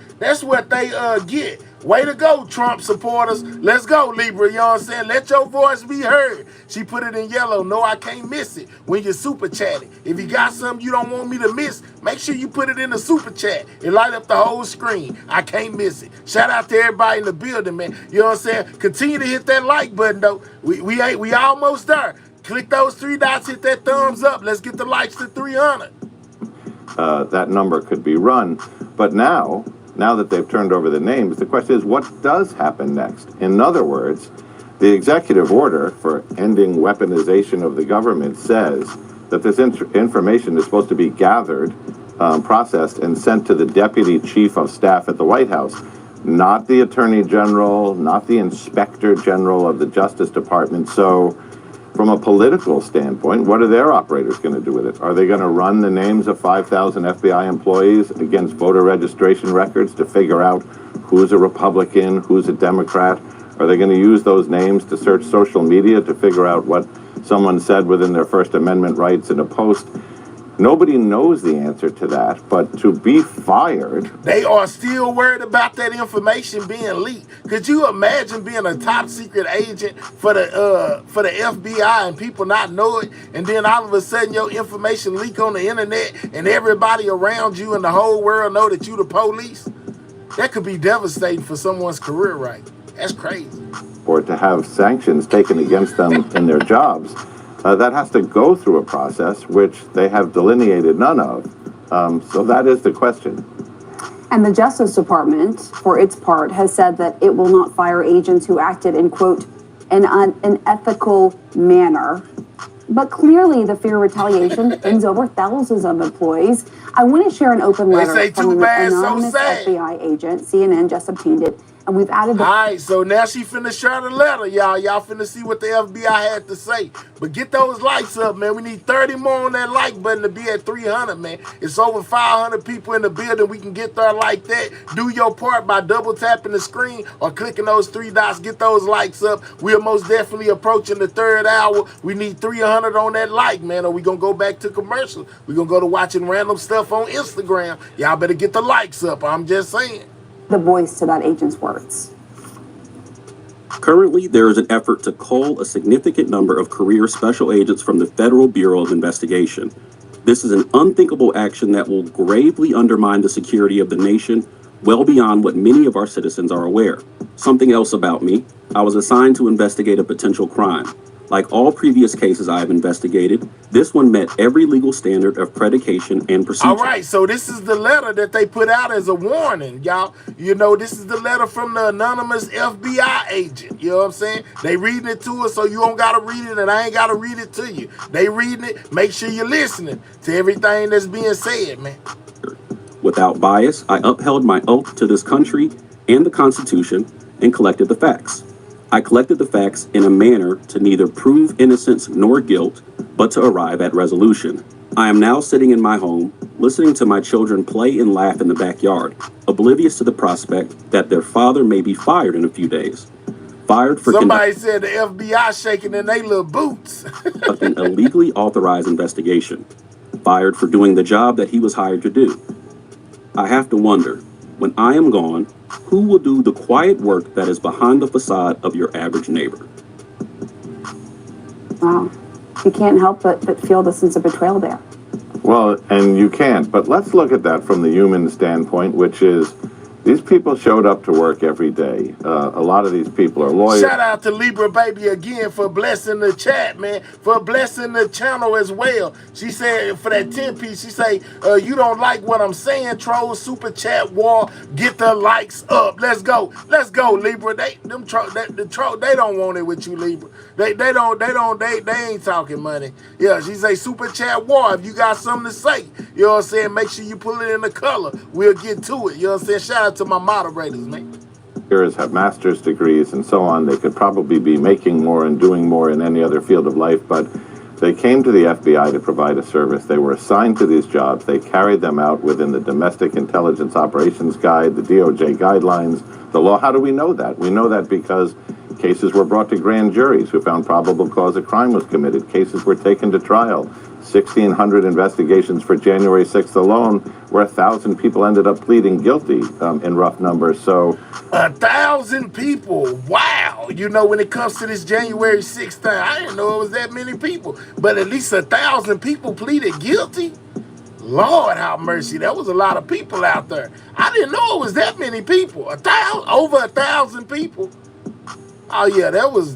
they get Way to go, Trump supporters. Let's go, Libra. You know what I'm saying? Let your voice be heard. She put it in yellow. No, I can't miss it when you're super chatting. If you got something you don't want me to miss, make sure you put it in the super chat. It light up the whole screen. I can't miss it. Shout out to everybody in the building, man. You know what I'm saying? Continue to hit that like button, though. We almost there. Click those 3 dots, hit that thumbs up. Let's get the likes to 300. That number could be run. But now that they've turned over the names, the question is, what does happen next? In other words, the executive order for ending weaponization of the government says that this information is supposed to be gathered, processed, and sent to the Deputy Chief of Staff at the White House, not the Attorney General, not the Inspector General of the Justice Department. So from a political standpoint, what are their operators going to do with it? Are they going to run the names of 5,000 FBI employees against voter registration records to figure out who's a Republican, who's a Democrat? Are they going to use those names to search social media to figure out what someone said within their First Amendment rights in a post? Nobody knows the answer to that, but to be fired... They are still worried about that information being leaked. Could you imagine being a top secret agent for the FBI and people not know it, and then all of a sudden your information leak on the internet and everybody around you and the whole world know that you the police? That could be devastating for someone's career, right? That's crazy. Or to have sanctions taken against them in their jobs. That has to go through a process which they have delineated none of. So that is the question. And the Justice Department, for its part, has said that it will not fire agents who acted in, quote, an unethical manner. But clearly the fear of retaliation hangs over thousands of employees. I want to share an open letter from an anonymous FBI agent. CNN just obtained it. And we've added the... All right, so now she finna share the letter, y'all. Y'all finna see what the FBI had to say. But get those likes up, man. We need 30 more on that like button to be at 300, man. It's over 500 people in the building. We can get there like that. Do your part by double tapping the screen or clicking those 3 dots. Get those likes up. We are most definitely approaching the 3rd hour. We need 300 on that like, man, or we gonna go back to commercials. We gonna go to watching random stuff on Instagram. Y'all better get the likes up. I'm just saying. The voice to that agent's words. Currently, there is an effort to cull a significant number of career special agents from the Federal Bureau of Investigation. This is an unthinkable action that will gravely undermine the security of the nation, well beyond what many of our citizens are aware. Something else about me, I was assigned to investigate a potential crime. Like all previous cases I have investigated, this one met every legal standard of predication and procedure. All right, so this is the letter that they put out as a warning, y'all. You know, this is the letter from the anonymous FBI agent. You know what I'm saying? They reading it to us, so you don't got to read it, and I ain't got to read it to you. They reading it. Make sure you're listening to everything that's being said, man. Without bias, I upheld my oath to this country and the Constitution and collected the facts. I collected the facts in a manner to neither prove innocence nor guilt, but to arrive at resolution. I am now sitting in my home, listening to my children play and laugh in the backyard, oblivious to the prospect that their father may be fired in a few days. Fired for somebody said the FBI shaking in their little boots. of an illegally authorized investigation. Fired for doing the job that he was hired to do. I have to wonder, when I am gone, who will do the quiet work that is behind the facade of your average neighbor? Wow. You can't help but feel the sense of betrayal there. Well, and you can't, but let's look at that from the human standpoint, which is these people showed up to work every day. A lot of these people are lawyers. Shout out to Libra Baby again for blessing the chat, man, for blessing the channel as well. She said for that 10-piece, she say, you don't like what I'm saying, troll, super chat war, get the likes up. Let's go, Libra. They don't want it with you, Libra. They ain't talking money. Yeah, she say super chat war. If you got something to say, you know what I'm saying, make sure you put it in the color. We'll get to it. You know what I'm saying? Shout out to my moderators, man. Have master's degrees and so on. They could probably be making more and doing more in any other field of life, but they came to the FBI to provide a service. They were assigned to these jobs. They carried them out within the Domestic Intelligence Operations Guide, the DOJ guidelines, the law. How do we know that? We know that because Cases were brought to grand juries who found probable cause a crime was committed. Cases were taken to trial. 1,600 investigations for January 6th alone, where 1,000 people ended up pleading guilty in rough numbers. So 1,000 people. Wow. You know, when it comes to this January 6th thing, I didn't know it was that many people. But at least 1,000 people pleaded guilty. Lord have mercy. That was a lot of people out there. I didn't know it was that many people. Over 1,000 people. Oh yeah, that was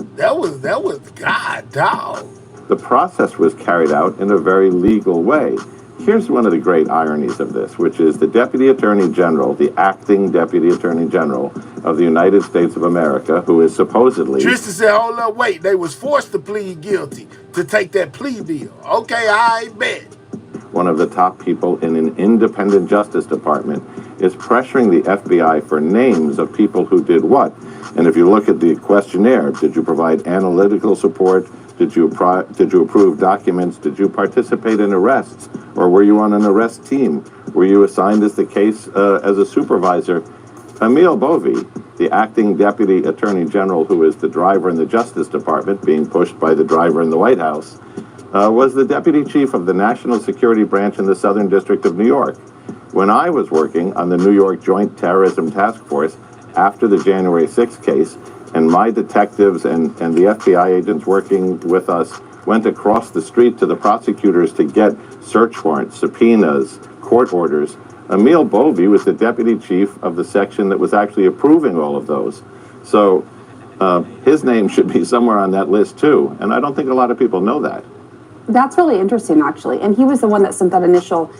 God dog. the process was carried out in a very legal way. Here's one of the great ironies of this, which is the Deputy Attorney General, the acting Deputy Attorney General of the United States of America, who is supposedly... Tristan said, hold up, wait, they was forced to plead guilty to take that plea deal. Okay, I bet. One of the top people in an independent Justice Department is pressuring the FBI for names of people who did what. And if you look at the questionnaire, did you provide analytical support? Did you approve documents? Did you participate in arrests? Or were you on an arrest team? Were you assigned as the case as a supervisor? Emil Bovee, the acting Deputy Attorney General, who is the driver in the Justice Department, being pushed by the driver in the White House, was the Deputy Chief of the National Security Branch in the Southern District of New York. When I was working on the New York Joint Terrorism Task Force after the January 6th case, and my detectives and the FBI agents working with us went across the street to the prosecutors to get search warrants, subpoenas, court orders, Emil Bovee was the Deputy Chief of the section that was actually approving all of those. So his name should be somewhere on that list too, and I don't think a lot of people know that. That's really interesting, actually. And he was the one that sent that initial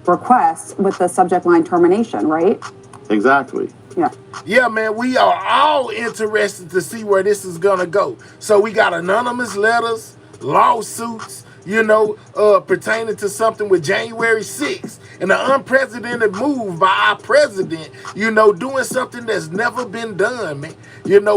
request with the subject line termination, right? Exactly. Yeah. Yeah, man, we are all interested to see where this is going to go. So we got anonymous letters, lawsuits, pertaining to something with January 6th and an unprecedented move by our president, doing something that's never been done, man.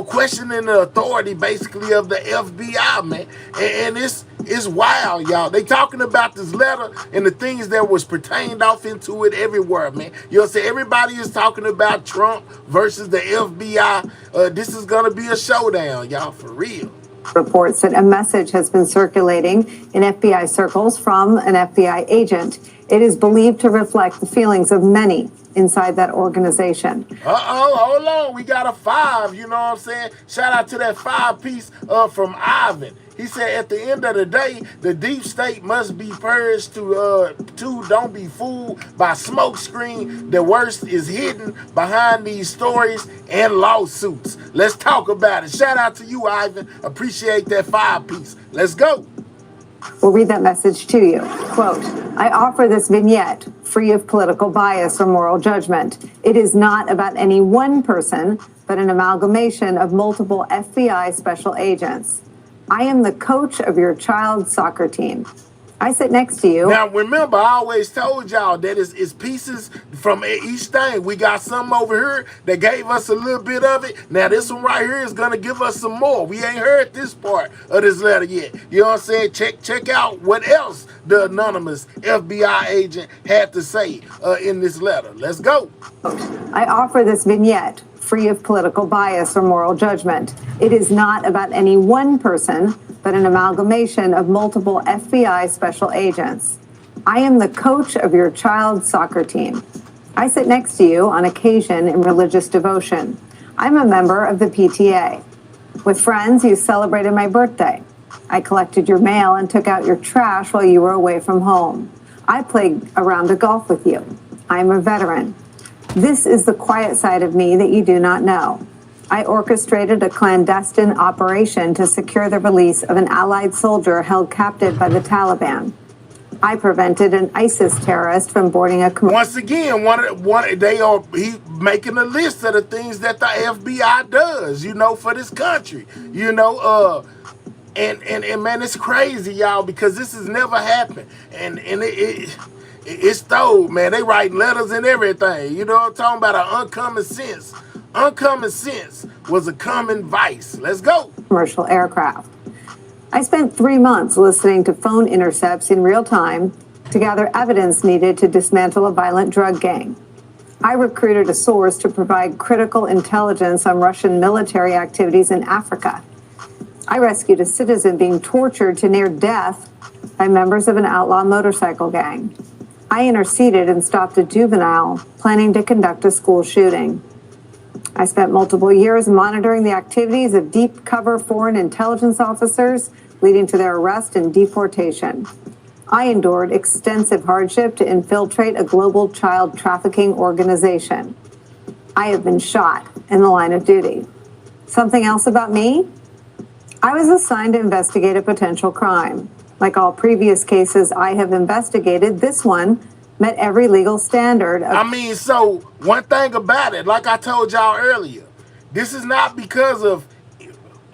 Questioning the authority basically of the FBI, man. And it's wild, y'all. They talking about this letter and the things that was pertained off into it everywhere, man. Everybody is talking about Trump versus the FBI. This is going to be a showdown, y'all, for real. Reports that a message has been circulating in FBI circles from an FBI agent. It is believed to reflect the feelings of many inside that organization. Hold on. We got a 5, you know what I'm saying? Shout out to that 5-piece from Ivan. He said, at the end of the day, the deep state must be purged to don't be fooled by smoke screen. The worst is hidden behind these stories and lawsuits. Let's talk about it. Shout out to you, Ivan. Appreciate that 5-piece. Let's go. We'll read that message to you. Quote, I offer this vignette free of political bias or moral judgment. It is not about any one person, but an amalgamation of multiple FBI special agents. I am the coach of your child's soccer team. I sit next to you. Now, remember, I always told y'all that it's pieces from each thing. We got some over here that gave us a little bit of it. Now, this one right here is going to give us some more. We ain't heard this part of this letter yet. You know what I'm saying? Check out what else the anonymous FBI agent had to say in this letter. Let's go. I offer this vignette free of political bias or moral judgment. It is not about any one person, but an amalgamation of multiple FBI special agents. I am the coach of your child's soccer team. I sit next to you on occasion in religious devotion. I'm a member of the PTA. With friends, you celebrated my birthday. I collected your mail and took out your trash while you were away from home. I played a round of golf with you. I'm a veteran. This is the quiet side of me that you do not know. I orchestrated a clandestine operation to secure the release of an Allied soldier held captive by the Taliban. I prevented an ISIS terrorist from boarding a... Once again, he making a list of the things that the FBI does, for this country, and man, it's crazy, y'all, because this has never happened, and it's told, man. They write letters and everything. You know what I'm talking about? An uncommon sense. Uncommon sense was a common vice. Let's go. Commercial aircraft. I spent 3 months listening to phone intercepts in real time to gather evidence needed to dismantle a violent drug gang. I recruited a source to provide critical intelligence on Russian military activities in Africa. I rescued a citizen being tortured to near death by members of an outlaw motorcycle gang. I interceded and stopped a juvenile planning to conduct a school shooting. I spent multiple years monitoring the activities of deep cover foreign intelligence officers, leading to their arrest and deportation. I endured extensive hardship to infiltrate a global child trafficking organization. I have been shot in the line of duty. Something else about me? I was assigned to investigate a potential crime. Like all previous cases I have investigated, this one met every legal standard. So one thing about it, like I told y'all earlier, this is not because of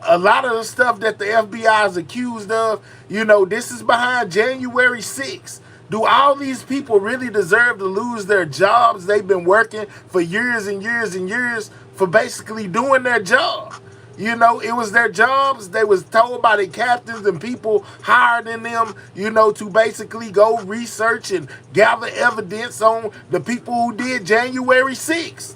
a lot of the stuff that the FBI is accused of. This is behind January 6th. Do all these people really deserve to lose their jobs? They've been working for years and years and years for basically doing their job. It was their jobs. They was told by the captains and people hired in them, to basically go research and gather evidence on the people who did January 6th.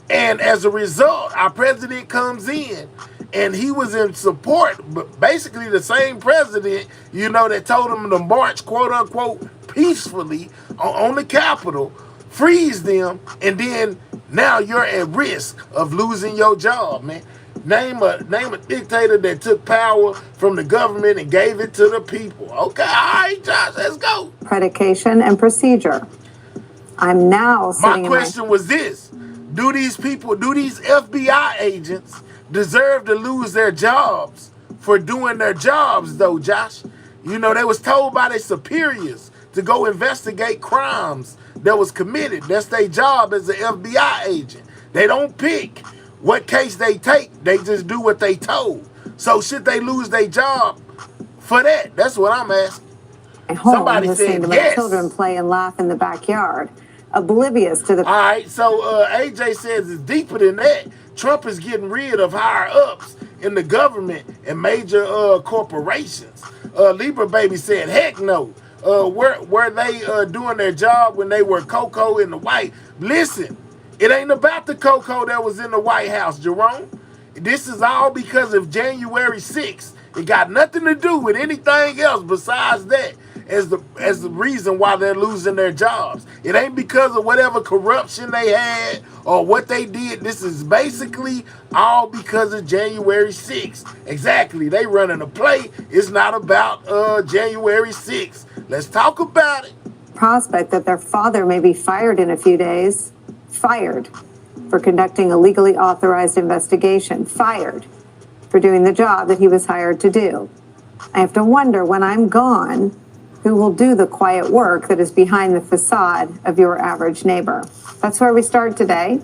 And as a result, our president comes in and he was in support, but basically the same president, that told him to march, quote unquote, peacefully on the Capitol, freeze them, and then now you're at risk of losing your job, man. Name a dictator that took power from the government and gave it to the people. Okay, all right, Josh, let's go. Predication and procedure. I'm now My question was this. Do these FBI agents deserve to lose their jobs for doing their jobs, though, Josh? They was told by their superiors to go investigate crimes that was committed. That's their job as an FBI agent. They don't pick what case they take. They just do what they told. So should they lose their job for that? That's what I'm asking. Somebody said to yes. My children play and laugh in the backyard, oblivious to the... All right, so AJ says it's deeper than that. Trump is getting rid of higher ups in the government and major corporations. Libra Baby said, heck no. Were they doing their job when they were Coco in the White? Listen, it ain't about the Coco that was in the White House, Jerome. This is all because of January 6th. It got nothing to do with anything else besides that as the reason why they're losing their jobs. It ain't because of whatever corruption they had or what they did. This is basically all because of January 6th. Exactly. They running a play. It's not about January 6th. Let's talk about it. Prospect that their father may be fired in a few days. Fired for conducting a legally authorized investigation. Fired for doing the job that he was hired to do. I have to wonder, when I'm gone, who will do the quiet work that is behind the facade of your average neighbor. That's where we start today.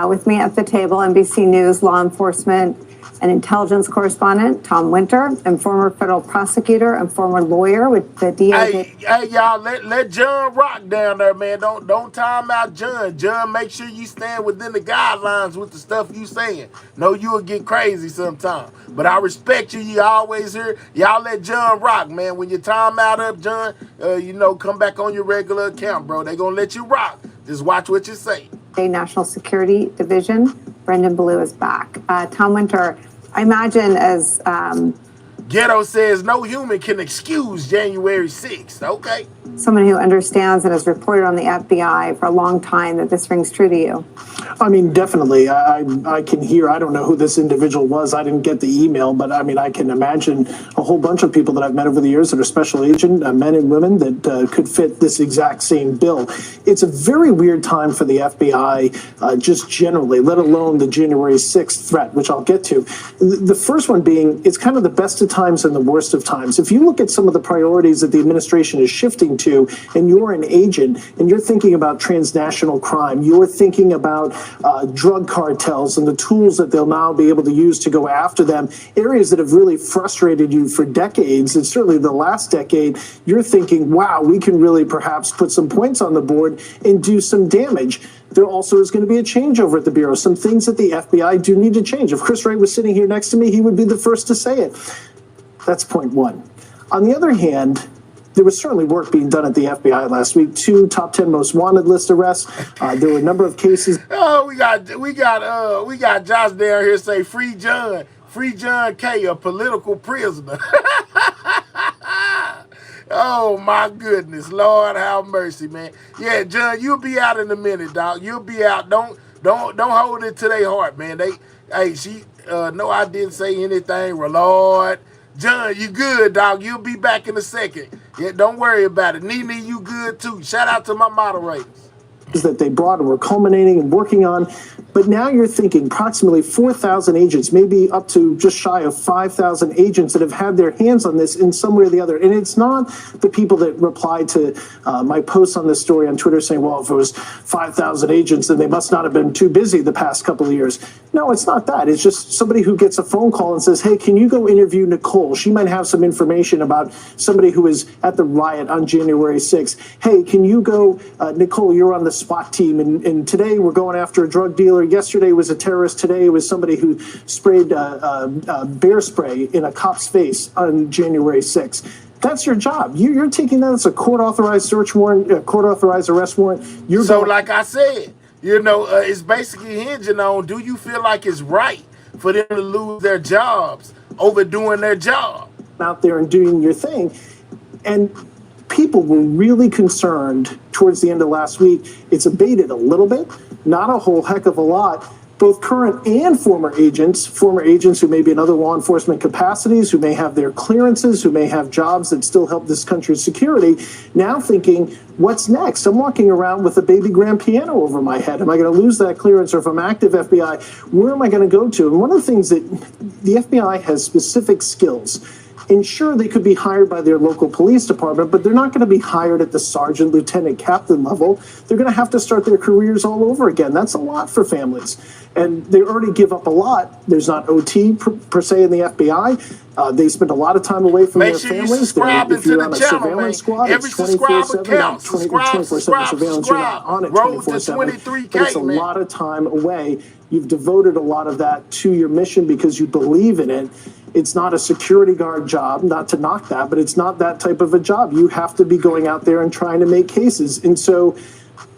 With me at the table, NBC News law enforcement and intelligence correspondent Tom Winter, and former federal prosecutor and former lawyer with the DOJ. Hey, y'all, let John rock down there, man. Don't time out John. John, make sure you stand within the guidelines with the stuff you saying. No, you'll get crazy sometime. But I respect you. You always here. Y'all let John rock, man. When your time out up, John, come back on your regular account, bro. They gonna let you rock. Just watch what you say. National Security Division, Brendan Ballou is back. Tom Winter, I imagine as... Ghetto says no human can excuse January 6th. Okay. Someone who understands and has reported on the FBI for a long time, that this rings true to you. I mean, definitely. I can hear, I don't know who this individual was. I didn't get the email, but I mean, I can imagine a whole bunch of people that I've met over the years that are special agent men and women that could fit this exact same bill. It's a very weird time for the FBI, just generally, let alone the January 6th threat, which I'll get to. The first one being, it's kind of the best of times and the worst of times. If you look at some of the priorities that the administration is shifting to, and you're an agent, and you're thinking about transnational crime, you're thinking about drug cartels and the tools that they'll now be able to use to go after them, areas that have really frustrated you for decades, and certainly the last decade, you're thinking, wow, we can really perhaps put some points on the board and do some damage. There also is going to be a changeover at the Bureau, some things that the FBI do need to change. If Chris Wray was sitting here next to me, he would be the first to say it. That's point one. On the other hand, there was certainly work being done at the FBI last week. 2 top 10 most wanted list arrests. There were a number of cases. Oh, we got Josh down here say free John K, a political prisoner. Oh my goodness, Lord have mercy, man. Yeah, John, you'll be out in a minute, dog. You'll be out. Don't hold it to their heart, man. No, I didn't say anything, Lord. John, you good, dog. You'll be back in a second. Yeah, don't worry about it. Nene, you good too. Shout out to my moderators. That they brought and were culminating and working on. But now you're thinking approximately 4,000 agents, maybe up to just shy of 5,000 agents that have had their hands on this in some way or the other. And it's not the people that replied to my posts on this story on Twitter saying, well, if it was 5,000 agents, then they must not have been too busy the past couple of years. No, it's not that. It's just somebody who gets a phone call and says, hey, can you go interview Nicole? She might have some information about somebody who was at the riot on January 6th. Hey, can you go, Nicole, you're on the SWAT team, and today we're going after a drug dealer. Yesterday was a terrorist. Today was somebody who sprayed bear spray in a cop's face on January 6th. That's your job. You're taking that as a court-authorized search warrant, a court-authorized arrest warrant. Like I said, it's basically hinging on, do you feel like it's right for them to lose their jobs over doing their job? Out there and doing your thing. And people were really concerned towards the end of last week. It's abated a little bit, not a whole heck of a lot. Both current and former agents who may be in other law enforcement capacities, who may have their clearances, who may have jobs that still help this country's security, now thinking, what's next? I'm walking around with a baby grand piano over my head. Am I going to lose that clearance? Or if I'm active FBI, where am I going to go to? And one of the things that the FBI has specific skills. And sure, they could be hired by their local police department, but they're not going to be hired at the sergeant, lieutenant, captain level. They're going to have to start their careers all over again. That's a lot for families. And they already give up a lot. There's not OT per se in the FBI. They spend a lot of time away from their families. Subscribe if you're to on the a channel, surveillance squad, every it's 24/7, counts. 24/7 surveillance. You're not on it 24/7. But it's a lot of time away. You've devoted a lot of that to your mission because you believe in it. It's not a security guard job, not to knock that, but it's not that type of a job. You have to be going out there and trying to make cases. And so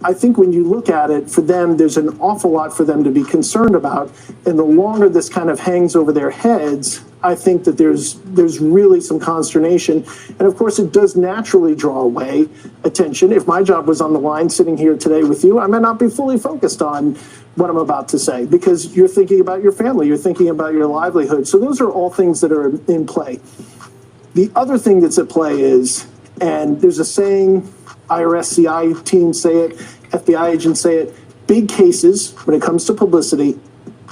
I think when you look at it, for them, there's an awful lot for them to be concerned about. And the longer this kind of hangs over their heads, I think that there's really some consternation. And of course, it does naturally draw away attention. If my job was on the line sitting here today with you, I might not be fully focused on what I'm about to say because you're thinking about your family, you're thinking about your livelihood. So those are all things that are in play. The other thing that's at play is, and there's a saying, IRS CI teams say it, FBI agents say it, big cases, when it comes to publicity,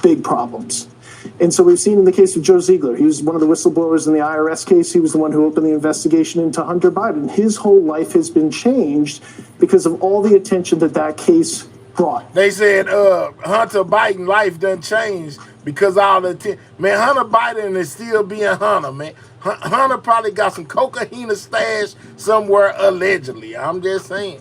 big problems. And so we've seen in the case of Joe Ziegler, he was one of the whistleblowers in the IRS case. He was the one who opened the investigation into Hunter Biden. His whole life has been changed because of all the attention that case brought. They said Hunter Biden life done changed because all the man, Hunter Biden is still being Hunter, man. Hunter probably got some cocaine stashed somewhere allegedly. I'm just saying.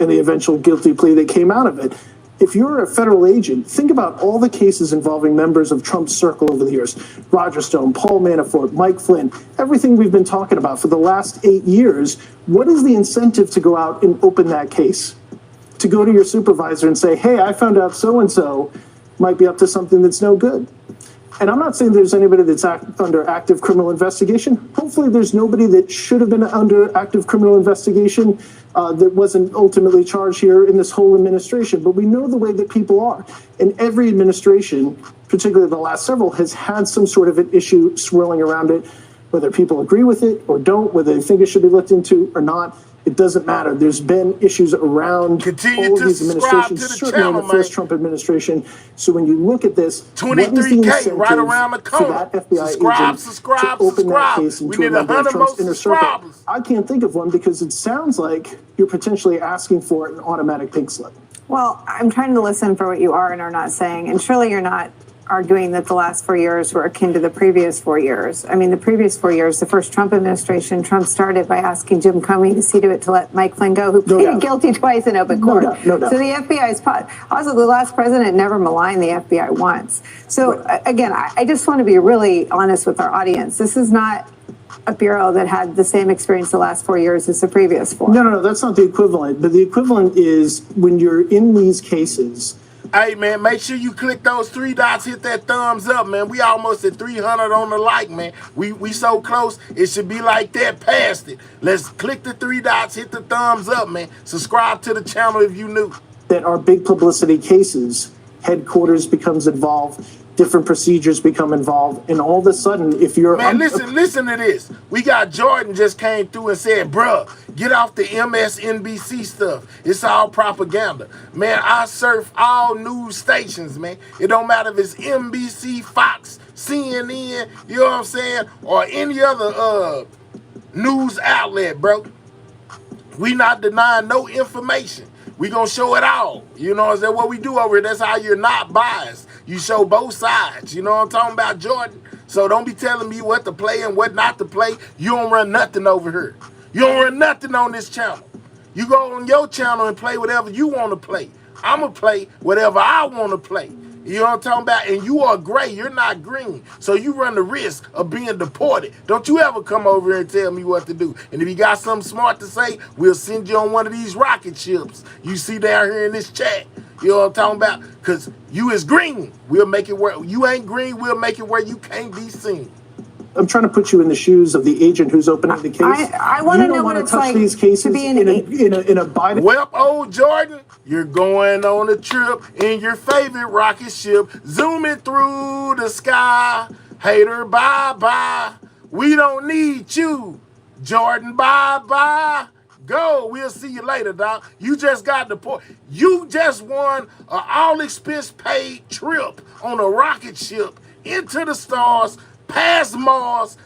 And the eventual guilty plea that came out of it. If you're a federal agent, think about all the cases involving members of Trump's circle over the years. Roger Stone, Paul Manafort, Mike Flynn, everything we've been talking about for the last 8 years. What is the incentive to go out and open that case? To go to your supervisor and say, hey, I found out so-and-so might be up to something that's no good. And I'm not saying there's anybody that's under active criminal investigation. Hopefully there's nobody that should have been under active criminal investigation that wasn't ultimately charged here in this whole administration. But we know the way that people are. And every administration, particularly the last several, has had some sort of an issue swirling around it, whether people agree with it or don't, whether they think it should be looked into or not. It doesn't matter. There's been issues around all of these administrations, certainly in the first Trump administration. So when you look at this, 23K right around the corner. For that FBI agent to open that case into a member of Trump's inner circle? I can't think of one because it sounds like you're potentially asking for an automatic pink slip. Well, I'm trying to listen for what you are and are not saying, and surely you're not arguing that the last 4 years were akin to the previous 4 years. I mean, the previous 4 years, the first Trump administration, Trump started by asking Jim Comey to see to it to let Mike Flynn go, who pleaded guilty twice in open court. No doubt. So the FBI's also the last president never maligned the FBI once. So again, I just want to be really honest with our audience. This is not a bureau that had the same experience the last 4 years as the previous 4. No, that's not the equivalent. But the equivalent is when you're in these cases. Hey, man, make sure you click those 3 dots, hit that thumbs up, man. We almost at 300 on the like, man. We so close, it should be like that, past it. Let's click the 3 dots, hit the thumbs up, man. Subscribe to the channel if you new. That are big publicity cases. Headquarters becomes involved. Different procedures become involved. And all of a sudden, if you're... Man, listen to this. We got Jordan just came through and said, bruh, get off the MSNBC stuff. It's all propaganda. Man, I surf all news stations, man. It don't matter if it's NBC, Fox, CNN, you know what I'm saying, or any other news outlet, bro. We not denying no information. We gonna show it all. You know what I'm saying? What we do over here, that's how you're not biased. You show both sides. You know what I'm talking about, Jordan? So don't be telling me what to play and what not to play. You don't run nothing over here. You don't run nothing on this channel. You go on your channel and play whatever you want to play. I'm going to play whatever I want to play. You know what I'm talking about? And you are gray. You're not green. So you run the risk of being deported. Don't you ever come over here and tell me what to do. And if you got something smart to say, we'll send you on one of these rocket ships you see down here in this chat. You know what I'm talking about? Because you is green. We'll make it where you ain't green. We'll make it where you can't be seen. I'm trying to put you in the shoes of the agent who's opening the case. I want to know what it's like these cases to be in a Biden. Well, old Jordan, you're going on a trip in your favorite rocket ship, zooming through the sky. Hater, bye-bye. We don't need you. Jordan, bye-bye. Go. We'll see you later, Doc. You just got deported. You just won an all-expense-paid trip on a rocket ship into the stars, past Mars,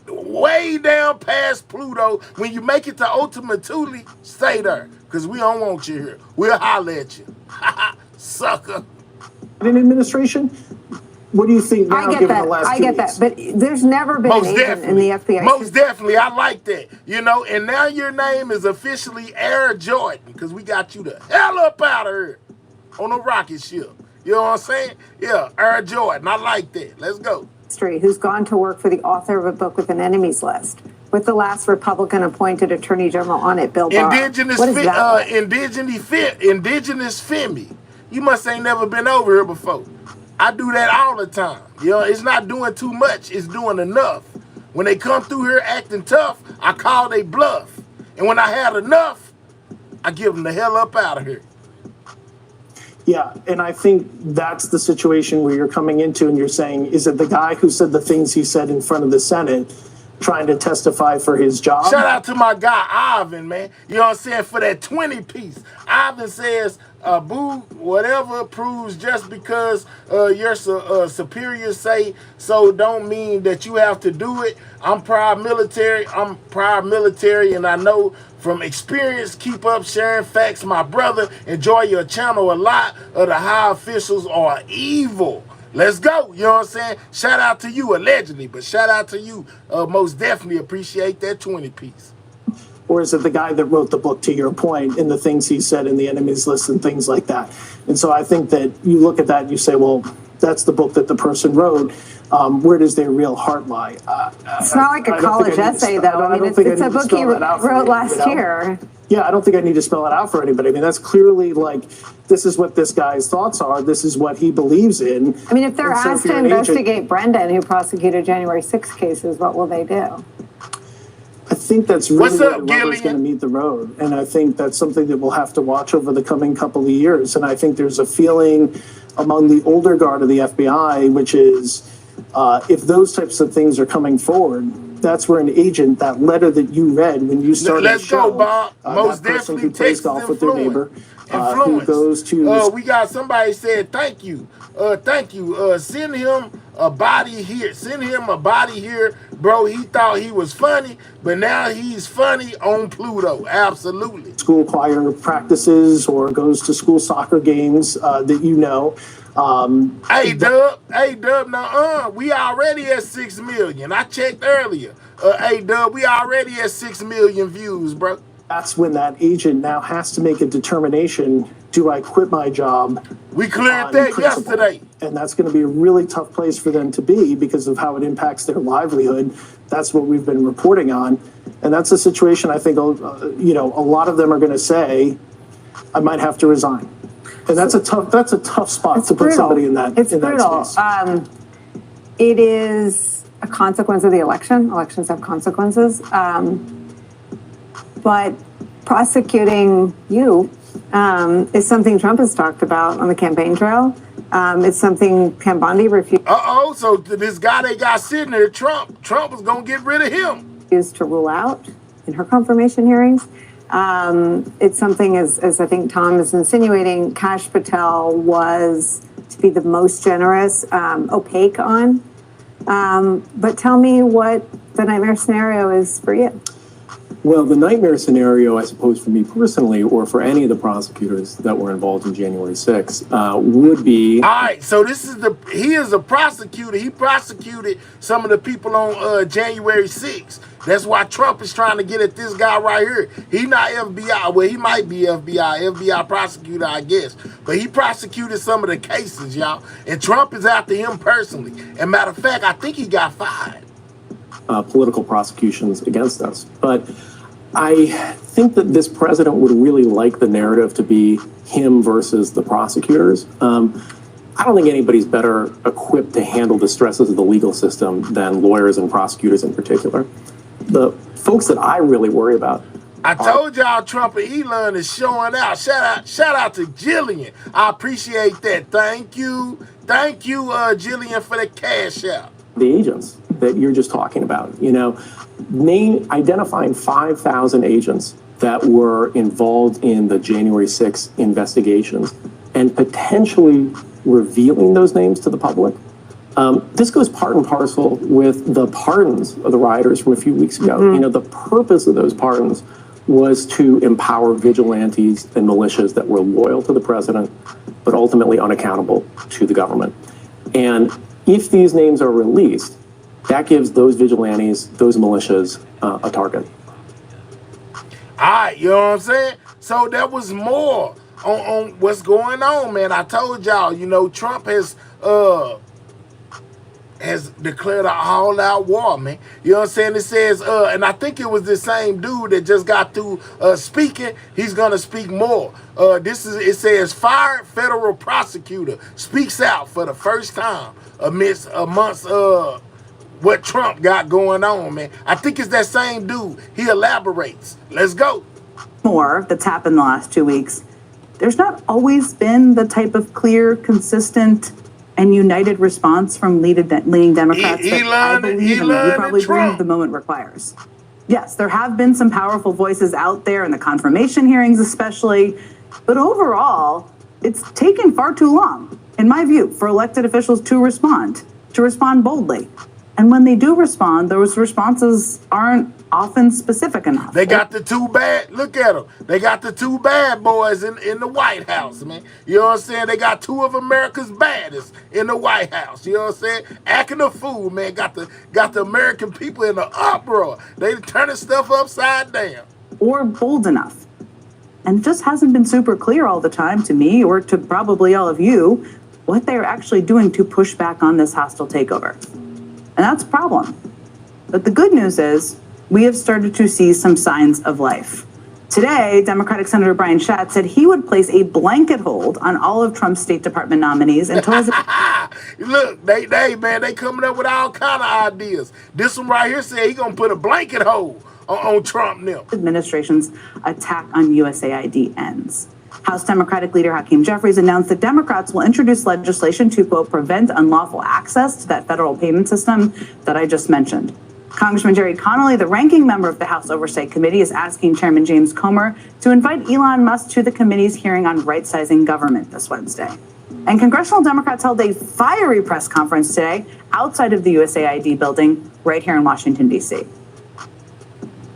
way down past Pluto. When you make it to Ultima Thule, stay there, because we don't want you here. We'll holler at you. Sucker. In administration, what do you think now, I get given that. the last I 2 get weeks? that. But there's never been an agent in the FBI. Most definitely. I like that. You know, and now your name is officially Air Jordan, because we got you the hell up out of here on a rocket ship. You know what I'm saying? Yeah, Air Jordan. I like that. Let's go. Who's gone to work for the author of a book with an enemies list, with the last Republican appointed Attorney General on it, Bill Barr. Indigenous Femi. You must ain't never been over here before. I do that all the time. You know, it's not doing too much, it's doing enough. When they come through here acting tough, I call they bluff. And when I had enough, I give them the hell up out of here. Yeah, and I think that's the situation where you're coming into and you're saying, is it the guy who said the things he said in front of the Senate trying to testify for his job? Shout out to my guy, Ivan, man. You know what I'm saying? For that 20 piece. Ivan says, boo, whatever proves just because your superiors say so don't mean that you have to do it. I'm prior military, and I know from experience, keep up sharing facts, my brother. Enjoy your channel a lot. Of the high officials are evil. Let's go. You know what I'm saying? Shout out to you, allegedly, but shout out to you. Most definitely appreciate that 20 piece. Or is it the guy that wrote the book, to your point, and the things he said in the enemies list and things like that? And so I think that you look at that and you say, well, that's the book that the person wrote. Where does their real heart lie? It's not like a college essay, though. I mean, it's a book he wrote last year. Yeah, I don't think I need to spell it out for anybody. I mean, that's clearly like, this is what this guy's thoughts are. This is what he believes in. I mean, if they're asked to investigate Brendan, who prosecuted January 6 cases, what will they do? I think that's really where the rubber's Gillian? going to meet the road. And I think that's something that we'll have to watch over the coming couple of years. And I think there's a feeling among the older guard of the FBI, which is if those types of things are coming forward, that's where an agent, that letter that you read when you started Let's the show, go, Bob. Most that person definitely who plays golf with their neighbor, who goes to... we got somebody said, thank you. Send him a body here. Send him a body here. Bro, he thought he was funny, but now he's funny on Pluto. Absolutely. School choir practices or goes to school soccer games that you know. Hey, Dub, we already at 6 million. I checked earlier. Hey, Dub, we already at 6 million views, bro. That's when that agent now has to make a determination do I quit my job? We cleared on that principle? yesterday. And that's going to be a really tough place for them to be because of how it impacts their livelihood. That's what we've been reporting on. And that's a situation I think, a lot of them are going to say, I might have to resign. And that's a tough spot to put somebody in that, It's in brutal. that space. It is a consequence of the election. Elections have consequences. But prosecuting you is something Trump has talked about on the campaign trail. It's something Pam Bondi refused. So this guy they got sitting there, Trump was gonna get rid of him. Used to rule out in her confirmation hearings. It's something, as I think Tom is insinuating, Kash Patel was to be the most generous, opaque on. But tell me what the nightmare scenario is for you. Well, the nightmare scenario, I suppose, for me personally, or for any of the prosecutors that were involved in January 6th, would be... All right, so he is a prosecutor. He prosecuted some of the people on January 6th. That's why Trump is trying to get at this guy right here. He not FBI. Well, he might be FBI prosecutor, I guess. But he prosecuted some of the cases, y'all. And Trump is after him personally. And matter of fact, I think he got fired. Political prosecutions against us. But I think that this president would really like the narrative to be him versus the prosecutors. I don't think anybody's better equipped to handle the stresses of the legal system than lawyers and prosecutors in particular. The folks that I really worry about. I told y'all Trump and Elon is showing out. Shout out to Jillian. I appreciate that. Thank you, Jillian, for the cash out. The agents that you're just talking about, identifying 5,000 agents that were involved in the January 6th investigations and potentially revealing those names to the public. This goes part and parcel with the pardons of the rioters from a few weeks ago. Mm-hmm. The purpose of those pardons was to empower vigilantes and militias that were loyal to the president, but ultimately unaccountable to the government. And if these names are released, that gives those vigilantes, those militias, a target. All right, you know what I'm saying? So that was more on what's going on, man. I told y'all, Trump has declared an all-out war, man. You know what I'm saying? It says, and I think it was the same dude that just got through speaking. He's gonna speak more. It says, fired federal prosecutor speaks out for the first time amongst what Trump got going on, man. I think it's that same dude. He elaborates. Let's go. More that's happened the last 2 weeks. There's not always been the type of clear, consistent, and united response from leading Democrats that I believe, and you probably agree, the moment requires. Yes, there have been some powerful voices out there in the confirmation hearings especially, but overall, it's taken far too long, in my view, for elected officials to respond boldly. And when they do respond, those responses aren't often specific enough. They got the two bad, look at them. They got the two bad boys in the White House, man. You know what I'm saying? They got two of America's baddest in the White House. You know what I'm saying? Acting a fool, man. Got the American people in the uproar. They turning stuff upside down. Or bold enough. And it just hasn't been super clear all the time to me, or to probably all of you, what they're actually doing to push back on this hostile takeover. And that's a problem. But the good news is we have started to see some signs of life. Today, Democratic Senator Brian Schatz said he would place a blanket hold on all of Trump's State Department nominees until his... Look, they coming up with all kind of ideas. This one right here said he gonna put a blanket hold on Trump now. Administration's attack on USAID ends. House Democratic leader Hakeem Jeffries announced that Democrats will introduce legislation to, quote, prevent unlawful access to that federal payment system that I just mentioned. Congressman Jerry Connolly, the ranking member of the House Oversight Committee, is asking Chairman James Comer to invite Elon Musk to the committee's hearing on right-sizing government this Wednesday. And congressional Democrats held a fiery press conference today outside of the USAID building right here in Washington, D.C.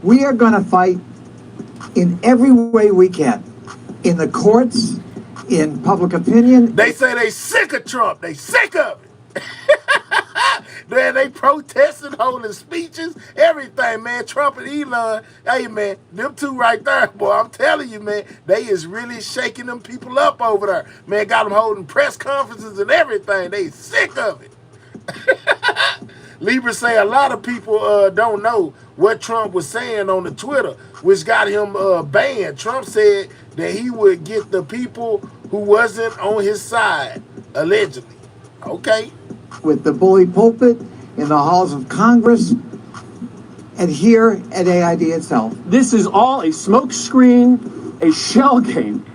We are going to fight in every way we can. In the courts, in public opinion. They say they sick of Trump. They sick of it. They protesting, holding speeches, everything, man. Trump and Elon, hey, man, them two right there, boy, I'm telling you, man, they is really shaking them people up over there. Man, got them holding press conferences and everything. They sick of it. Libra say a lot of people don't know what Trump was saying on the Twitter, which got him banned. Trump said that he would get the people who wasn't on his side, allegedly. Okay. With the bully pulpit in the halls of Congress and here at AID itself. This is all a smokescreen, a shell game,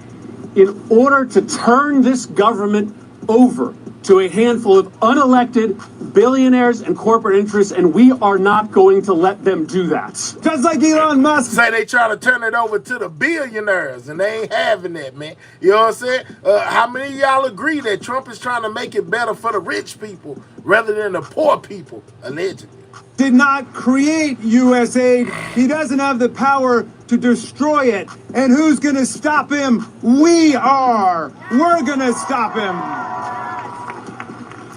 in order to turn this government over to a handful of unelected billionaires and corporate interests, and we are not going to let them do that. Just like Elon Musk. Say they try to turn it over to the billionaires, and they ain't having that, man. You know what I'm saying? How many of y'all agree that Trump is trying to make it better for the rich people rather than the poor people, allegedly? Did not create USAID. He doesn't have the power to destroy it. And who's going to stop him? We are. We're going to stop him.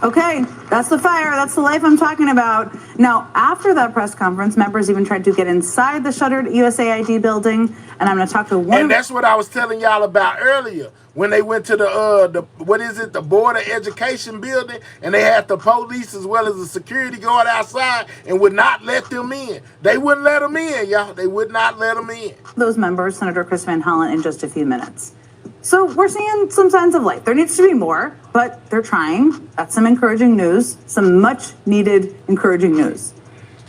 Okay, that's the fire. That's the life I'm talking about. Now, after that press conference, members even tried to get inside the shuttered USAID building, and I'm going to talk to one. And that's what I was telling y'all about earlier when they went to the Board of Education building, and they had the police as well as the security guard outside and would not let them in. They wouldn't let them in, y'all. They would not let them in. Those members, Senator Chris Van Hollen, in just a few minutes. So we're seeing some signs of life. There needs to be more, but they're trying. That's some encouraging news, some much needed encouraging news.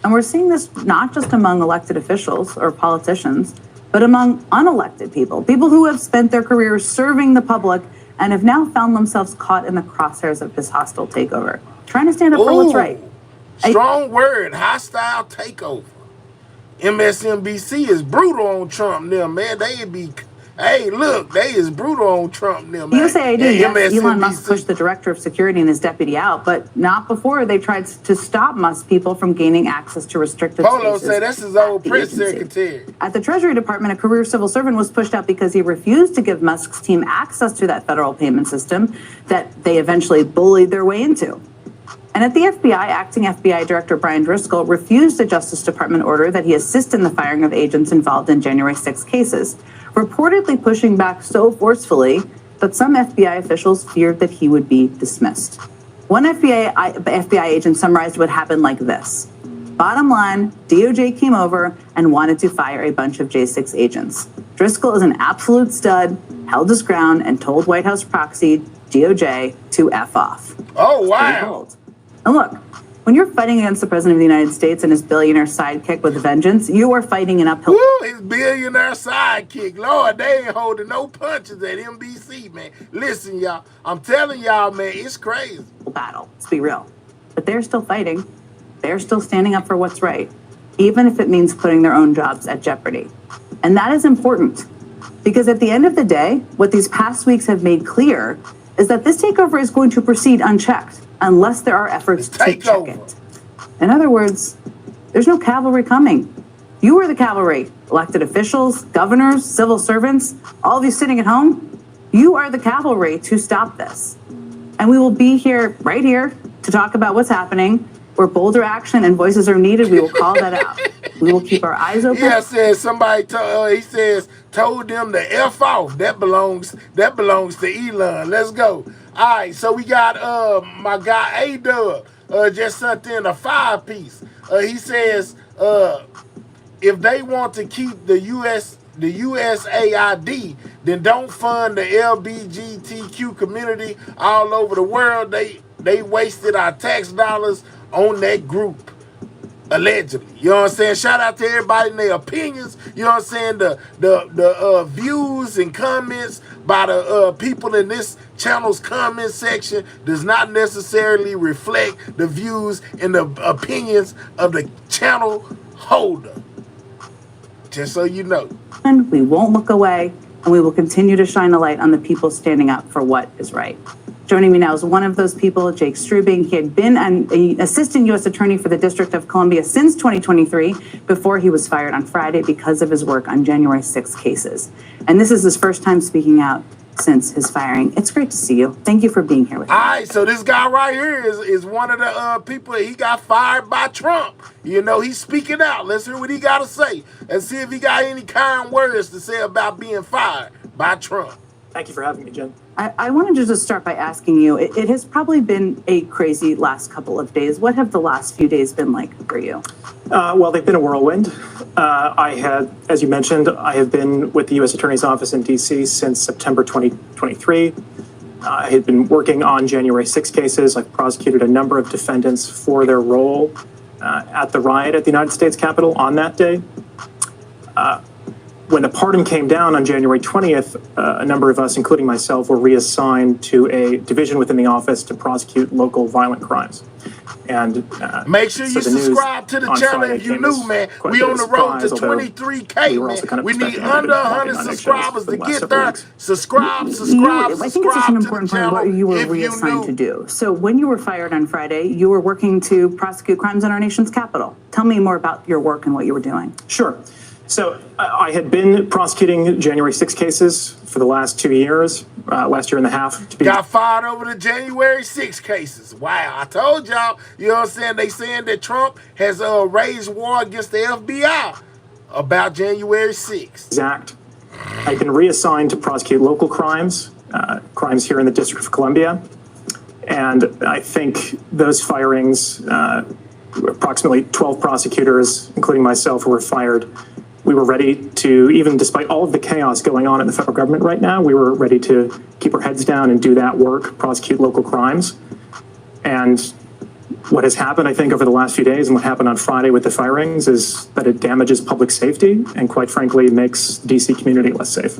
And we're seeing this not just among elected officials or politicians, but among unelected people who have spent their careers serving the public and have now found themselves caught in the crosshairs of this hostile takeover, trying to stand up for what's right. Strong word, hostile takeover. MSNBC is brutal on Trump now, man. They be... Hey, look, they is brutal on Trump now, man. USAID, yes, Elon Musk pushed the director of security and his deputy out, but not before they tried to stop Musk people from gaining access to restricted Polo spaces. said that's his old press secretary. At the Treasury Department, a career civil servant was pushed out because he refused to give Musk's team access to that federal payment system that they eventually bullied their way into. And at the FBI, acting FBI Director Brian Driscoll refused a Justice Department order that he assist in the firing of agents involved in January 6 cases, reportedly pushing back so forcefully that some FBI officials feared that he would be dismissed. One FBI agent summarized what happened like this. Bottom line, DOJ came over and wanted to fire a bunch of J6 agents. Driscoll is an absolute stud, held his ground, and told White House proxy DOJ to F off. Oh, wow. And look, when you're fighting against the President of the United States and his billionaire sidekick with vengeance, you are fighting an uphill... Woo, his billionaire sidekick. Lord, they ain't holding no punches at NBC, man. Listen, y'all, I'm telling y'all, man, it's crazy. Battle, let's be real. But they're still fighting. They're still standing up for what's right, even if it means putting their own jobs at jeopardy. And that is important, because at the end of the day, what these past weeks have made clear is that this takeover is going to proceed unchecked unless there are efforts to check it. In other words, there's no cavalry coming. You are the cavalry. Elected officials, governors, civil servants, all of you sitting at home, you are the cavalry to stop this. And we will be here, right here, to talk about what's happening. Where bolder action and voices are needed, we will call that out. We will keep our eyes open. Yeah, says somebody. He says told them to F off. That belongs to Elon. Let's go. All right, so we got my guy A-Dub just sent in a 5-piece. He says if they want to keep the USAID, then don't fund the LGBTQ community all over the world. They wasted our tax dollars on that group, allegedly. You know what I'm saying? Shout out to everybody and their opinions. You know what I'm saying? The views and comments by the people in this channel's comment section does not necessarily reflect the views and the opinions of the channel holder. Just so you know. And we won't look away, and we will continue to shine a light on the people standing up for what is right. Joining me now is one of those people, Jake Strubing. He had been an assistant U.S. attorney for the District of Columbia since 2023 before he was fired on Friday because of his work on January 6 cases. And this is his first time speaking out since his firing. It's great to see you. Thank you for being here with me. All right, so this guy right here is one of the people that he got fired by Trump. You know, he's speaking out. Let's hear what he got to say and see if he got any kind words to say about being fired by Trump. Thank you for having me, Jen. I wanted to just start by asking you, it has probably been a crazy last couple of days. What have the last few days been like for you? Well, they've been a whirlwind. As you mentioned, I have been with the U.S. Attorney's Office in D.C. since September 2023. I had been working on January 6 cases. I've prosecuted a number of defendants for their role at the riot at the United States Capitol on that day. When the pardon came down on January 20th, a number of us, including myself, were reassigned to a division within the office to prosecute local violent crimes. And make sure you subscribe to the channel if you new, man. We on the road to 23K, man. We need under 100 subscribers to get there. Subscribe I think it's such an important point of what you were reassigned to do. So when you were fired on Friday, you were working to prosecute crimes in our nation's capital. Tell me more about your work and what you were doing. Sure. So I had been prosecuting January 6 cases for the last 2 years, last year and a half. Got fired over the January 6 cases. Wow, I told y'all, you know what I'm saying? They saying that Trump has raised war against the FBI about January 6. Exact. I've been reassigned to prosecute local crimes, crimes here in the District of Columbia. And I think those firings, approximately 12 prosecutors, including myself, who were fired. We were ready to, even despite all of the chaos going on in the federal government right now, we were ready to keep our heads down and do that work, prosecute local crimes. And what has happened, I think, over the last few days and what happened on Friday with the firings is that it damages public safety and, quite frankly, makes the DC community less safe.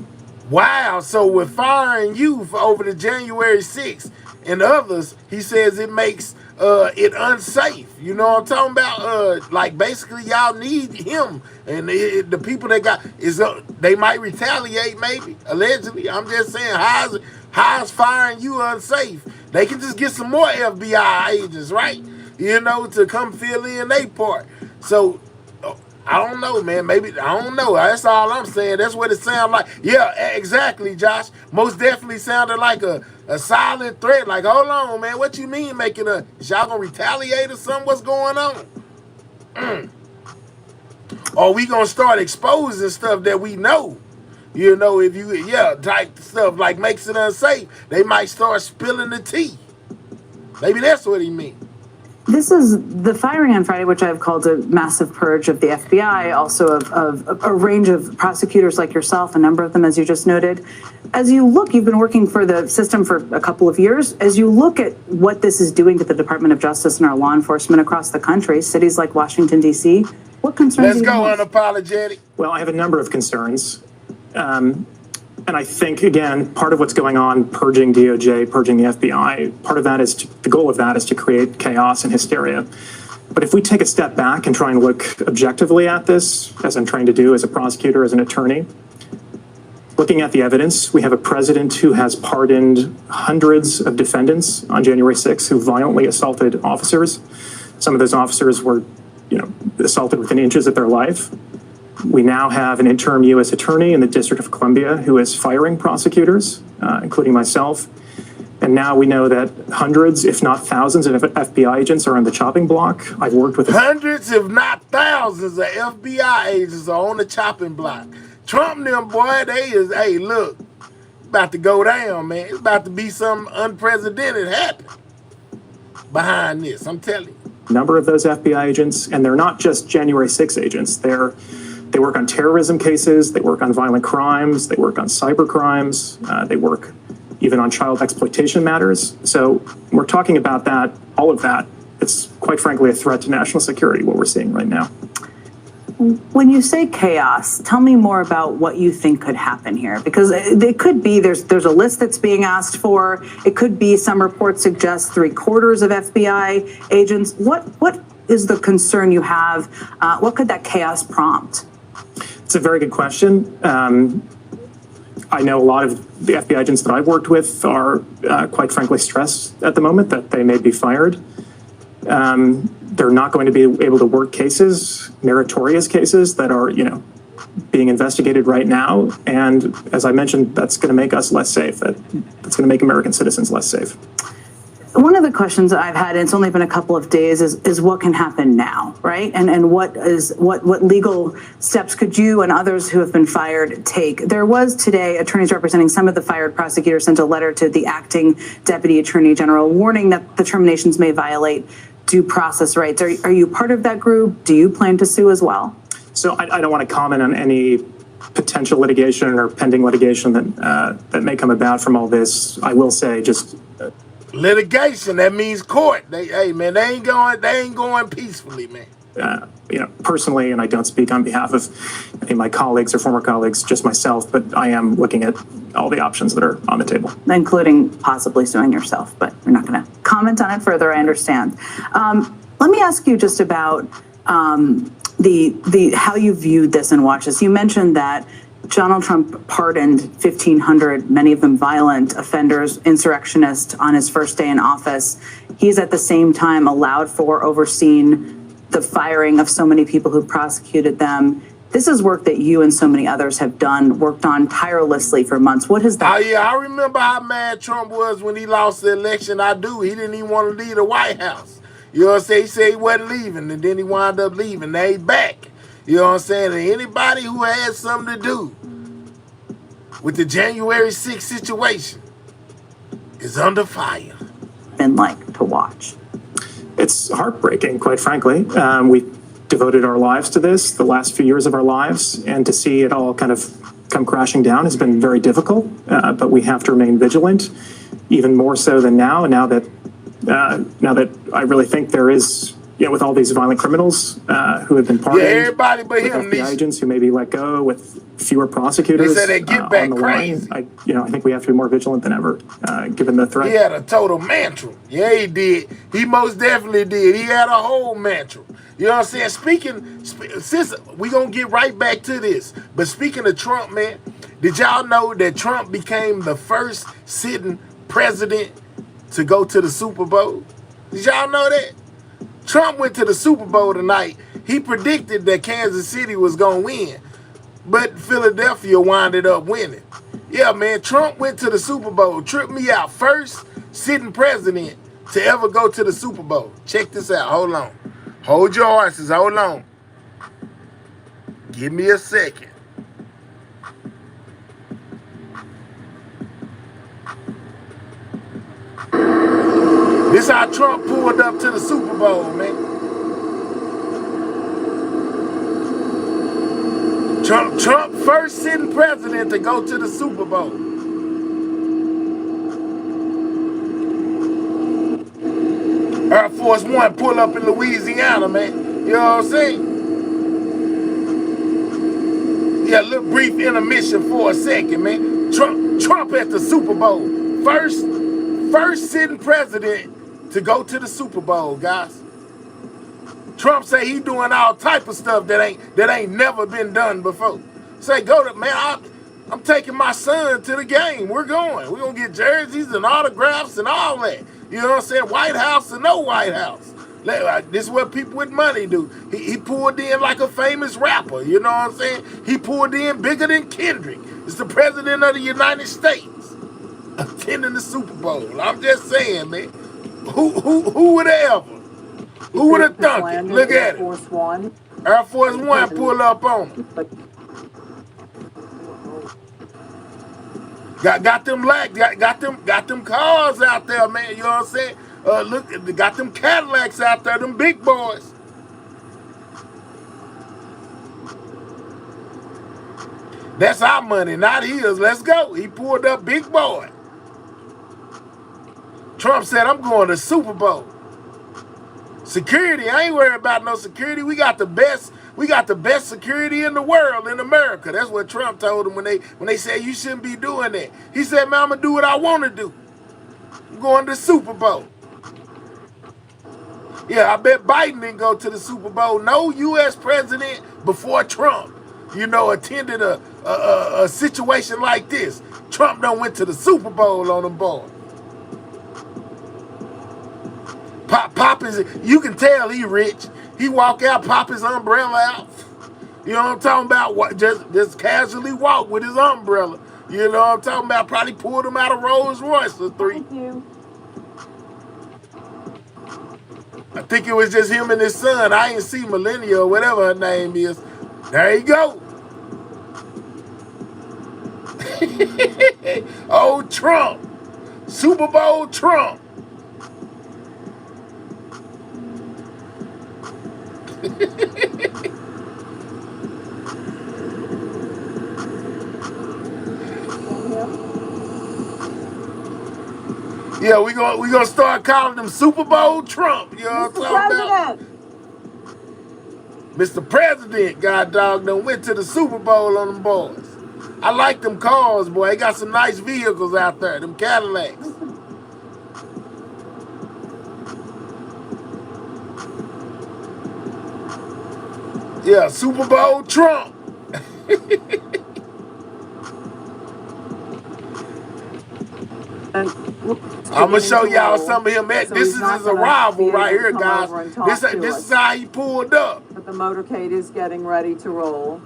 Wow, so with firing you for over the January 6th and others, he says it makes it unsafe. You know what I'm talking about? Like basically y'all need him, and the people that got they might retaliate, maybe allegedly. I'm just saying, how's firing you unsafe? They can just get some more FBI agents, right? You know, to come fill in their part. So I don't know, man. Maybe, I don't know. That's all I'm saying. That's what it sounds like. Yeah, exactly, Josh. Most definitely sounded like a silent threat. Like, hold on, man. What you mean making is y'all gonna retaliate or something? What's going on? Or we gonna start exposing stuff that we know? You know, if you, type stuff like makes it unsafe, they might start spilling the tea. Maybe that's what he means. This is the firing on Friday, which I've called a massive purge of the FBI, also of a range of prosecutors like yourself, a number of them, as you just noted. As you look, you've been working for the system for a couple of years. As you look at what this is doing to the Department of Justice and our law enforcement across the country, cities like Washington, D.C., what concerns you most? Let's go unapologetic. Well, I have a number of concerns. And I think, again, part of what's going on, purging DOJ, purging the FBI, part of that is, the goal of that is to create chaos and hysteria. But if we take a step back and try and look objectively at this, as I'm trying to do as a prosecutor, as an attorney, looking at the evidence, we have a president who has pardoned hundreds of defendants on January 6th who violently assaulted officers. Some of those officers were, assaulted within inches of their life. We now have an interim U.S. attorney in the District of Columbia who is firing prosecutors, including myself. And now we know that hundreds, if not thousands, of FBI agents are on the chopping block. I've worked with hundreds, if not thousands, of FBI agents are on the chopping block. Trump and them, boy, they is, hey, look, about to go down, man. It's about to be some unprecedented happen behind this, I'm telling you. A number of those FBI agents, and they're not just January 6 agents. They work on terrorism cases, they work on violent crimes, they work on cyber crimes, they work even on child exploitation matters. So we're talking about that, all of that. It's quite frankly a threat to national security, what we're seeing right now. When you say chaos, tell me more about what you think could happen here, because it could be there's a list that's being asked for. It could be some reports suggest 3/4 of FBI agents. What is the concern you have? What could that chaos prompt? It's a very good question. I know a lot of the FBI agents that I've worked with are quite frankly stressed at the moment that they may be fired. They're not going to be able to work cases, meritorious cases that are, being investigated right now. And as I mentioned, that's going to make us less safe. That's going to make American citizens less safe. One of the questions that I've had, and it's only been a couple of days, is what can happen now, right? And what legal steps could you and others who have been fired take? There was today, attorneys representing some of the fired prosecutors sent a letter to the acting deputy attorney general warning that the terminations may violate due process rights. Are you part of that group? Do you plan to sue as well? So I don't want to comment on any potential litigation or pending litigation that may come about from all this. I will say just litigation, that means court. Hey man, they ain't going peacefully, man. Personally, and I don't speak on behalf of any of my colleagues or former colleagues, just myself, but I am looking at all the options that are on the table. Including possibly suing yourself, but we're not going to comment on it further, I understand. Let me ask you just about the how you viewed this and watched this. You mentioned that Donald Trump pardoned 1,500, many of them violent offenders, insurrectionists, on his first day in office. He's at the same time allowed for, overseen the firing of so many people who prosecuted them. This is work that you and so many others have worked on tirelessly for months. What has that? Oh yeah, I remember how mad Trump was when he lost the election. I do. He didn't even want to leave the White House. You know what I'm saying? He said he wasn't leaving, and then he wound up leaving. Now he's back. You know what I'm saying? And anybody who had something to do with the January 6th situation is under fire. Been like to watch. It's heartbreaking, quite frankly. We devoted our lives to this, the last few years of our lives, and to see it all kind of come crashing down has been very difficult, but we have to remain vigilant, even more so than now. Now that I really think there is, with all these violent criminals who have been pardoned, everybody but him, FBI agents who may be let go, with fewer prosecutors they said they get back on the crazy. line. I think we have to be more vigilant than ever, given the threat. He had a total mantra. Yeah, he did. He most definitely did. He had a whole mantra. You know what I'm saying? Since we gonna get right back to this, but speaking of Trump, man, did y'all know that Trump became the first sitting president to go to the Super Bowl? Did y'all know that? Trump went to the Super Bowl tonight. He predicted that Kansas City was gonna win, but Philadelphia winded up winning. Yeah, man, Trump went to the Super Bowl. Tripped me out. First sitting president to ever go to the Super Bowl. Check this out. Hold on. Hold your horses. Hold on. Give me a second. This how Trump pulled up to the Super Bowl, man. Trump first sitting president to go to the Super Bowl. Air Force One pull up in Louisiana, man. You know what I'm saying? Yeah, a little brief intermission for a second, man. Trump at the Super Bowl. First sitting president to go to the Super Bowl, guys. Trump say he doing all type of stuff that ain't never been done before. Say, I'm taking my son to the game. We're gonna get jerseys and autographs and all that. You know what I'm saying? White House or no White House. This is what people with money do. He pulled in like a famous rapper. You know what I'm saying? He pulled in bigger than Kendrick. It's the president of the United States attending the Super Bowl. I'm just saying, man. Who would have ever? Who would have thunk it? Look at it. Air Force One pull up on him. Got them cars out there, man. You know what I'm saying? Look, got them Cadillacs out there, them big boys. That's our money, not his. Let's go. He pulled up big boy. Trump said, I'm going to Super Bowl. Security, I ain't worried about no security. We got the best security in the world in America. That's what Trump told them when they said you shouldn't be doing that. He said, man, I'm gonna do what I want to do. I'm going to the Super Bowl. Yeah, I bet Biden didn't go to the Super Bowl. No U.S. president before Trump, attended a situation like this. Trump done went to the Super Bowl on them boys. Pop you can tell he rich. He walk out, pop his umbrella out. You know what I'm talking about? What just casually walk with his umbrella. You know what I'm talking about? Probably pulled him out of Rolls Royce or 3. Thank you. I think it was just him and his son. I ain't see Millennia or whatever her name is. There you go. Old Trump. Super Bowl Trump. Yeah, we gonna start calling him Super Bowl Trump. You know what I'm talking about? Mr. President, God dog, done went to the Super Bowl on them boys. I like them cars, boy. They got some nice vehicles out there, them Cadillacs. Yeah, Super Bowl Trump. I'm gonna show y'all some of him. This is his arrival right here, guys. This is how he pulled up. But the motorcade is getting ready to roll.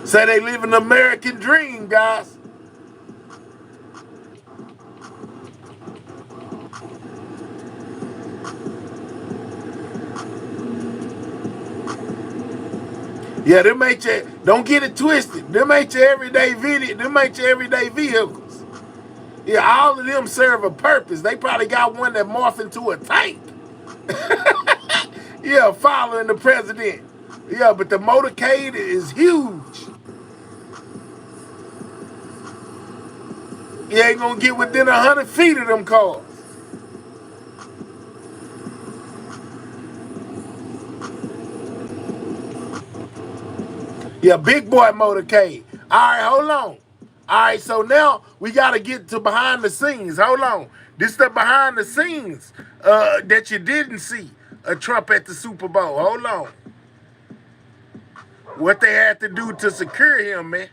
Say they live an American dream, guys. Yeah, them ain't your, don't get it twisted. Them ain't your everyday video. Them ain't your everyday vehicles. Yeah, all of them serve a purpose. They probably got one that morphed into a tank. Yeah, following the president. Yeah, but the motorcade is huge. You ain't gonna get within 100 feet of them cars. Yeah, big boy motorcade. All right, hold on. All right, so now we got to get to behind the scenes. Hold on. This is the behind the scenes that you didn't see Trump at the Super Bowl. Hold on. What they had to do to secure him, man.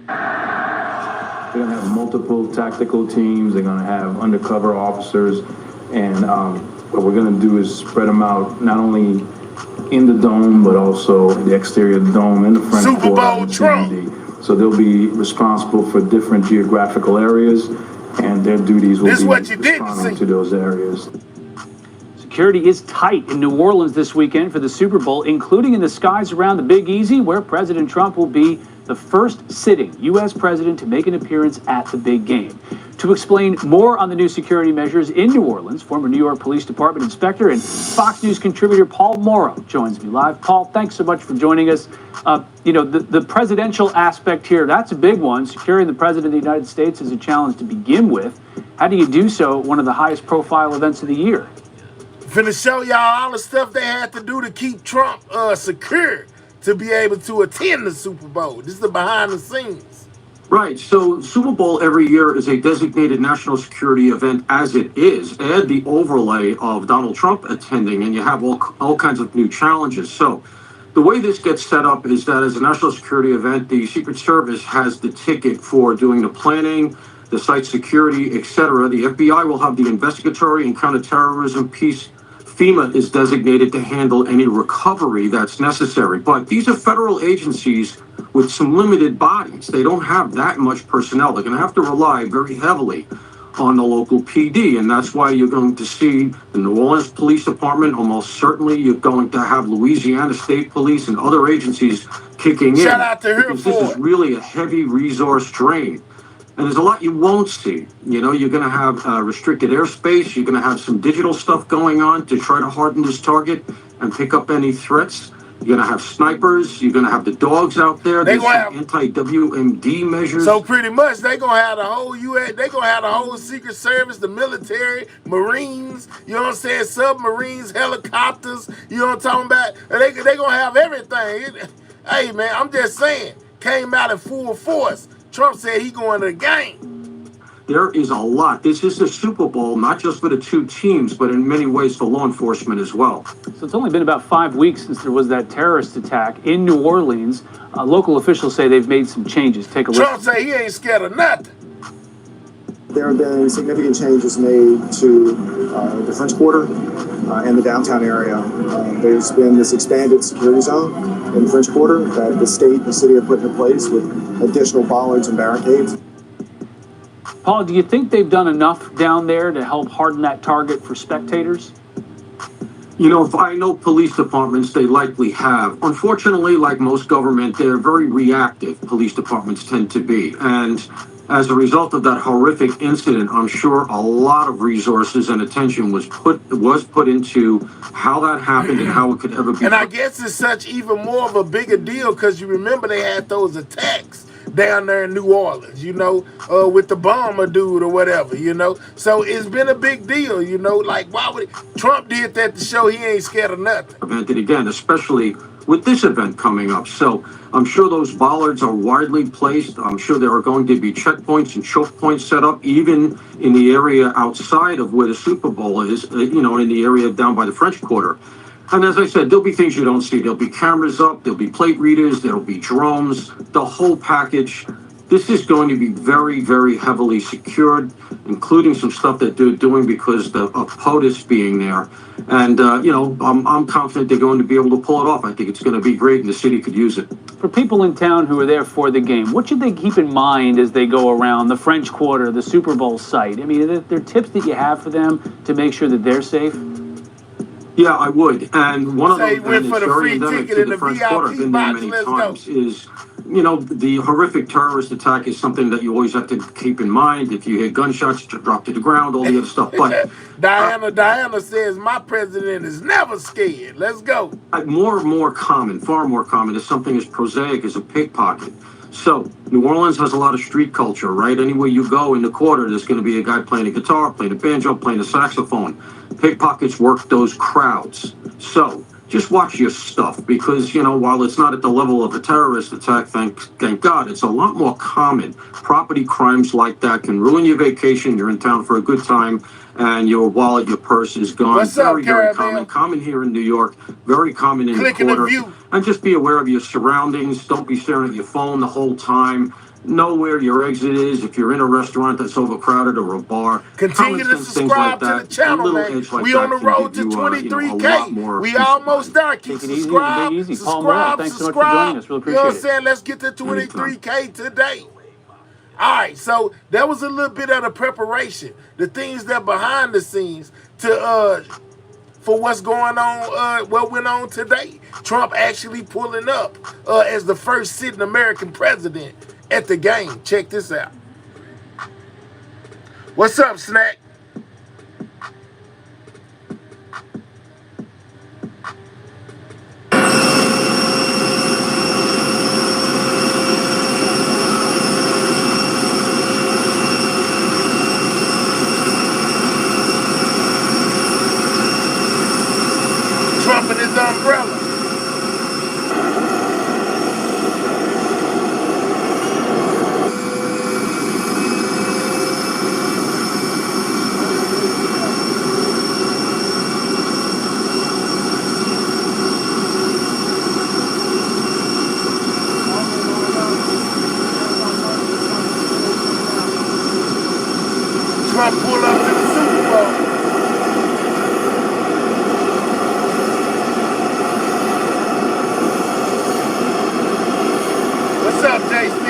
They're going to have multiple tactical teams. They're going to have undercover officers. And what we're going to do is spread them out not only in the dome, but also the exterior of the dome and the front Super Bowl Trump. So they'll be responsible for different geographical areas, and their duties will be responding to those areas. Security is tight in New Orleans this weekend for the Super Bowl, including in the skies around the Big Easy, where President Trump will be the first sitting U.S. president to make an appearance at the big game. To explain more on the new security measures in New Orleans, former New York Police Department inspector and Fox News contributor Paul Morrow joins me live. Paul, thanks so much for joining us. You know, the presidential aspect here, that's a big one. Securing the president of the United States is a challenge to begin with. How do you do so at one of the highest profile events of the year? Finna show y'all all the stuff they had to do to keep Trump secure to be able to attend the Super Bowl. This is the behind the scenes. Right. So Super Bowl every year is a designated national security event as it is. Add the overlay of Donald Trump attending and you have all kinds of new challenges. So the way this gets set up is that as a national security event, the Secret Service has the ticket for doing the planning, the site security, etc. The FBI will have the investigatory and counterterrorism piece. FEMA is designated to handle any recovery that's necessary. But these are federal agencies with some limited bodies. They don't have that much personnel. They're going to have to rely very heavily on the local PD. And that's why you're going to see the New Orleans Police Department. Almost certainly you're going to have Louisiana State Police and other agencies kicking in. Shout out to her because this is really a heavy resource drain. And there's a lot you won't see. You know, you're going to have restricted airspace. You're going to have some digital stuff going on to try to harden this target and pick up any threats. You're going to have snipers. You're going to have the dogs out there. There's some anti-WMD measures. So pretty much they going to have the whole U.S., they going to have the whole Secret Service, the military, Marines, you know what I'm saying, submarines, helicopters, you know what I'm talking about? They going to have everything. Hey, man, I'm just saying, came out in full force. Trump said he going to the game. there is a lot. This is the Super Bowl, not just for the two teams, but in many ways for law enforcement as well. So it's only been about 5 weeks since there was that terrorist attack in New Orleans. Local officials say they've made some changes. Take a Trump listen. say he ain't scared of nothing. There have been significant changes made to the French Quarter and the downtown area. There's been this expanded security zone in the French Quarter that the state and the city have put into place with additional bollards and barricades. Paul, do you think they've done enough down there to help harden that target for spectators? You know, if I know police departments, they likely have. Unfortunately, like most government, they're very reactive, police departments tend to be. And as a result of that horrific incident, I'm sure a lot of resources and attention was put into how that happened and how it could ever be. And I guess it's such even more of a bigger deal because you remember they had those attacks down there in New Orleans, you know, with the bomber dude or whatever, you know. So it's been a big deal, you know. Like, why would Trump did that to show he ain't scared of nothing? Prevented again, especially with this event coming up. So I'm sure those bollards are widely placed. I'm sure there are going to be checkpoints and choke points set up, even in the area outside of where the Super Bowl is, you know, in the area down by the French Quarter. And as I said, there'll be things you don't see. There'll be cameras up, there'll be plate readers, there'll be drones, the whole package. This is going to be very, very heavily secured, including some stuff that they're doing because of POTUS being there. And, you know, I'm confident they're going to be able to pull it off. I think it's going to be great and the city could use it. For people in town who are there for the game, what should they keep in mind as they go around the French Quarter, the Super Bowl site? I mean, are there tips that you have for them to make sure that they're safe? Yeah, I would. And one of Say them, went and for it's the very free endemic ticket to in the the French Quarter, I've VIP been there box. many Let's times, go. is, you know, the horrific terrorist attack is something that you always have to keep in mind. If you hear gunshots, drop to the ground, all the other stuff. But Diana says, my president is never scared. Let's go. more and more common, far more common, is something as prosaic as a pickpocket. So New Orleans has a lot of street culture, right? Anywhere you go in the quarter, there's going to be a guy playing a guitar, playing a banjo, playing a saxophone. Pickpockets work those crowds. So just watch your stuff because, you know, while it's not at the level of a terrorist attack, thank God, it's a lot more common. Property crimes like that can ruin your vacation. You're in town for a good time and your wallet, your purse is gone. What's up, very common. Common here in New York, very common in the quarter. And just be aware of your surroundings. Don't be staring at your phone the whole time. Know where your exit is if you're in a restaurant that's overcrowded or a bar. Continue to subscribe to the channel, man. We on the road to 23K. We almost there. Keep subscribe, Paul, subscribe, thanks so much for joining us. Really you know appreciate what I'm it. saying? Let's get to 23K today. All right, so that was a little bit of the preparation, the things that behind the scenes to for what's going on, what went on today. Trump actually pulling up as the first sitting American president at the game. Check this out. What's up, Snack? Trump and his umbrella. Trump pulled up to the Super Bowl. What's up, JC?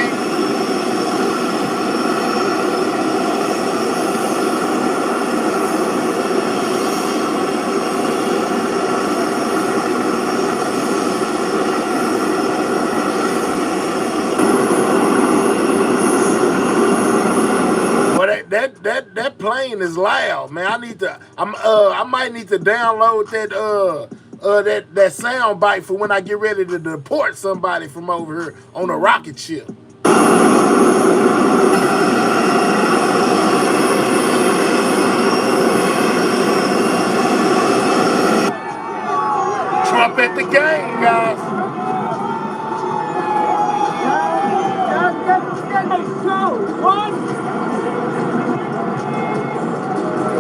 Well, that plane is loud, man. I might need to download that sound bite for when I get ready to deport somebody from over here on a rocket ship. Trump at the game, guys.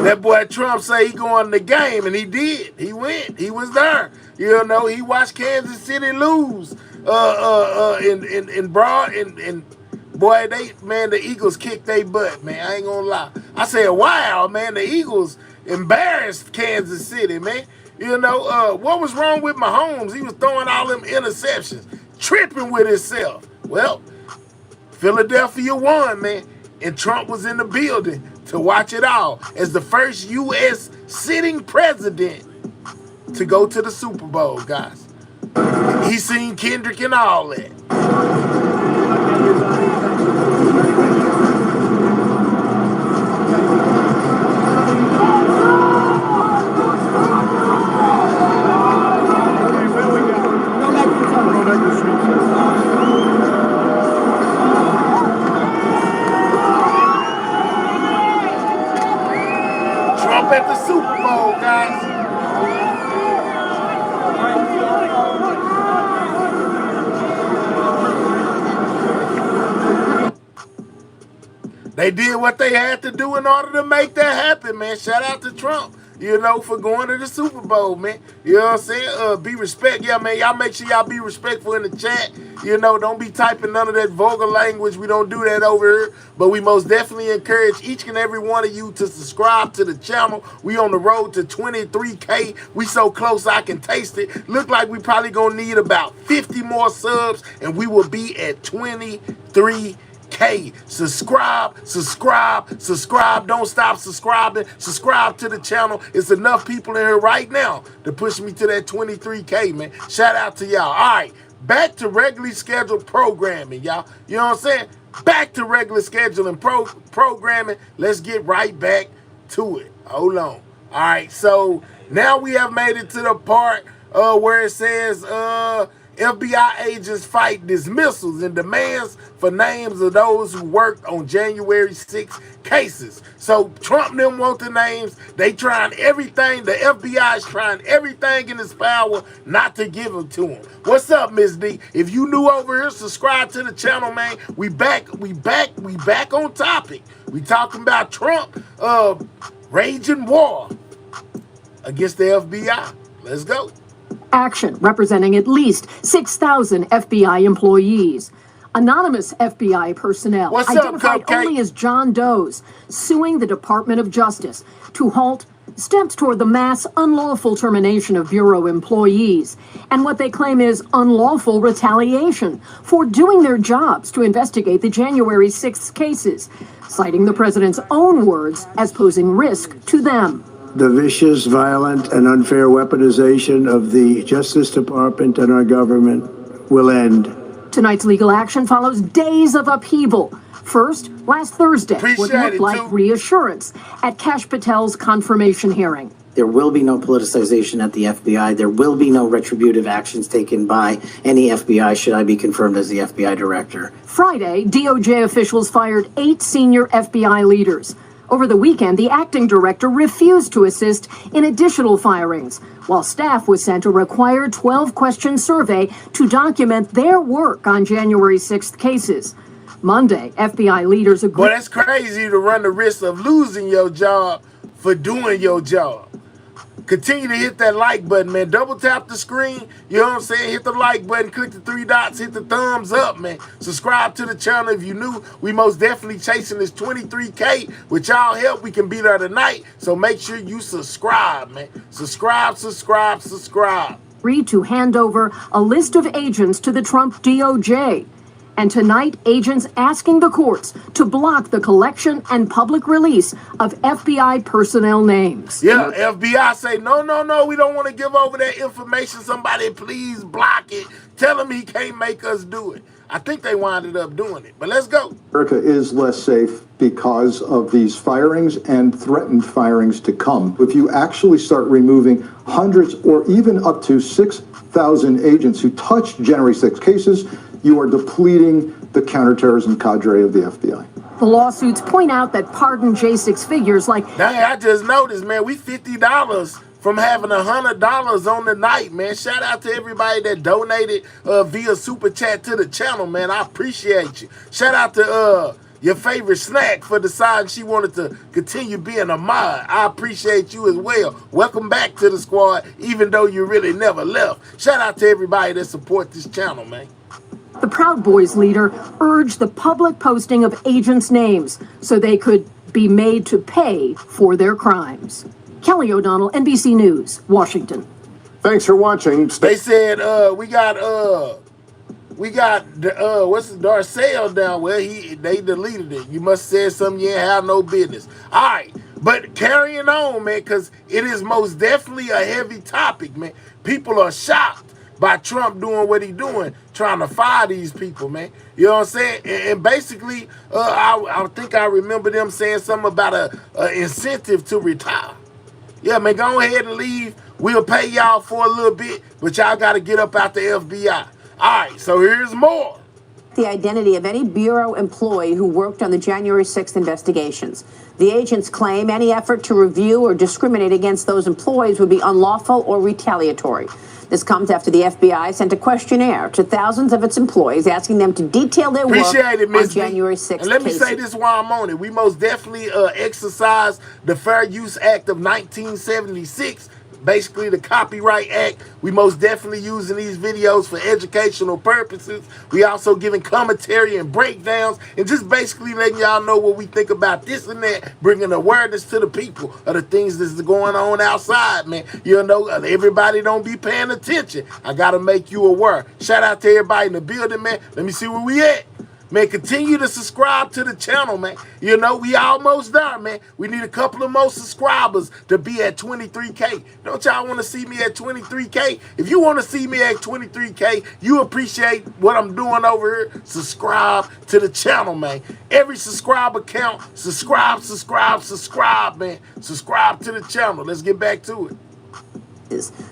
That boy Trump say he going to the game, and he did. He went. He was there. You know, he watched Kansas City lose. In broad and boy, the Eagles kicked their butt, man. I ain't gonna lie. I said, wow, man, the Eagles embarrassed Kansas City, man. You know, what was wrong with Mahomes? He was throwing all them interceptions, tripping with himself. Well, Philadelphia won, man, and Trump was in the building to watch it all as the first U.S. sitting president to go to the Super Bowl, guys. He seen Kendrick and all that. Trump at the Super Bowl, guys. They did what they had to do in order to make that happen, man. Shout out to Trump, you know, for going to the Super Bowl, man. You know what I'm saying? Be respect. Yeah, man, y'all make sure y'all be respectful in the chat. You know, don't be typing none of that vulgar language. We don't do that over here. But we most definitely encourage each and every one of you to subscribe to the channel. We on the road to 23K. We so close I can taste it. Look like we probably gonna need about 50 more subs, and we will be at 23K. Subscribe. Don't stop subscribing. Subscribe to the channel. It's enough people in here right now to push me to that 23K, man. Shout out to y'all. All right, back to regularly scheduled programming, y'all. You know what I'm saying? Back to regular scheduling programming. Let's get right back to it. Hold on. All right, so now we have made it to the part where it says FBI agents fight dismissals and demands for names of those who worked on January 6 cases. So Trump them want the names. They trying everything. The FBI is trying everything in its power not to give them to them. What's up, Miss D? If you new over here, subscribe to the channel, man. We back on topic. We talking about Trump raging war against the FBI. Let's go. Action representing at least 6,000 FBI employees. Anonymous FBI personnel identified only as John Does suing the Department of Justice to halt steps toward the mass unlawful termination of Bureau employees and what they claim is unlawful retaliation for doing their jobs to investigate the January 6th cases, citing the president's own words as posing risk to them. The vicious, violent, and unfair weaponization of the Justice Department and our government will end. Tonight's legal action follows days of upheaval. First, last Thursday, what looked like reassurance at Kash Patel's confirmation hearing. There will be no politicization at the FBI. There will be no retributive actions taken by any FBI should I be confirmed as the FBI director. Friday, DOJ officials fired 8 senior FBI leaders. Over the weekend, the acting director refused to assist in additional firings, while staff was sent a required 12-question survey to document their work on January 6th cases. Monday, FBI leaders agreed. Boy, that's crazy to run the risk of losing your job for doing your job. Continue to hit that like button, man. Double tap the screen. You know what I'm saying? Hit the like button, click the 3 dots, hit the thumbs up, man. Subscribe to the channel if you new. We most definitely chasing this 23K. With y'all help, we can be there tonight. So make sure you subscribe, man. Subscribe. Agreed to hand over a list of agents to the Trump DOJ. And tonight, agents asking the courts to block the collection and public release of FBI personnel names. Yeah, FBI say, no, we don't want to give over that information. Somebody please block it. Tell him he can't make us do it. I think they winded up doing it, but let's go. America is less safe because of these firings and threatened firings to come. If you actually start removing hundreds or even up to 6,000 agents who touched January 6 cases, you are depleting the counterterrorism cadre of the FBI. The lawsuits point out that pardon J6 figures like... Dang, I just noticed, man, we $50 from having $100 on the night, man. Shout out to everybody that donated via Super Chat to the channel, man. I appreciate you. Shout out to your favorite snack for deciding she wanted to continue being a mod. I appreciate you as well. Welcome back to the squad, even though you really never left. Shout out to everybody that support this channel, man. The Proud Boys leader urged the public posting of agents' names so they could be made to pay for their crimes. Kelly O'Donnell, NBC News, Washington. Thanks for watching. They said we got what's the Darcel down where they deleted it. You must have said something you ain't have no business. All right, but carrying on, man, because it is most definitely a heavy topic, man. People are shocked by Trump doing what he doing, trying to fire these people, man. You know what I'm saying? And basically, I think I remember them saying something about a incentive to retire. Yeah, man, go ahead and leave. We'll pay y'all for a little bit, but y'all got to get up out the FBI. All right, so here's more. The identity of any Bureau employee who worked on the January 6th investigations. The agents claim any effort to review or discriminate against those employees would be unlawful or retaliatory. This comes after the FBI sent a questionnaire to thousands of its employees asking them to detail their work on January 6th. And let me say this while I'm on it. We most definitely exercise the Fair Use Act of 1976, basically the Copyright Act. We most definitely using these videos for educational purposes. We also giving commentary and breakdowns and just basically letting y'all know what we think about this and that, bringing awareness to the people of the things that's going on outside, man. You know, everybody don't be paying attention. I got to make you aware. Shout out to everybody in the building, man. Let me see where we at. Man, continue to subscribe to the channel, man. You know, we almost there, man. We need a couple of more subscribers to be at 23K. Don't y'all want to see me at 23K? If you want to see me at 23K, you appreciate what I'm doing over here, subscribe to the channel, man. Every subscriber count. Subscribe, man. Subscribe to the channel. Let's get back to it.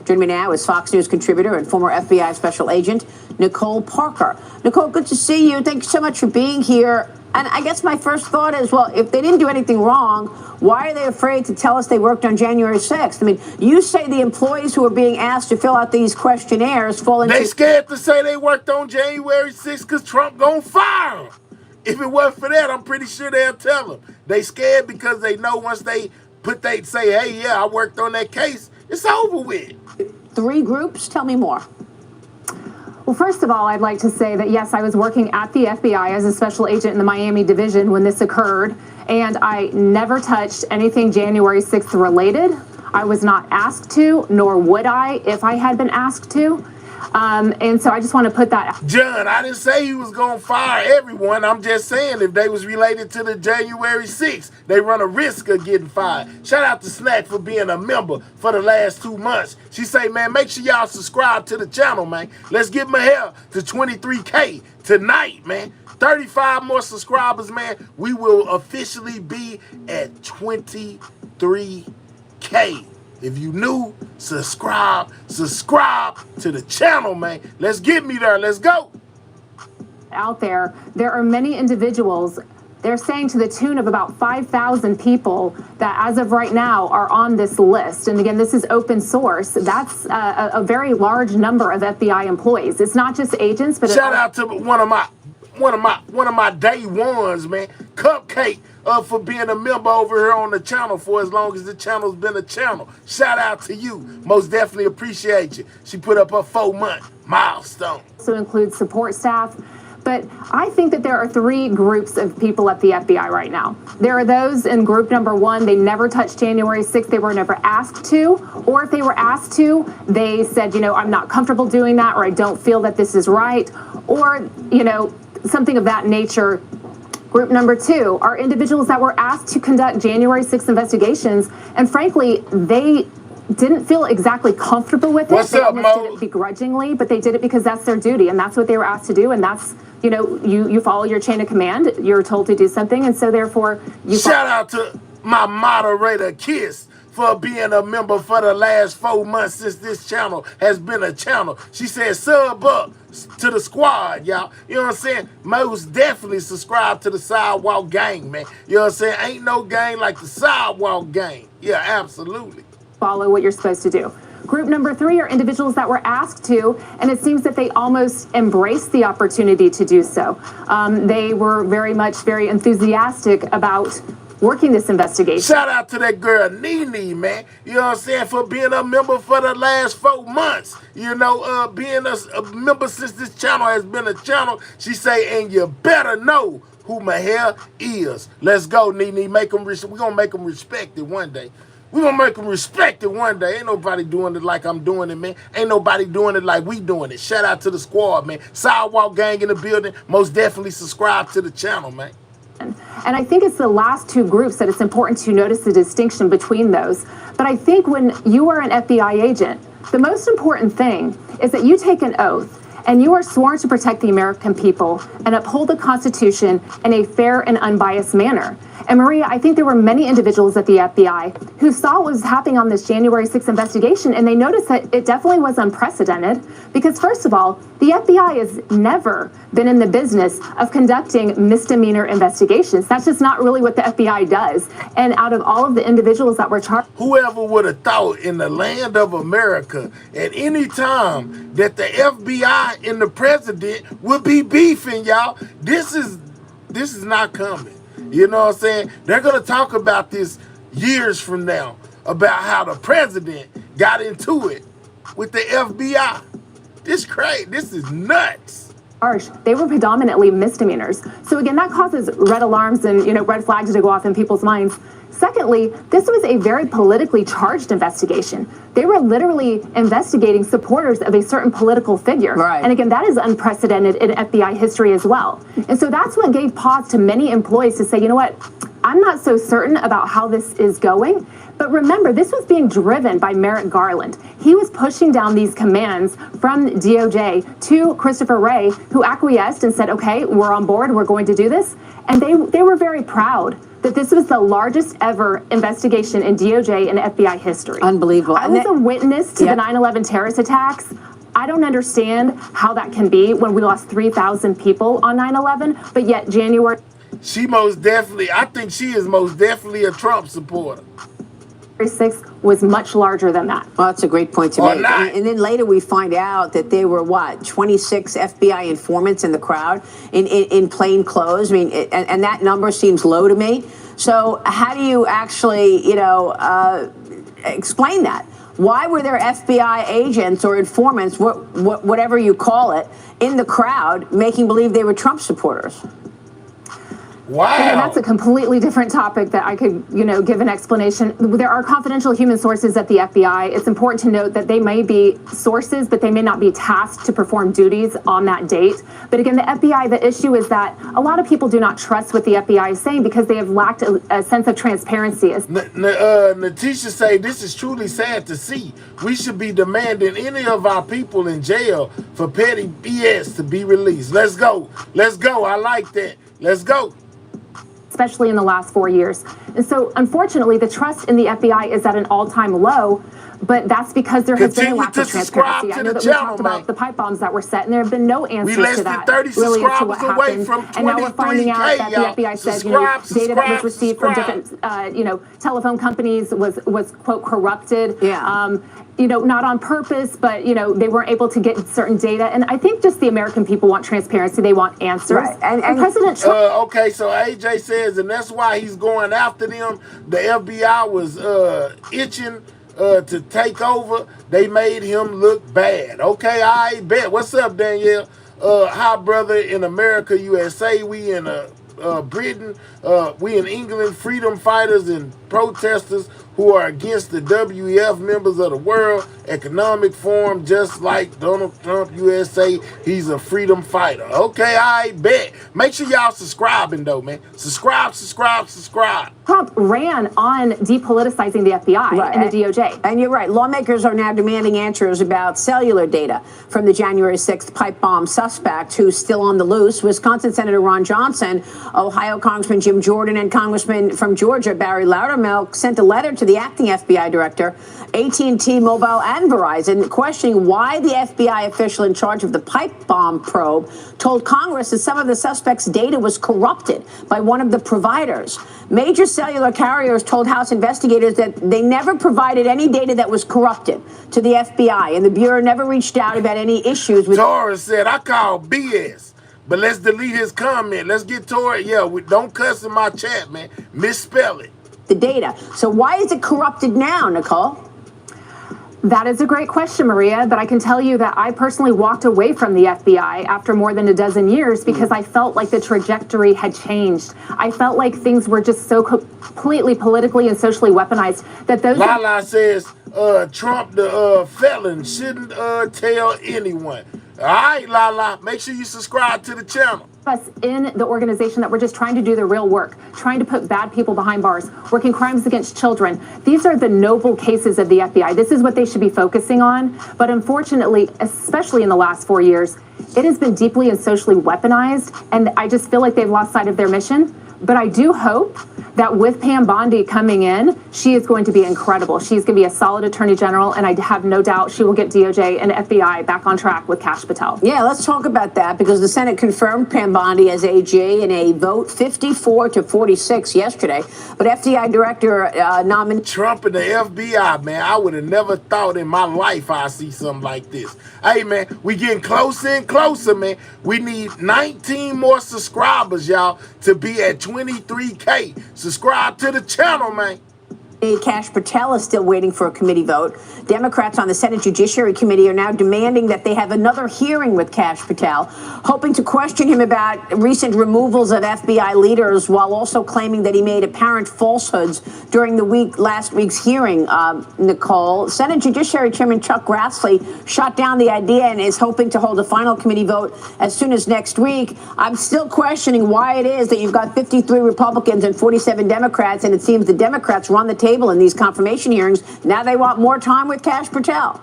Joining me now is Fox News contributor and former FBI special agent Nicole Parker. Nicole, good to see you. Thanks so much for being here. And I guess my first thought is, well, if they didn't do anything wrong, why are they afraid to tell us they worked on January 6th? I mean, you say the employees who are being asked to fill out these questionnaires fall into... They scared to say they worked on January 6th because Trump gonna fire them. If it wasn't for that, I'm pretty sure they'll tell them. They scared because they know once they say, hey, yeah, I worked on that case, it's over with. 3 groups? Tell me more. Well, first of all, I'd like to say that, yes, I was working at the FBI as a special agent in the Miami division when this occurred, and I never touched anything January 6th related. I was not asked to, nor would I if I had been asked to. And so I just want to put that out. John, I didn't say he was going to fire everyone. I'm just saying if they was related to the January 6th, they run a risk of getting fired. Shout out to Snack for being a member for the last 2 months. She say, man, make sure y'all subscribe to the channel, man. Let's get my hair to 23K tonight, man. 35 more subscribers, man. We will officially be at 23K. If you new, subscribe to the channel, man. Let's get me there. Let's go. Out there are many individuals, they're saying to the tune of about 5,000 people that as of right now are on this list. And again, this is open source. That's a very large number of FBI employees. It's not just agents, but shout out to one of my day ones, man. Cupcake, for being a member over here on the channel for as long as the channel's been a channel. Shout out to you. Most definitely appreciate you. She put up her 4-month milestone. Also includes support staff. But I think that there are 3 groups of people at the FBI right now. There are those in group number 1, they never touched January 6th, they were never asked to, or if they were asked to, they said, you know, I'm not comfortable doing that, or I don't feel that this is right, or, you know, something of that nature. Group number 2 are individuals that were asked to conduct January 6th investigations, and frankly, they didn't feel exactly comfortable with it. What's up, Mo? They almost did it begrudgingly, but they did it because that's their duty, and that's what they were asked to do, and that's, you know, you follow your chain of command, you're told to do something, and so therefore you... Shout out to my moderator, Kiss, for being a member for the last 4 months since this channel has been a channel. She said sub up to the squad, y'all. You know what I'm saying? Most definitely subscribe to the Sidewalk Gang, man. You know what I'm saying? Ain't no gang like the Sidewalk Gang. Yeah, absolutely. Follow what you're supposed to do. Group number 3 are individuals that were asked to, and it seems that they almost embraced the opportunity to do so. They were very enthusiastic about working this investigation. Shout out to that girl, Nene, man. You know what I'm saying? For being a member for the last 4 months. You know, being a member since this channel has been a channel. She say, and you better know who my hair is. Let's go, Nene. We're going to make them respect it one day. We're going to make them respect it one day. Ain't nobody doing it like I'm doing it, man. Ain't nobody doing it like we doing it. Shout out to the squad, man. Sidewalk Gang in the building. Most definitely subscribe to the channel, man. And I think it's the last 2 groups that it's important to notice the distinction between those. But I think when you are an FBI agent, the most important thing is that you take an oath and you are sworn to protect the American people and uphold the Constitution in a fair and unbiased manner. And Maria, I think there were many individuals at the FBI who saw what was happening on this January 6th investigation, and they noticed that it definitely was unprecedented because, first of all, the FBI has never been in the business of conducting misdemeanor investigations. That's just not really what the FBI does. And out of all of the individuals that were charged... Whoever would have thought in the land of America at any time that the FBI and the president would be beefing, y'all. This is not coming. You know what I'm saying? They're going to talk about this years from now, about how the president got into it with the FBI. This crazy. This is nuts. They were predominantly misdemeanors. So again, that causes red alarms and, red flags to go off in people's minds. Secondly, this was a very politically charged investigation. They were literally investigating supporters of a certain political figure. Right. And again, that is unprecedented in FBI history as well. And so that's what gave pause to many employees to say, you know what, I'm not so certain about how this is going. But remember, this was being driven by Merrick Garland. He was pushing down these commands from DOJ to Christopher Wray, who acquiesced and said, okay, we're on board, we're going to do this. And they were very proud that this was the largest ever investigation in DOJ and FBI history. Unbelievable. I was a witness to the 9/11 terrorist attacks. I don't understand how that can be when we lost 3,000 people on 9/11, but yet January... I think she is most definitely a Trump supporter. 6th was much larger than that. Well, that's a great point to make. And then later we find out that there were, 26 FBI informants in the crowd in plain clothes. I mean, and that number seems low to me. So how do you actually, explain that? Why were there FBI agents or informants, whatever you call it, in the crowd making believe they were Trump supporters? Wow. And that's a completely different topic that I could, give an explanation. There are confidential human sources at the FBI. It's important to note that they may be sources, but they may not be tasked to perform duties on that date. But again, the FBI, the issue is that a lot of people do not trust what the FBI is saying because they have lacked a sense of transparency. Natisha say, this is truly sad to see. We should be demanding any of our people in jail for petty BS to be released. Let's go. Let's go. I like that. Let's go. Especially in the last 4 years. And so, unfortunately, the trust in the FBI is at an all-time low, but that's because there has been a lack of transparency. I know that we talked about the pipe bombs that were set, and there have been no answers to that, really, as to what happened. And now we're finding out that the FBI said, data that was received from different, telephone companies was quote, corrupted. Yeah. Not on purpose, but, they weren't able to get certain data. And I think just the American people want transparency. They want answers. Right. And President Trump... okay, so AJ says, and that's why he's going after them. The FBI was itching to take over. They made him look bad. Okay, I bet. What's up, Danielle? Hi, brother, in America, USA, we in Britain, we in England, freedom fighters and protesters who are against the WEF, members of the World Economic Forum, just like Donald Trump, USA. He's a freedom fighter. Okay, I bet. Make sure y'all subscribing, though, man. Subscribe. Trump ran on depoliticizing the FBI and the DOJ. And you're right. Lawmakers are now demanding answers about cellular data from the January 6th pipe bomb suspect who's still on the loose. Wisconsin Senator Ron Johnson, Ohio Congressman Jim Jordan, and Congressman from Georgia Barry Loudermilk sent a letter to the acting FBI director, AT&T Mobile and Verizon, questioning why the FBI official in charge of the pipe bomb probe told Congress that some of the suspects' data was corrupted by one of the providers. Major cellular carriers told House investigators that they never provided any data that was corrupted to the FBI, and the Bureau never reached out about any issues with... Torres said, I call BS. But let's delete his comment. Let's get to it. Yeah, don't cuss in my chat, man. Misspell it. The data. So why is it corrupted now, Nicole? That is a great question, Maria, but I can tell you that I personally walked away from the FBI after more than a dozen years because I felt like the trajectory had changed. I felt like things were just so completely politically and socially weaponized that those... Lala says Trump, the felon, shouldn't tell anyone. All right, Lala, make sure you subscribe to the channel. Us in the organization that we're just trying to do the real work, trying to put bad people behind bars, working crimes against children. These are the noble cases of the FBI. This is what they should be focusing on. But unfortunately, especially in the last 4 years, it has been deeply and socially weaponized. And I just feel like they've lost sight of their mission. But I do hope that with Pam Bondi coming in, she is going to be incredible. She's going to be a solid attorney general, and I have no doubt she will get DOJ and FBI back on track with Kash Patel. Yeah, let's talk about that, because the Senate confirmed Pam Bondi as AG in a vote 54-46 yesterday. But FBI Director nominated Trump and the FBI, man. I would have never thought in my life I'd see something like this. Hey, man, we getting closer and closer, man. We need 19 more subscribers, y'all, to be at 23K. Subscribe to the channel, man. Kash Patel is still waiting for a committee vote. Democrats on the Senate Judiciary Committee are now demanding that they have another hearing with Kash Patel, hoping to question him about recent removals of FBI leaders, while also claiming that he made apparent falsehoods during the last week's hearing. Nicole, Senate Judiciary Chairman Chuck Grassley shot down the idea and is hoping to hold a final committee vote as soon as next week. I'm still questioning why it is that you've got 53 Republicans and 47 Democrats, and it seems the Democrats run the table in these confirmation hearings. Now they want more time with Kash Patel.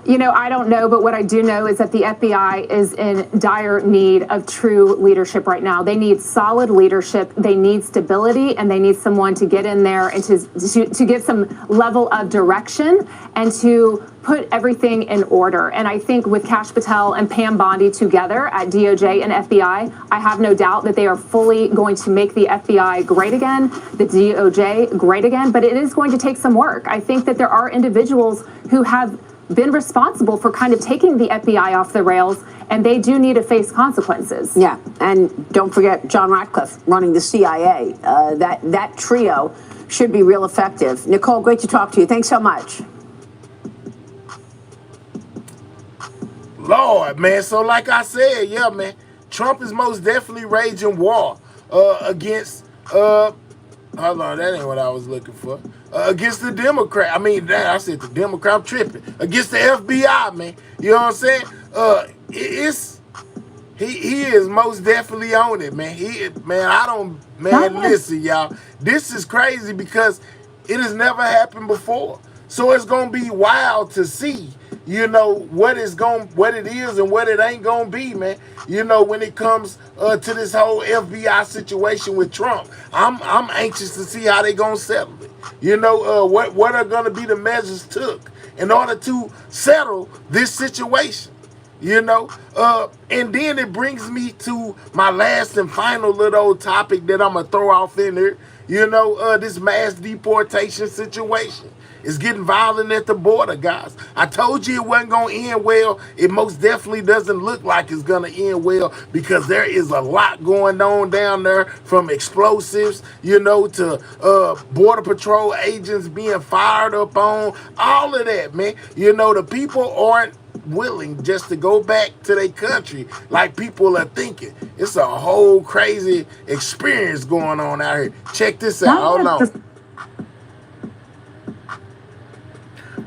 You know, I don't know, but what I do know is that the FBI is in dire need of true leadership right now. They need solid leadership, they need stability, and they need someone to get in there and to give some level of direction and to put everything in order. And I think with Kash Patel and Pam Bondi together at DOJ and FBI, I have no doubt that they are fully going to make the FBI great again, the DOJ great again, but it is going to take some work. I think that there are individuals who have been responsible for kind of taking the FBI off the rails, and they do need to face consequences. Yeah, and don't forget John Ratcliffe running the CIA. That trio should be real effective. Nicole, great to talk to you. Thanks so much. Lord, man. So like I said, yeah, man, Trump is most definitely raging war against, hold on, that ain't what I was looking for. Against the Democrat. I mean, I said the Democrat, I'm tripping. Against the FBI, man. You know what I'm saying? He is most definitely on it, man. Listen, y'all. This is crazy because it has never happened before. So it's gonna be wild to see, you know, what it is and what it ain't gonna be, man. You know, when it comes to this whole FBI situation with Trump, I'm anxious to see how they gonna settle it. You know, what are gonna be the measures took in order to settle this situation. You know, and then it brings me to my last and final little old topic that I'm gonna throw off in there. You know, this mass deportation situation. It's getting violent at the border, guys. I told you it wasn't going to end well. It most definitely doesn't look like it's going to end well because there is a lot going on down there, from explosives, you know, to Border Patrol agents being fired up on, all of that, man. You know, the people aren't willing just to go back to their country like people are thinking. It's a whole crazy experience going on out here. Check this out. Hold on.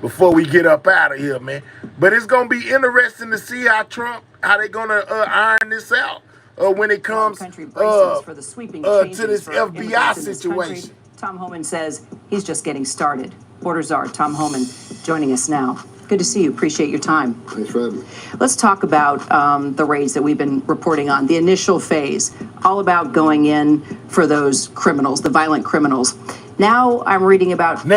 Before we get up out of here, man. But it's going to be interesting to see how they're going to iron this out when it comes to this FBI situation. Tom Homan says he's just getting started. Border Czar Tom Homan joining us now. Good to see you. Appreciate your time. Thanks for having me. Let's talk about the raids that we've been reporting on. The initial phase, all about going in for those criminals, the violent criminals. Now I'm reading about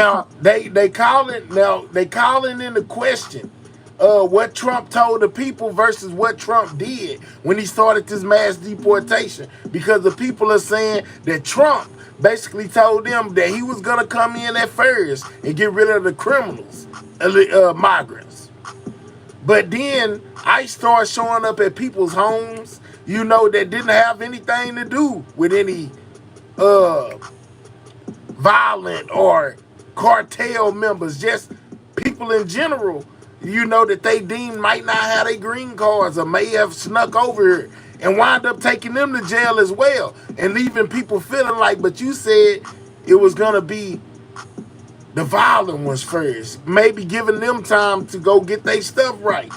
they calling into question what Trump told the people versus what Trump did when he started this mass deportation, because the people are saying that Trump basically told them that he was gonna come in at first and get rid of the criminals, migrants. But then ICE started showing up at people's homes, you know, that didn't have anything to do with any violent or cartel members, just people in general, you know, that they deemed might not have their green cards or may have snuck over here, and wind up taking them to jail as well, and leaving people feeling like, but you said it was gonna be the violent ones first, maybe giving them time to go get their stuff right.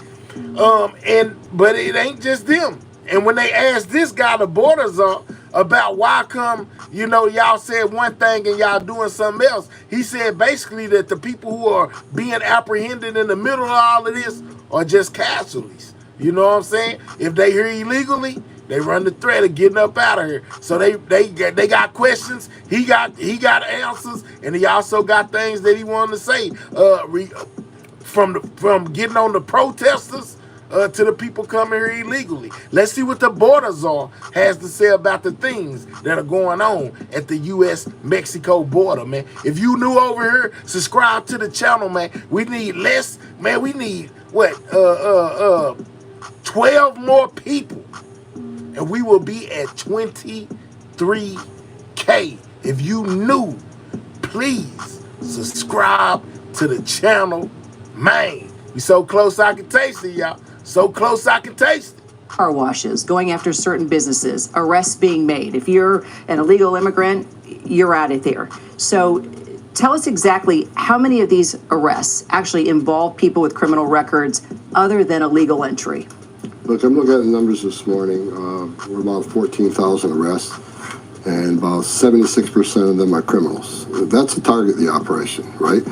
But it ain't just them. And when they asked this guy, the border czar, about why come, you know, y'all said one thing and y'all doing something else, he said basically that the people who are being apprehended in the middle of all of this are just casualties. You know what I'm saying? If they here illegally, they run the threat of getting up out of here. So they got questions. He got answers, and he also got things that he wanted to say. From getting on the protesters to the people coming here illegally. Let's see what the border czar has to say about the things that are going on at the U.S.-Mexico border, man. If you new over here, subscribe to the channel, man. We need less, man. We need what? 12 more people, and we will be at 23K. If you new, please subscribe to the channel, man. We so close I can taste it, y'all. So close I can taste it. Car washes, going after certain businesses, arrests being made. If you're an illegal immigrant, you're out of there. So tell us exactly how many of these arrests actually involve people with criminal records other than illegal entry. Look, I'm looking at the numbers this morning. We're about 14,000 arrests, and about 76% of them are criminals. That's the target of the operation, right?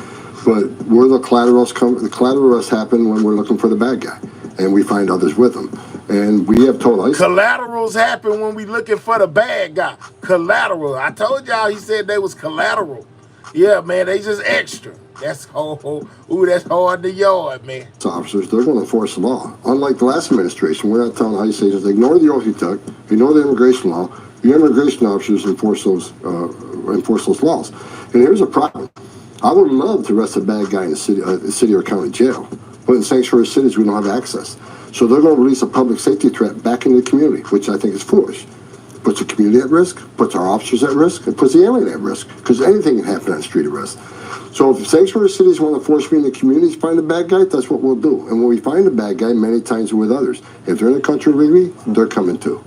But where the collaterals come, the collateral arrests happen when we're looking for the bad guy, and we find others with them. And we have told ICE. Collaterals happen when we looking for the bad guy. Collateral. I told y'all he said they was collateral. Yeah, man, they just extra. That's that's hard to yard, man. Officers, they're going to enforce the law. Unlike the last administration, we're not telling ICE agents, ignore the oath you took, ignore the immigration law. Your immigration officers enforce those laws. And here's a problem. I would love to arrest a bad guy in a city or county jail, but in sanctuary cities, we don't have access. So they're going to release a public safety threat back into the community, which I think is foolish. Puts the community at risk, puts our officers at risk, and puts the alien at risk, because anything can happen on street arrest. So if sanctuary cities want to force me in the communities to find a bad guy, that's what we'll do. And when we find a bad guy, many times we're with others. If they're in the country legally, they're coming too.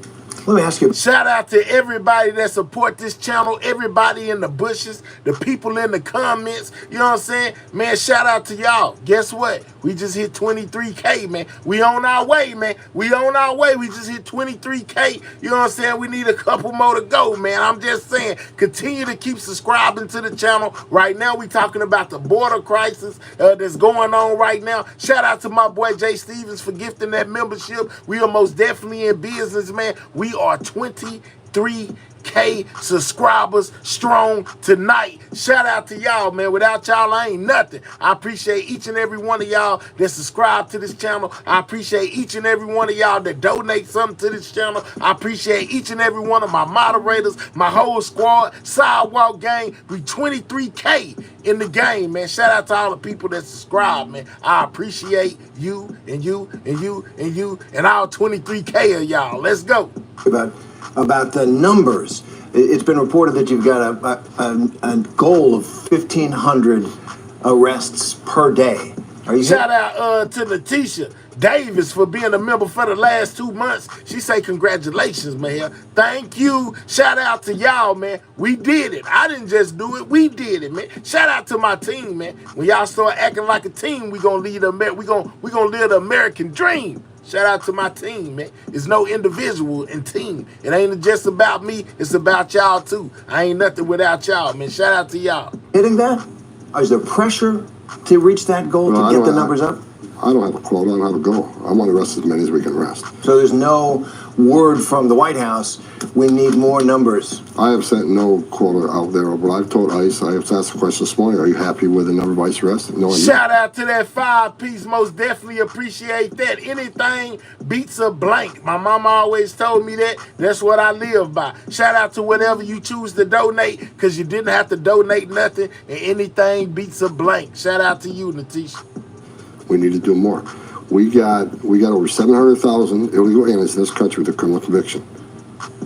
Let me ask you. Shout out to everybody that support this channel, everybody in the bushes, the people in the comments. You know what I'm saying? Man, shout out to y'all. Guess what? We just hit 23K, man. We on our way, man. We on our way. We just hit 23K. You know what I'm saying? We need a couple more to go, man. I'm just saying, continue to keep subscribing to the channel. Right now, we talking about the border crisis that's going on right now. Shout out to my boy Jay Stevens for gifting that membership. We are most definitely in business, man. We are 23K subscribers strong tonight. Shout out to y'all, man. Without y'all, I ain't nothing. I appreciate each and every one of y'all that subscribe to this channel. I appreciate each and every one of y'all that donate something to this channel. I appreciate each and every one of my moderators, my whole squad, Sidewalk Gang. We 23K in the game, man. Shout out to all the people that subscribe, man. I appreciate you and you and you and you and all 23K of y'all. Let's go. About the numbers. It's been reported that you've got a goal of 1,500 arrests per day. Shout out to Letitia Davis for being a member for the last 2 months. She say congratulations, man. Thank you. Shout out to y'all, man. We did it. I didn't just do it. We did it, man. Shout out to my team, man. When y'all start acting like a team, we gonna live the American dream. Shout out to my team, man. It's no individual and team. It ain't just about me. It's about y'all, too. I ain't nothing without y'all, man. Shout out to y'all. Hitting that? Is there pressure to reach that goal, to get the numbers up? I don't have a quota. I don't have a goal. I want to arrest as many as we can arrest. So there's no word from the White House, we need more numbers. I have sent no quota out there, but I've told ICE, I have asked the question this morning, are you happy with the number of ICE arrests? No, Shout out to that 5-piece, most definitely appreciate that. Anything beats a blank. My mama always told me that. That's what I live by. Shout out to whatever you choose to donate, because you didn't have to donate nothing, and anything beats a blank. Shout out to you, Natisha. We need to do more. We got over 700,000 illegal aliens in this country with a criminal conviction.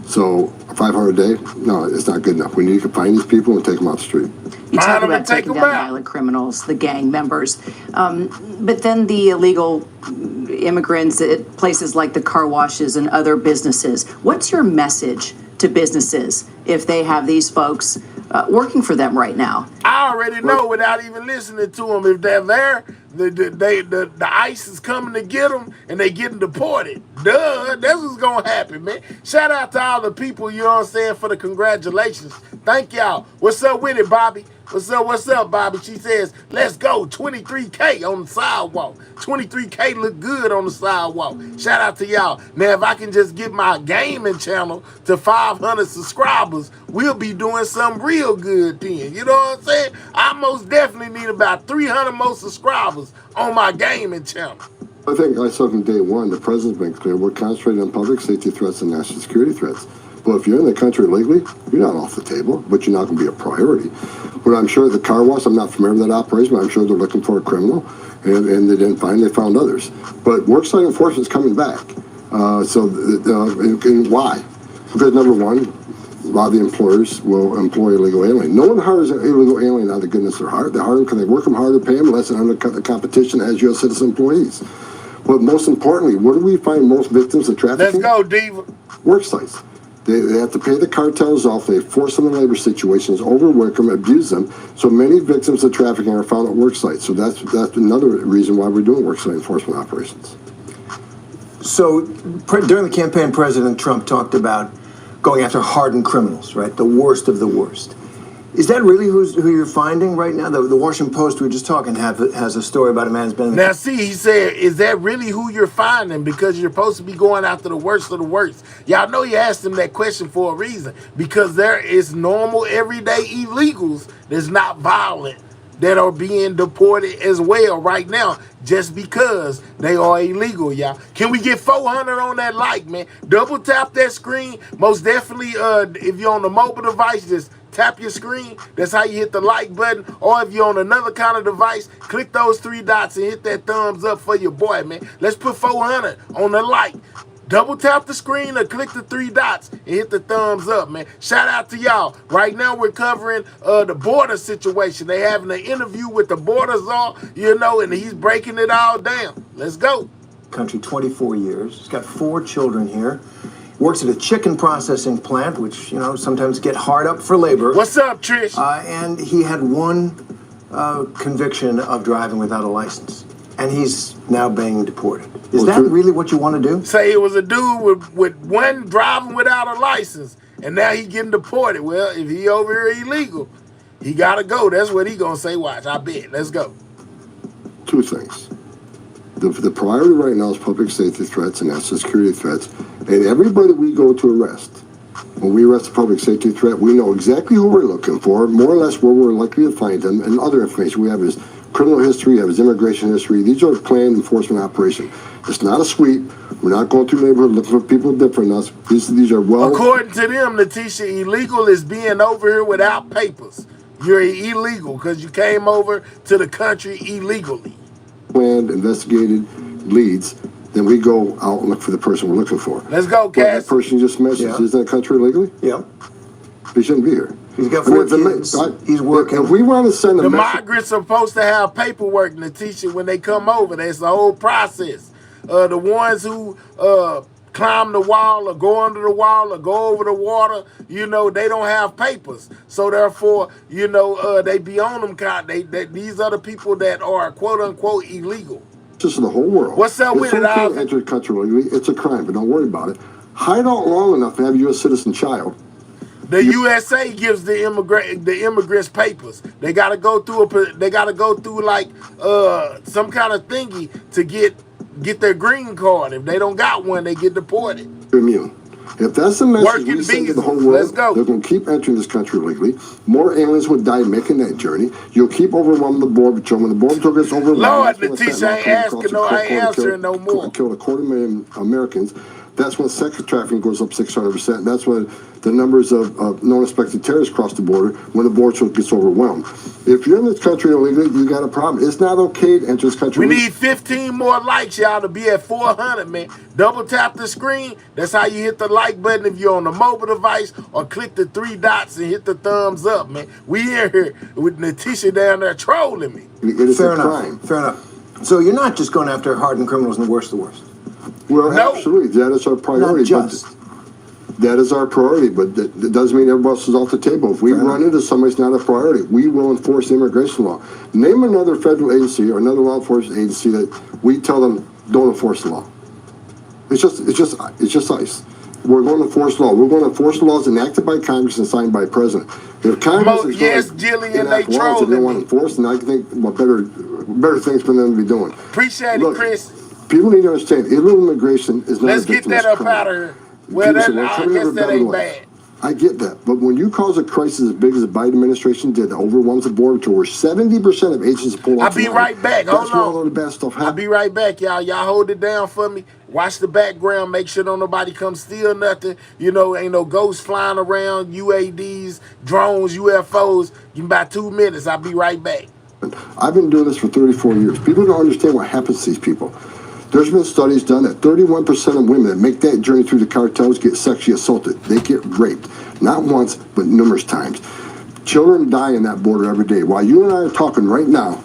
So 500 a day, no, it's not good enough. We need to find these people and take them out the street. You talk about taking down violent criminals, the gang members, but then the illegal immigrants at places like the car washes and other businesses. What's your message to businesses if they have these folks working for them right now? I already know without even listening to them. If they're there, the ICE is coming to get them, and they getting deported. Duh, that's what's gonna happen, man. Shout out to all the people, you know what I'm saying, for the congratulations. Thank y'all. What's up with it, Bobby? What's up, Bobby? She says, let's go. 23K on the sidewalk. 23K look good on the sidewalk. Shout out to y'all. Now, if I can just get my gaming channel to 500 subscribers, we'll be doing something real good then. You know what I'm saying? I most definitely need about 300 more subscribers on my gaming channel. I think I said from day one, the president's been clear, we're concentrating on public safety threats and national security threats. Well, if you're in the country illegally, you're not off the table, but you're not going to be a priority. But I'm sure the car wash, I'm not familiar with that operation, but I'm sure they're looking for a criminal, and they didn't find, they found others. But worksite enforcement is coming back. And why? Because number one, a lot of the employers will employ illegal alien. No one hires an illegal alien out of the goodness of their heart. They hire them because they work them hard to pay them less and undercut the competition as U.S. citizen employees. But most importantly, where do we find most victims of trafficking? Let's go, Diva. Work sites. They have to pay the cartels off. They force them in labor situations, overwork them, abuse them. So many victims of trafficking are found at work sites. So that's another reason why we're doing worksite enforcement operations. So during the campaign, President Trump talked about going after hardened criminals, right? The worst of the worst. Is that really who you're finding right now? The Washington Post we were just talking has a story about a man who's been in the... Now, see, he said, is that really who you're finding? Because you're supposed to be going after the worst of the worst. Y'all know he asked him that question for a reason. Because there is normal, everyday illegals that's not violent that are being deported as well right now just because they are illegal, y'all. Can we get 400 on that like, man? Double tap that screen. Most definitely, if you're on the mobile device, just tap your screen. That's how you hit the like button. Or if you're on another kind of device, click those 3 dots and hit that thumbs up for your boy, man. Let's put 400 on the like. Double tap the screen or click the 3 dots and hit the thumbs up, man. Shout out to y'all. Right now we're covering the border situation. They having an interview with the border czar, you know, and he's breaking it all down. Let's go. Country, 24 years. He's got 4 children here. Works at a chicken processing plant, which, you know, sometimes get hard up for labor. What's up, Trish? And he had 1 conviction of driving without a license. And he's now being deported. Is that really what you want to do? Say it was a dude with 1 driving without a license, and now he getting deported. Well, if he over here illegal, he got to go. That's what he going to say. Watch, I bet. Let's go. 2 things. The priority right now is public safety threats and national security threats. And everybody we go to arrest, when we arrest a public safety threat, we know exactly who we're looking for, more or less where we're likely to find them, and other information we have is criminal history, have his immigration history. These are planned enforcement operations. It's not a sweep. We're not going through the neighborhood looking for people different than us. These are well... According to them, Natisha, illegal is being over here without papers. You're illegal because you came over to the country illegally. Planned, investigated leads, then we go out and look for the person we're looking for. Let's go, Cass. That person you just mentioned, is that country illegally? Yeah. He shouldn't be here. He's got 4 kids. He's working. If we want to send a the message... migrants are supposed to have paperwork, Natisha, when they come over. That's the whole process. The ones who climb the wall or go under the wall or go over the water, you know, they don't have papers. So therefore, you know, they be on them. These are the people that are quote unquote illegal. Just in the whole world. What's up with it? Enter the country illegally. It's a crime, but don't worry about it. Hide out long enough to have a U.S. citizen child. The USA gives the immigrants papers. They got to go through like some kind of thingy to get their green card. If they don't got one, they get deported. immune. If that's the message we send to the whole world, they're going to keep entering this country illegally. More aliens will die making that journey. You'll keep overwhelming the Border Patrol. When the Border Patrol gets overwhelmed, Lord, Letitia, I ain't asking no, I ain't answering no more. Killed 250,000 Americans. That's when sex trafficking goes up 600%. That's when the numbers of non-expected terrorists cross the border when the Border Patrol gets overwhelmed. If you're in this country illegally, you got a problem. It's not okay to enter this country. We need 15 more likes, y'all, to be at 400, man. Double tap the screen. That's how you hit the like button if you're on the mobile device, or click the 3 dots and hit the thumbs up, man. We in here with Letitia down there trolling me. It is Fair a enough. crime. Fair enough. So you're not just going after hardened criminals and the worst of the worst. Well, absolutely. That is our priority. Not just. That is our priority, but that doesn't mean everybody else is off the table. If we run into somebody that's not a priority, we will enforce the immigration law. Name another federal agency or another law enforcement agency that we tell them don't enforce the law. It's just ICE. We're going to enforce law. We're going to enforce the laws enacted by Congress and signed by the president. If Congress is Jillian, enact they laws that they trolling want to enforce, then I think better things for them to be doing. Appreciate it, Chris. People need to understand illegal immigration is not Let's a get that up out of here. Well, I guess that ain't bad. I get that, but when you cause a crisis as big as the Biden administration did, that overwhelms the border to where 70% of agents pull off. I'll be right back. That's Hold where on. all the bad stuff happens. I'll be right back, y'all. Y'all hold it down for me. Watch the background. Make sure don't nobody come steal nothing. You know, ain't no ghosts flying around, UADs, drones, UFOs. In about 2 minutes, I'll be right back. I've been doing this for 34 years. People don't understand what happens to these people. There's been studies done that 31% of women that make that journey through the cartels get sexually assaulted. They get raped, not once, but numerous times. Children die in that border every day. While you and I are talking right now,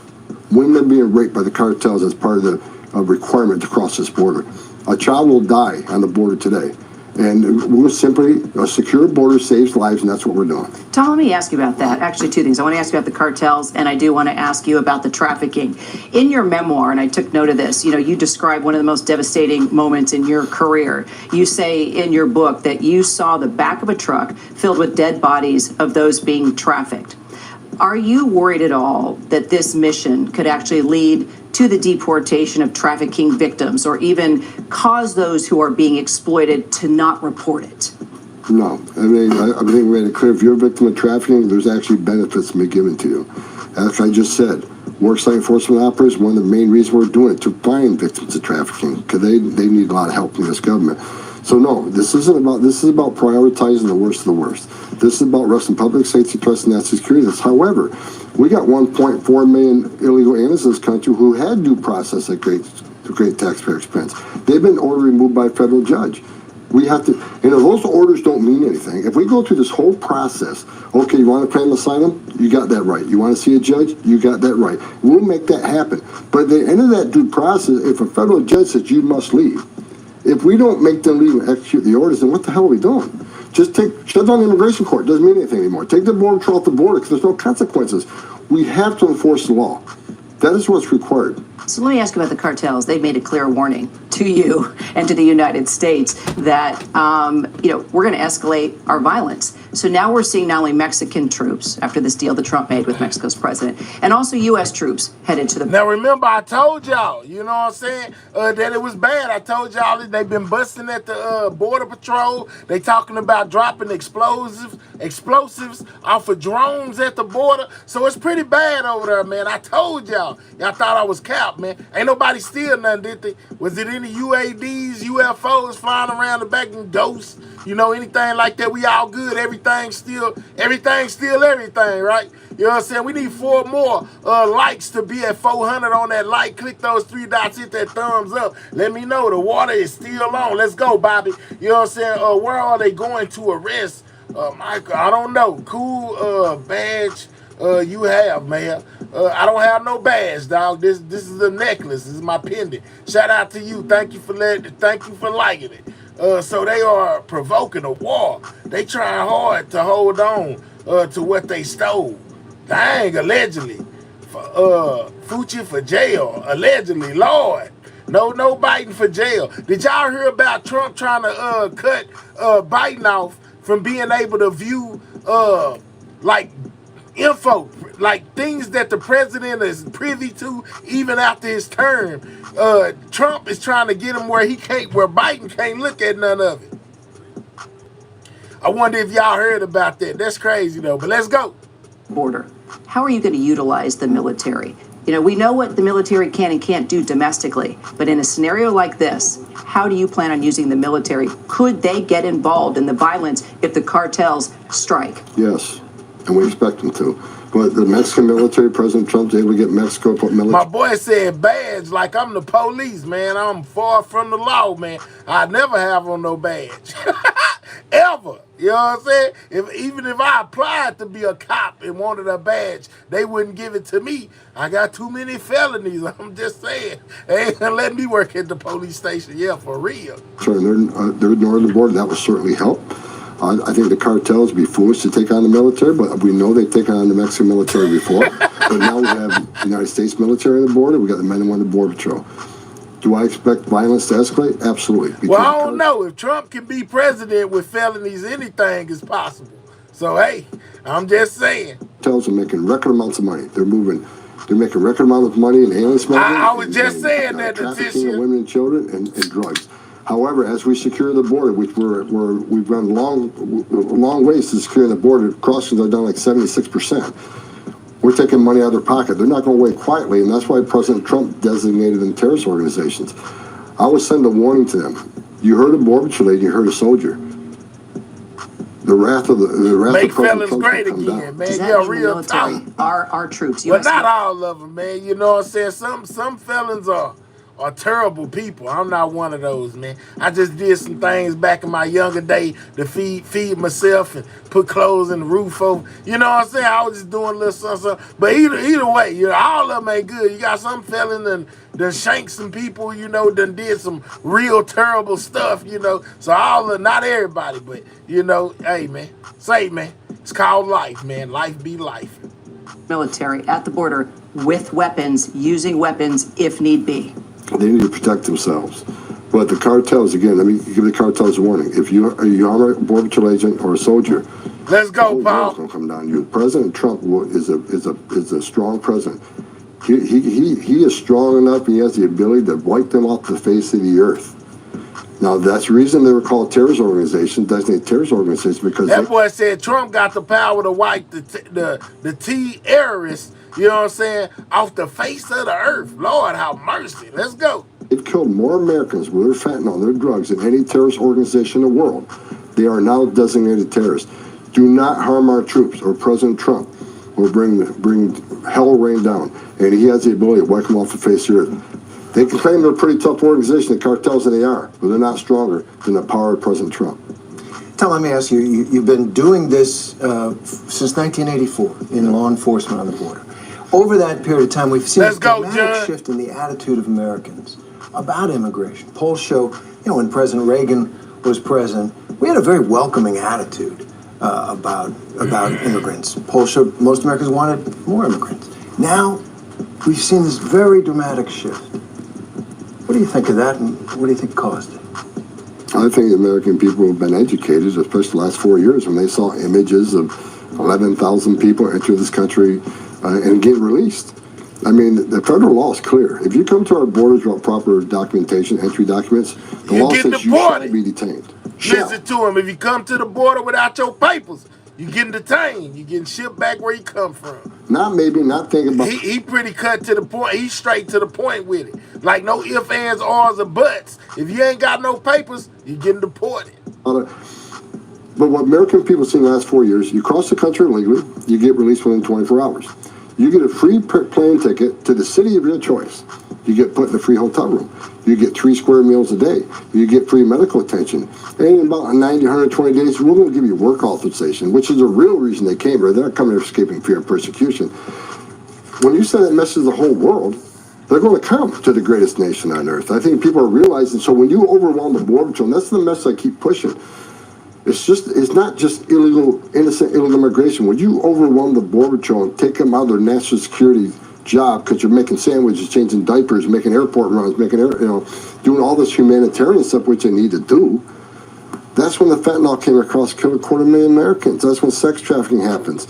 women are being raped by the cartels as part of the requirement to cross this border. A child will die on the border today. And we're simply, a secure border saves lives, and that's what we're doing. Tom, let me ask you about that. Actually, 2 things. I want to ask you about the cartels, and I do want to ask you about the trafficking. In your memoir, and I took note of this, you describe one of the most devastating moments in your career. You say in your book that you saw the back of a truck filled with dead bodies of those being trafficked. Are you worried at all that this mission could actually lead to the deportation of trafficking victims, or even cause those who are being exploited to not report it? No. I mean, I think we made it clear, if you're a victim of trafficking, there's actually benefits to be given to you. As I just said, worksite enforcement operators, one of the main reasons we're doing it, to find victims of trafficking, because they need a lot of help from this government. So no, this is about prioritizing the worst of the worst. This is about arresting public safety, trust, and national security. However, we got 1.4 million illegal aliens in this country who had due process at great taxpayer expense. They've been ordered removed by a federal judge. We have to, and if those orders don't mean anything, if we go through this whole process, okay, you want to plan an asylum? You got that right. You want to see a judge? You got that right. We'll make that happen. But at the end of that due process, if a federal judge says you must leave, if we don't make them leave and execute the orders, then what the hell are we doing? Just shut down the immigration court. It doesn't mean anything anymore. Take the border patrol off the border because there's no consequences. We have to enforce the law. That is what's required. So let me ask you about the cartels. They've made a clear warning to you and to the United States that, we're going to escalate our violence. So now we're seeing not only Mexican troops after this deal that Trump made with Mexico's president, and also U.S. troops headed to the... Now, remember, I told y'all, you know what I'm saying, that it was bad. I told y'all that they've been busting at the Border Patrol. They talking about dropping explosives off of drones at the border. So it's pretty bad over there, man. I told y'all. Y'all thought I was capped, man. Ain't nobody steal nothing, did they? Was it any UADs, UFOs flying around the back and ghosts? Anything like that? We all good. Everything's still everything, right? You know what I'm saying? We need 4 more likes to be at 400 on that like. Click those 3 dots, hit that thumbs up. Let me know the water is still on. Let's go, Bobby. You know what I'm saying? Where are they going to arrest Michael? I don't know. Cool badge you have, man. I don't have no badge, dog. This is a necklace. This is my pendant. Shout out to you. Thank you for liking it. So they are provoking a war. They trying hard to hold on to what they stole. Dang, allegedly. Fucci for jail. Allegedly, Lord. No Biden for jail. Did y'all hear about Trump trying to cut Biden off from being able to view info, like things that the president is privy to even after his term? Trump is trying to get him where Biden can't look at none of it. I wonder if y'all heard about that. That's crazy though, but let's go. Border. How are you going to utilize the military? You know, we know what the military can and can't do domestically, but in a scenario like this, how do you plan on using the military? Could they get involved in the violence if the cartels strike? Yes, and we expect them to. But the Mexican military, President Trump's able to get Mexico to put military. My boy said badge like I'm the police, man. I'm far from the law, man. I never have on no badge. Ever. You know what I'm saying? Even if I applied to be a cop and wanted a badge, they wouldn't give it to me. I got too many felonies. I'm just saying. They ain't gonna let me work at the police station. Yeah, for real. Sure, they're ignoring the border. That would certainly help. I think the cartels would be foolish to take on the military, but we know they've taken on the Mexican military before. But now we have the United States military on the border. We got the men and women of the Border Patrol. Do I expect violence to escalate? Absolutely. Well, I don't know. If Trump can be president with felonies, anything is possible. So, hey, I'm just saying. Cartels are making record amounts of money. They're making record amounts of money in alien smuggling. I was just saying that, trafficking of women and children and drugs. However, as we secure the border, which we've run long ways to secure the border, crossings are down like 76%. We're taking money out of their pocket. They're not going to wait quietly, and that's why President Trump designated them terrorist organizations. I would send a warning to them. You heard a Border Patrol lady, you heard a soldier. The wrath of Make President felons Trump great come again, down. man. Yeah, real talk. Our troops. But not all of them, man. You know what I'm saying? Some felons are terrible people. I'm not one of those, man. I just did some things back in my younger day to feed myself and put clothes in the roof over. You know what I'm saying? I was just doing a little something. But either way, you know, all of them ain't good. You got some felon that shanked some people, you know, done did some real terrible stuff, you know. So not everybody, but, you know, hey, man, it's called life, man. Life be life. Military at the border with weapons, using weapons if need be. They need to protect themselves. But the cartels, again, let me give the cartels a warning. If you are a Border Patrol agent or a soldier, let's go, Paul. It's going to come down to you. President Trump is a strong president. He is strong enough, and he has the ability to wipe them off the face of the earth. Now, that's the reason they were called terrorist organizations, designated terrorist organizations, because that boy said Trump got the power to wipe the terrorists, you know what I'm saying, off the face of the earth. Lord, have mercy. Let's go. They've killed more Americans with their fentanyl, their drugs, than any terrorist organization in the world. They are now designated terrorists. Do not harm our troops, or President Trump will bring hell rain down, and he has the ability to wipe them off the face of the earth. They can claim they're a pretty tough organization, the cartels, and they are, but they're not stronger than the power of President Trump. Tom, let me ask you, you've been doing this since 1984 in law enforcement on the border. Over that period of time, we've seen a dramatic shift in the attitude of Americans about immigration. Polls show, when President Reagan was president, we had a very welcoming attitude about immigrants. Polls showed most Americans wanted more immigrants. Now, we've seen this very dramatic shift. What do you think of that, and what do you think caused it? I think the American people have been educated, especially the last 4 years, when they saw images of 11,000 people enter this country and get released. I mean, the federal law is clear. If you come to our borders without proper documentation, entry documents, the law says you shall be detained. Listen to him. If you come to the border without your papers, you're getting detained. You're getting shipped back where you come from. Not thinking about... He pretty cut to the point. He's straight to the point with it. Like no ifs, ands, ors, or buts. If you ain't got no papers, you're getting deported. But what American people have seen the last 4 years, you cross the country illegally, you get released within 24 hours. You get a free plane ticket to the city of your choice. You get put in a free hotel room. You get 3 square meals a day. You get free medical attention. And in about 90, 120 days, we're going to give you work authorization, which is the real reason they came here. They're not coming here escaping fear and persecution. When you send that message to the whole world, they're going to come to the greatest nation on earth. I think people are realizing, so when you overwhelm the Border Patrol, and that's the message I keep pushing, it's not just innocent illegal immigration. When you overwhelm the Border Patrol and take them out of their national security job because you're making sandwiches, changing diapers, making airport runs, doing all this humanitarian stuff which they need to do, that's when the fentanyl came across, killed 250,000 Americans. That's when sex trafficking happens.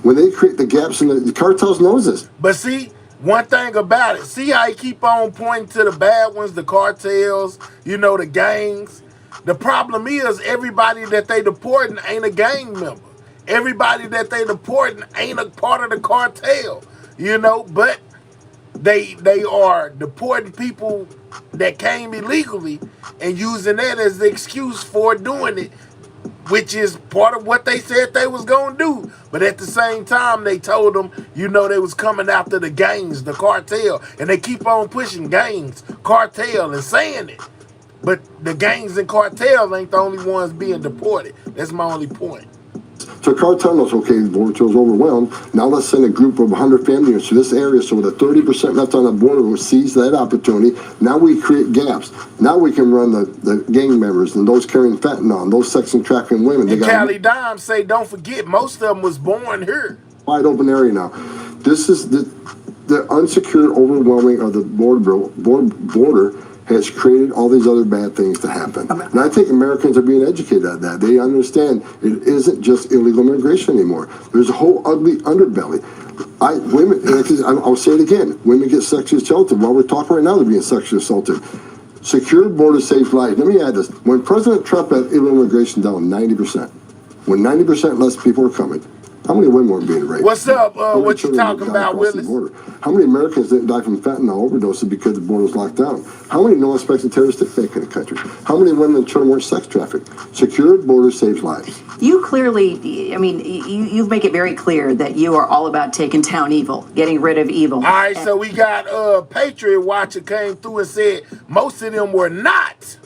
When they create the gaps in the cartels knows this. But see, one thing about it, see how he keep on pointing to the bad ones, the cartels, the gangs. The problem is everybody that they deporting ain't a gang member. Everybody that they deporting ain't a part of the cartel, you know, but they are deporting people that came illegally and using that as the excuse for doing it, which is part of what they said they was going to do. But at the same time, they told them, you know, they was coming after the gangs, the cartel, and they keep on pushing gangs, cartel, and saying it. But the gangs and cartels ain't the only ones being deported. That's my only point. So cartel knows, okay, the border patrol is overwhelmed. Now let's send a group of 100 family units to this area so the 30% left on the border will seize that opportunity. Now we create gaps. Now we can run the gang members and those carrying fentanyl and those sex and trafficking women. And Cali Dime say, don't forget, most of them was born here. Wide open area now. This is the unsecured overwhelming of the border has created all these other bad things to happen. And I think Americans are being educated at that. They understand it isn't just illegal immigration anymore. There's a whole ugly underbelly. I'll say it again. Women get sexually assaulted. While we're talking right now, they're being sexually assaulted. Secure border saves lives. Let me add this. When President Trump had illegal immigration down 90%, when 90% less people are coming, how many women were being raped? What's up? What you talking about, Willis? How many Americans didn't die from fentanyl overdoses because the border was locked down? How many no-inspected terrorists did make in the country? How many women and children were sex trafficked? Secured border saves lives. You clearly, I mean, you make it very clear that you are all about taking down evil, getting rid of evil. All right, so we got Patriot Watcher came through and said most of them were not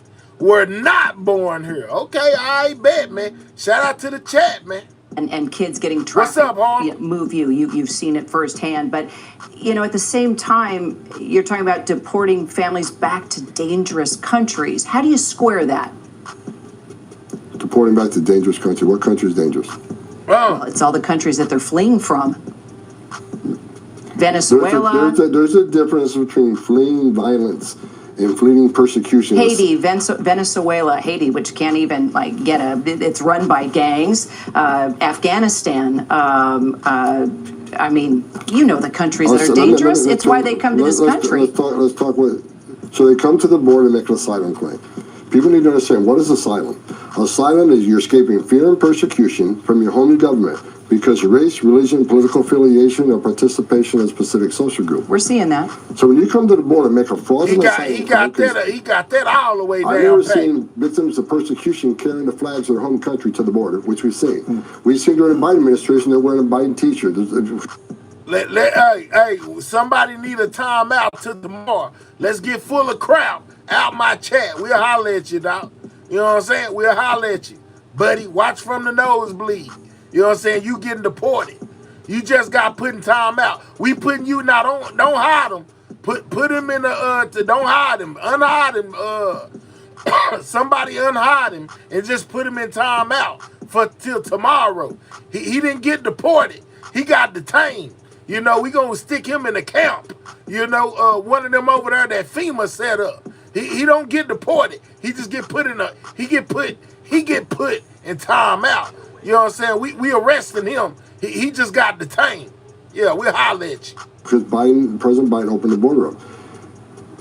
born here. Okay, I bet, man. Shout out to the chat, man. And kids getting trafficked. What's up, Harm? Move you've seen it firsthand. But, you know, at the same time, you're talking about deporting families back to dangerous countries. How do you square that? Deporting back to dangerous country. What country is dangerous? Well, it's all the countries that they're fleeing from. Venezuela. There's a difference between fleeing violence and fleeing persecution. Haiti, Venezuela, Haiti, which can't even it's run by gangs. Afghanistan. I mean, you know the countries that are dangerous. It's why they come to this country. Let's talk so they come to the border and make an asylum claim. People need to understand, what is asylum? Asylum is you're escaping fear and persecution from your home government because of race, religion, political affiliation, or participation in a specific social group. We're seeing that. So when you come to the border and make a fraudulent he got that all the way down. I've never seen victims of persecution carrying the flags of their home country to the border, which we've seen. We've seen during the Biden administration, they're wearing a Biden t-shirt. Hey, somebody need a timeout to tomorrow. Let's get full of crap out my chat. We'll holler at you, dog. You know what I'm saying? We'll holler at you. Buddy, watch from the nosebleed. You know what I'm saying? You getting deported. You just got put in timeout. We putting you now. Don't hide him. Put him in the don't hide him. Unhide him. Somebody unhide him and just put him in timeout for till tomorrow. He didn't get deported. He got detained. You know, we gonna stick him in a camp. You know, one of them over there that FEMA set up. He don't get deported. He just get put in he get put in timeout. You know what I'm saying? We arresting him. He just got detained. Yeah, we'll holler at you. Because President Biden opened the border up.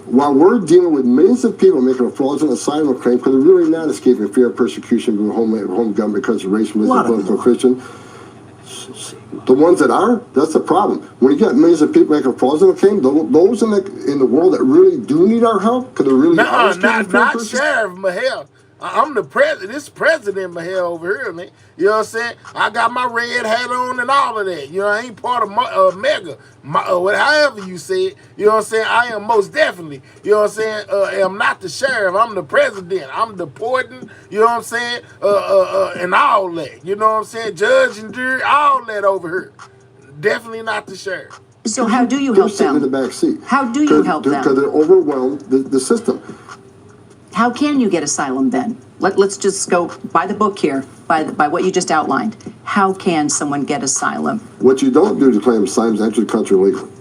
While we're dealing with millions of people making a fraudulent asylum claim because they're really not escaping fear of persecution from the home government because of race, religion, political affiliation. The ones that are, that's the problem. When you got millions of people making a fraudulent claim, those in the world that really do need our help, because they're really not Sheriff Mahel. I'm the president. This President Mahel over here, man. You know what I'm saying? I got my red hat on and all of that. You know, I ain't part of Mega. However you say it. You know what I'm saying? I am most definitely. You know what I'm saying? I'm not the sheriff. I'm the president. I'm deporting. You know what I'm saying? And all that. You know what I'm saying? Judge and jury, all that over here. Definitely not the sheriff. So how do you help them? In the back seat. How do you help them? Because they're overwhelmed the system. How can you get asylum then? Let's just go by the book here, by what you just outlined. How can someone get asylum? What you don't do to claim asylum is enter the country legally.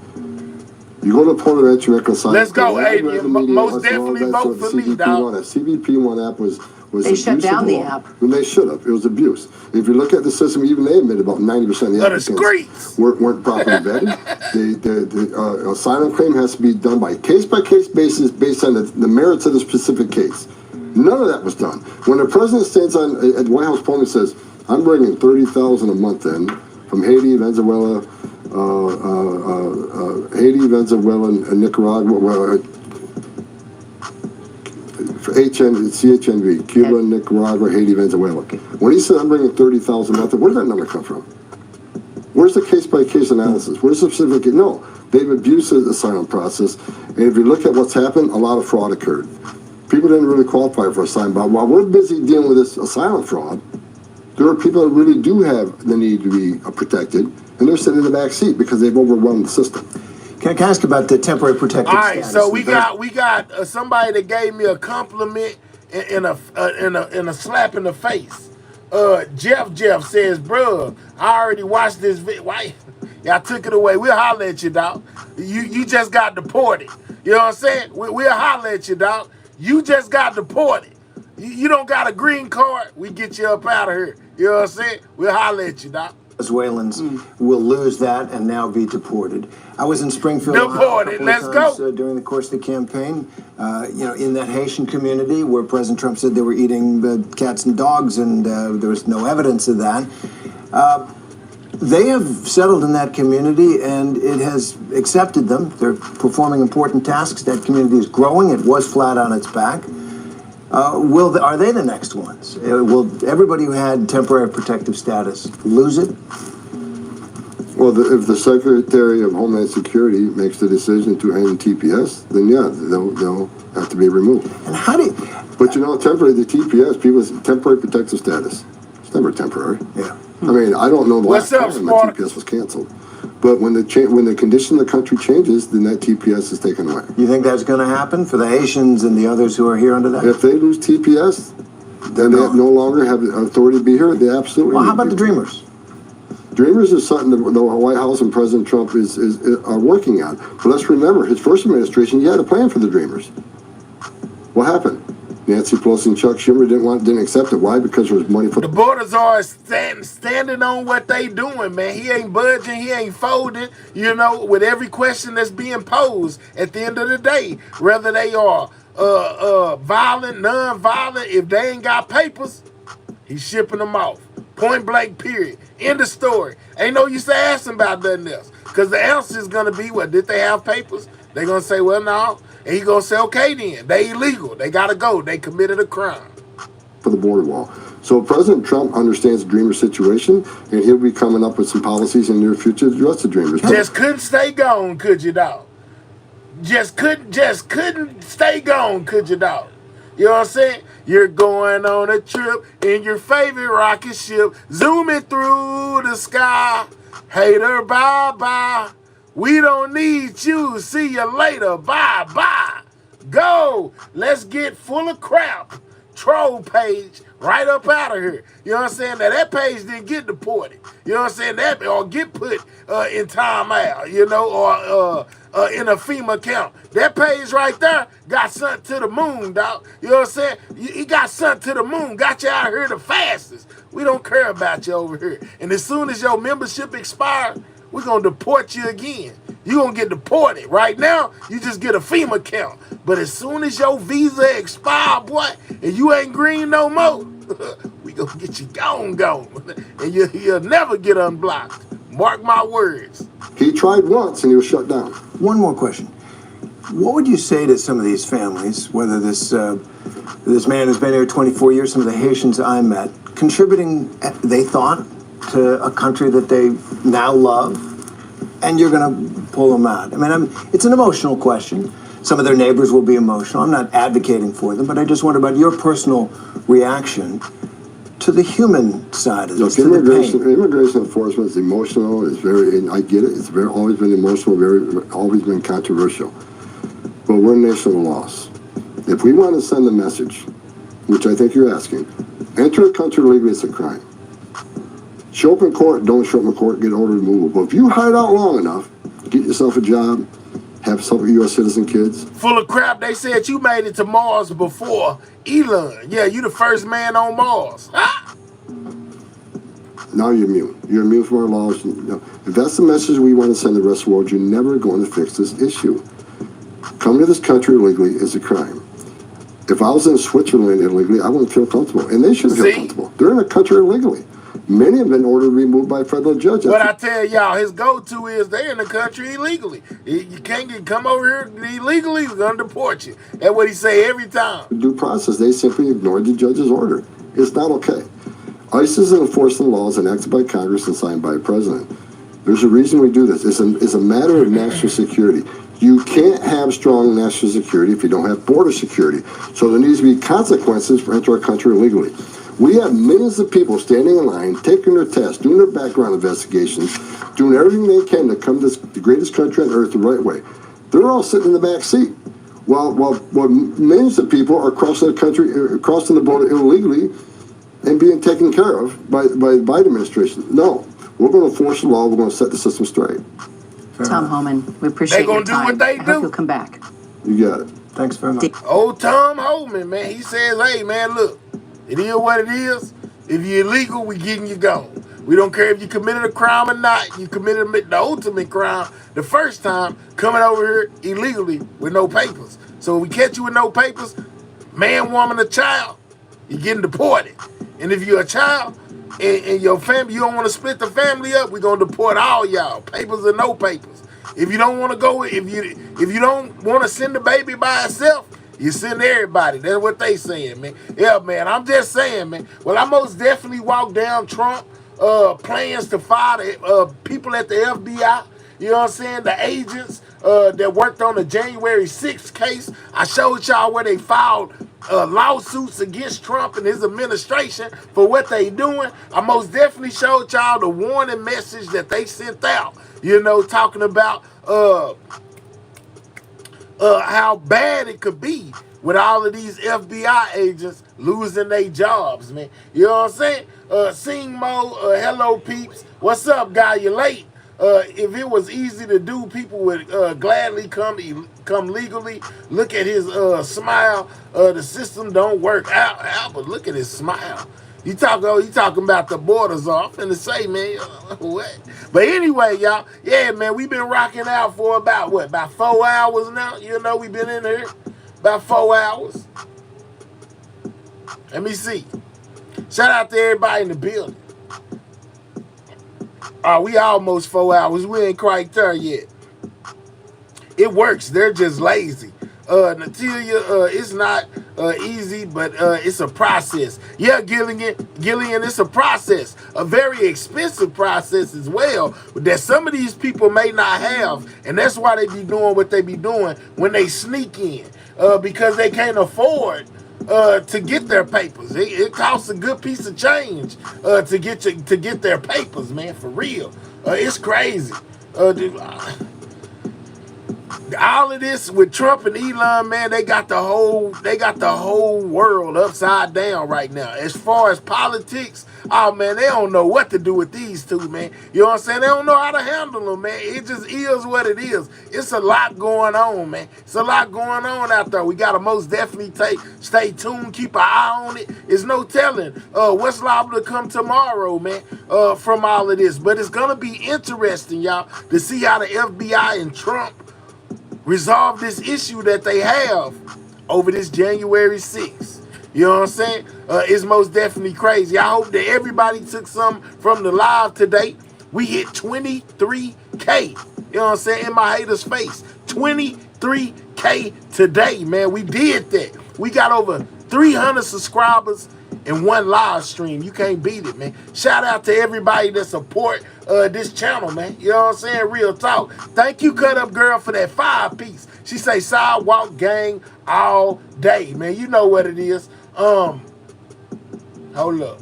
You go to the port of entry, make asylum. Let's go, hey, most definitely vote for me, dog. The CBP1 app was they shut down the app. When they should have. It was abuse. If you look at the system, even they admitted about 90% of the applicants weren't properly vetted. The asylum claim has to be done by case-by-case basis based on the merits of the specific case. None of that was done. When the president stands on at the White House podium and says, I'm bringing 30,000 a month in from Haiti, Venezuela, and Nicaragua, for CHNV, Cuba, Nicaragua, Haiti, Venezuela. When he said, I'm bringing 30,000 a month, where did that number come from? Where's the case-by-case analysis? Where's the specific? No, they've abused the asylum process. And if you look at what's happened, a lot of fraud occurred. People didn't really qualify for asylum. But while we're busy dealing with this asylum fraud, there are people that really do have the need to be protected, and they're sitting in the back seat because they've overwhelmed the system. Can I ask about the temporary protective status? All right, status? so we got somebody that gave me a compliment and a slap in the face. Jeff says, bruh, I already watched this video. Why? Y'all took it away. We'll holler at you, dog. You just got deported. You know what I'm saying? We'll holler at you, dog. You just got deported. You don't got a green card. We get you up out of here. You know what I'm saying? We'll holler at you, dog. Venezuelans will lose that and now be deported. I was in Springfield, deported. Let's go. During the course of the campaign, in that Haitian community where President Trump said they were eating cats and dogs, and there was no evidence of that. They have settled in that community, and it has accepted them. They're performing important tasks. That community is growing. It was flat on its back. Are they the next ones? Will everybody who had temporary protective status lose it? Well, if the Secretary of Homeland Security makes the decision to end TPS, then yeah, they'll have to be removed. And how do you... But the TPS, people's temporary protective status, it's never temporary. Yeah. I mean, I don't know the last time the TPS was canceled. But when the condition of the country changes, then that TPS is taken away. You think that's going to happen for the Haitians and the others who are here under that? If they lose TPS, then they no longer have the authority to be here. They absolutely. Well, how about the Dreamers? Dreamers is something that the White House and President Trump are working on. But let's remember, his first administration, he had a plan for the Dreamers. What happened? Nancy Pelosi and Chuck Schumer didn't accept it. Why? Because there was money for the borders are standing on what they doing, man. He ain't budging, he ain't folding, with every question that's being posed at the end of the day, whether they are violent, non-violent, if they ain't got papers, he's shipping them off. Point blank, period. End of story. Ain't no use to asking about nothing else. Because the answer is going to be, what, did they have papers? They're going to say, well, no. And he's going to say, okay, then. They illegal. They got to go. They committed a crime. For the border wall. So President Trump understands the Dreamer situation, and he'll be coming up with some policies in the near future to address the Dreamers. Just couldn't stay gone, could you, dog? Just couldn't stay gone, could you, dog? You know what I'm saying? You're going on a trip in your favorite rocket ship, zooming through the sky. Hater, bye-bye. We don't need you. See you later. Bye-bye. Go. Let's get full of crap. Troll page right up out of here. You know what I'm saying? Now, that page didn't get deported. You know what I'm saying? That or get put in timeout, or in a FEMA account. That page right there got sent to the moon, dog. You know what I'm saying? He got sent to the moon. Got you out of here the fastest. We don't care about you over here. And as soon as your membership expires, we're going to deport you again. You're going to get deported. Right now, you just get a FEMA account. But as soon as your visa expire, boy, and you ain't green no more, we going to get you gone. And you'll never get unblocked. Mark my words. He tried once and he was shut down. One more question. What would you say to some of these families, whether this man who's been here 24 years, some of the Haitians I met, contributing, they thought, to a country that they now love, and you're going to pull them out? I mean, it's an emotional question. Some of their neighbors will be emotional. I'm not advocating for them, but I just wonder about your personal reaction to the human side of this. Immigration enforcement is emotional. It's very, and I get it. It's always been emotional, always been controversial. But we're a nation of laws. If we want to send a message, which I think you're asking, enter a country illegally, it's a crime. Show up in court, don't show up in court, get ordered removal. But if you hide out long enough, get yourself a job, have some U.S. citizen kids. Full of crap. They said you made it to Mars before Elon. Yeah, you the first man on Mars. Ah! Now you're immune. You're immune from our laws. If that's the message we want to send the rest of the world, you're never going to fix this issue. Coming to this country illegally is a crime. If I was in Switzerland illegally, I wouldn't feel comfortable. And they shouldn't feel comfortable. They're in a country illegally. Many have been ordered removed by a federal judge. What I tell y'all, his go-to is they're in the country illegally. You can't come over here illegally, we're going to deport you. That's what he say every time. Due process, they simply ignored the judge's order. It's not okay. ICE is enforcing laws enacted by Congress and signed by a president. There's a reason we do this. It's a matter of national security. You can't have strong national security if you don't have border security. So there needs to be consequences for entering our country illegally. We have millions of people standing in line, taking their tests, doing their background investigations, doing everything they can to come to the greatest country on earth the right way. They're all sitting in the back seat. While millions of people are crossing the country, crossing the border illegally and being taken care of by the Biden administration. No, we're going to enforce the law. We're going to set the system straight. Tom Homan, we appreciate your time. They gonna do what they do. I hope you'll come back. You got it. Thanks very much. Old Tom Homan, man, he says, hey, man, look, it is what it is. If you're illegal, we getting you gone. We don't care if you committed a crime or not. You committed the ultimate crime the first time coming over here illegally with no papers. So if we catch you with no papers, man, woman, or child, you're getting deported. And if you're a child and your family, you don't want to split the family up, we're going to deport all y'all, papers or no papers. If you don't want to go, if you don't want to send the baby by itself, you send everybody. That's what they saying, man. Yeah, man, I'm just saying, man. Well, I most definitely walked down Trump plans to fire the people at the FBI. You know what I'm saying? The agents that worked on the January 6th case. I showed y'all where they filed lawsuits against Trump and his administration for what they doing. I most definitely showed y'all the warning message that they sent out. You know, talking about how bad it could be with all of these FBI agents losing their jobs, man. You know what I'm saying? Sing Mo, hello peeps. What's up, guy? You late? If it was easy to do, people would gladly come legally. Look at his smile. The system don't work out, but look at his smile. You talking about the borders off and to say, man, what? But anyway, y'all, yeah, man, we've been rocking out for about 4 hours now. You know, we've been in here about 4 hours. Let me see. Shout out to everybody in the building. We almost 4 hours. We ain't quite there yet. It works. They're just lazy. Natalia, it's not easy, but it's a process. Yeah, Gillian, it's a process. A very expensive process as well that some of these people may not have. And that's why they be doing what they be doing when they sneak in. Because they can't afford to get their papers. It costs a good piece of change to get their papers, man, for real. It's crazy. All of this with Trump and Elon, man, they got the whole world upside down right now. As far as politics, oh man, they don't know what to do with these two, man. You know what I'm saying? They don't know how to handle them, man. It just is what it is. It's a lot going on, man. It's a lot going on out there. We gotta most definitely stay tuned, keep an eye on it. There's no telling what's liable to come tomorrow, man, from all of this. But it's gonna be interesting, y'all, to see how the FBI and Trump resolve this issue that they have over this January 6th. You know what I'm saying? It's most definitely crazy. I hope that everybody took some from the live today. We hit 23K. You know what I'm saying? In my haters' face. 23K today, man. We did that. We got over 300 subscribers in one live stream. You can't beat it, man. Shout out to everybody that support this channel, man. You know what I'm saying? Real talk. Thank you, Cut Up Girl, for that 5-piece. She say sidewalk gang all day, man. You know what it is. Hold up.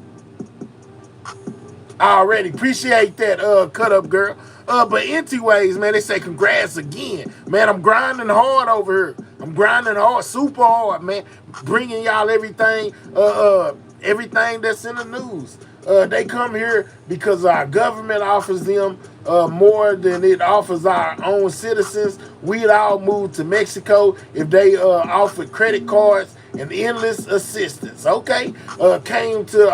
I already appreciate that, Cut Up Girl. But anyways, man, they say congrats again. Man, I'm grinding hard over here. I'm grinding hard, super hard, man. Bringing y'all everything that's in the news. They come here because our government offers them more than it offers our own citizens. We'd all move to Mexico if they offered credit cards and endless assistance. Okay, came to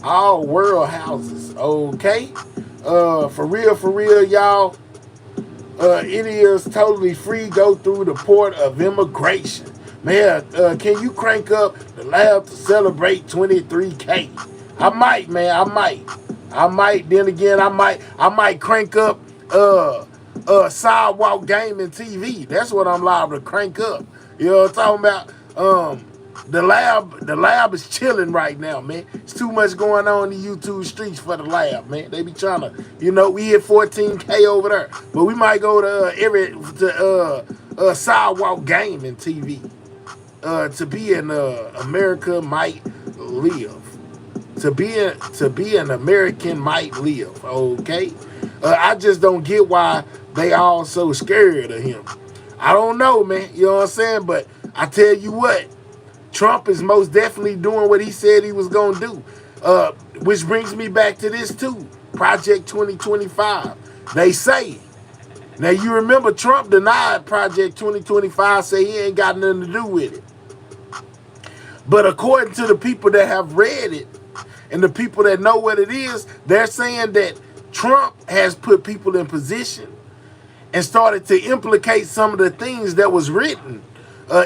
all world houses. Okay, for real, y'all. It is totally free. Go through the port of immigration. Man, can you crank up the lab to celebrate 23K? I might, man. I might. Then again, I might crank up sidewalk gaming TV. That's what I'm liable to crank up. You know what I'm talking about? The lab is chilling right now, man. It's too much going on in the YouTube streets for the lab, man. They be trying to, we hit 14K over there, but we might go to sidewalk gaming TV. To be an America might live. To be an American might live. Okay, I just don't get why they all so scared of him. I don't know, man. You know what I'm saying? But I tell you what, Trump is most definitely doing what he said he was gonna do. Which brings me back to this too. Project 2025. They say. Now you remember Trump denied Project 2025, say he ain't got nothing to do with it. But according to the people that have read it and the people that know what it is, they're saying that Trump has put people in position and started to implicate some of the things that was written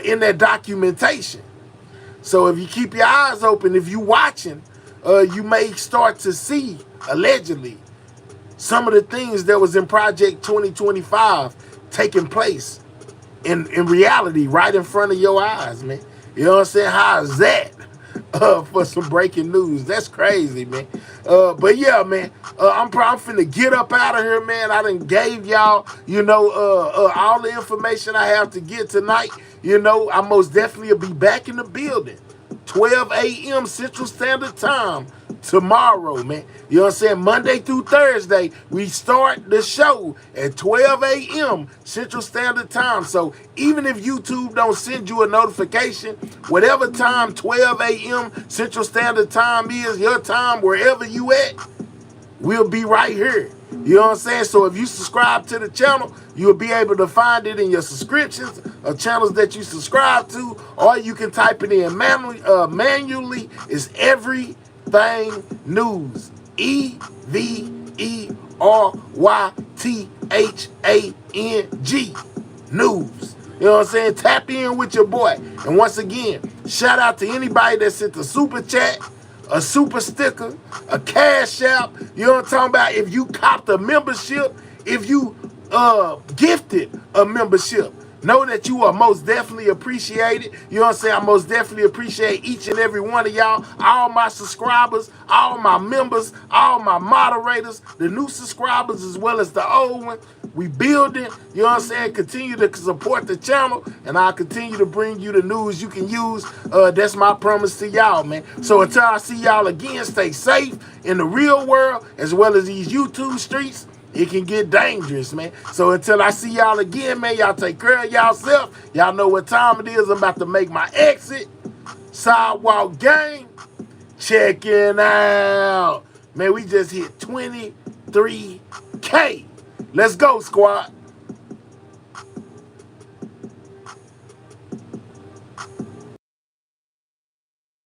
in that documentation. So if you keep your eyes open, if you're watching, you may start to see, allegedly, some of the things that was in Project 2025 taking place in reality right in front of your eyes, man. You know what I'm saying? How is that for some breaking news? That's crazy, man. But yeah, man, I'm finna get up out of here, man. I done gave y'all, all the information I have to get tonight. I most definitely will be back in the building. 12 a.m. Central Standard Time tomorrow, man. You know what I'm saying? Monday through Thursday, we start the show at 12 a.m. Central Standard Time. So even if YouTube don't send you a notification, whatever time 12 a.m. Central Standard Time is, your time, wherever you at, we'll be right here. You know what I'm saying? So if you subscribe to the channel, you'll be able to find it in your subscriptions of channels that you subscribe to, or you can type it in manually. It's Everything News. EVERYTHANG News. You know what I'm saying? Tap in with your boy. And once again, shout out to anybody that sent a super chat, a super sticker, a cash app. You know what I'm talking about? If you copped a membership, if you gifted a membership, know that you are most definitely appreciated. You know what I'm saying? I most definitely appreciate each and every one of y'all, all my subscribers, all my members, all my moderators, the new subscribers as well as the old one. We building, you know what I'm saying? Continue to support the channel, and I'll continue to bring you the news you can use. That's my promise to y'all, man. So until I see y'all again, stay safe in the real world as well as these YouTube streets. It can get dangerous, man. So until I see y'all again, man, y'all take care of y'allself. Y'all know what time it is. I'm about to make my exit. Sidewalk Gang. Checking out. Man, we just hit 23K. Let's go, squad.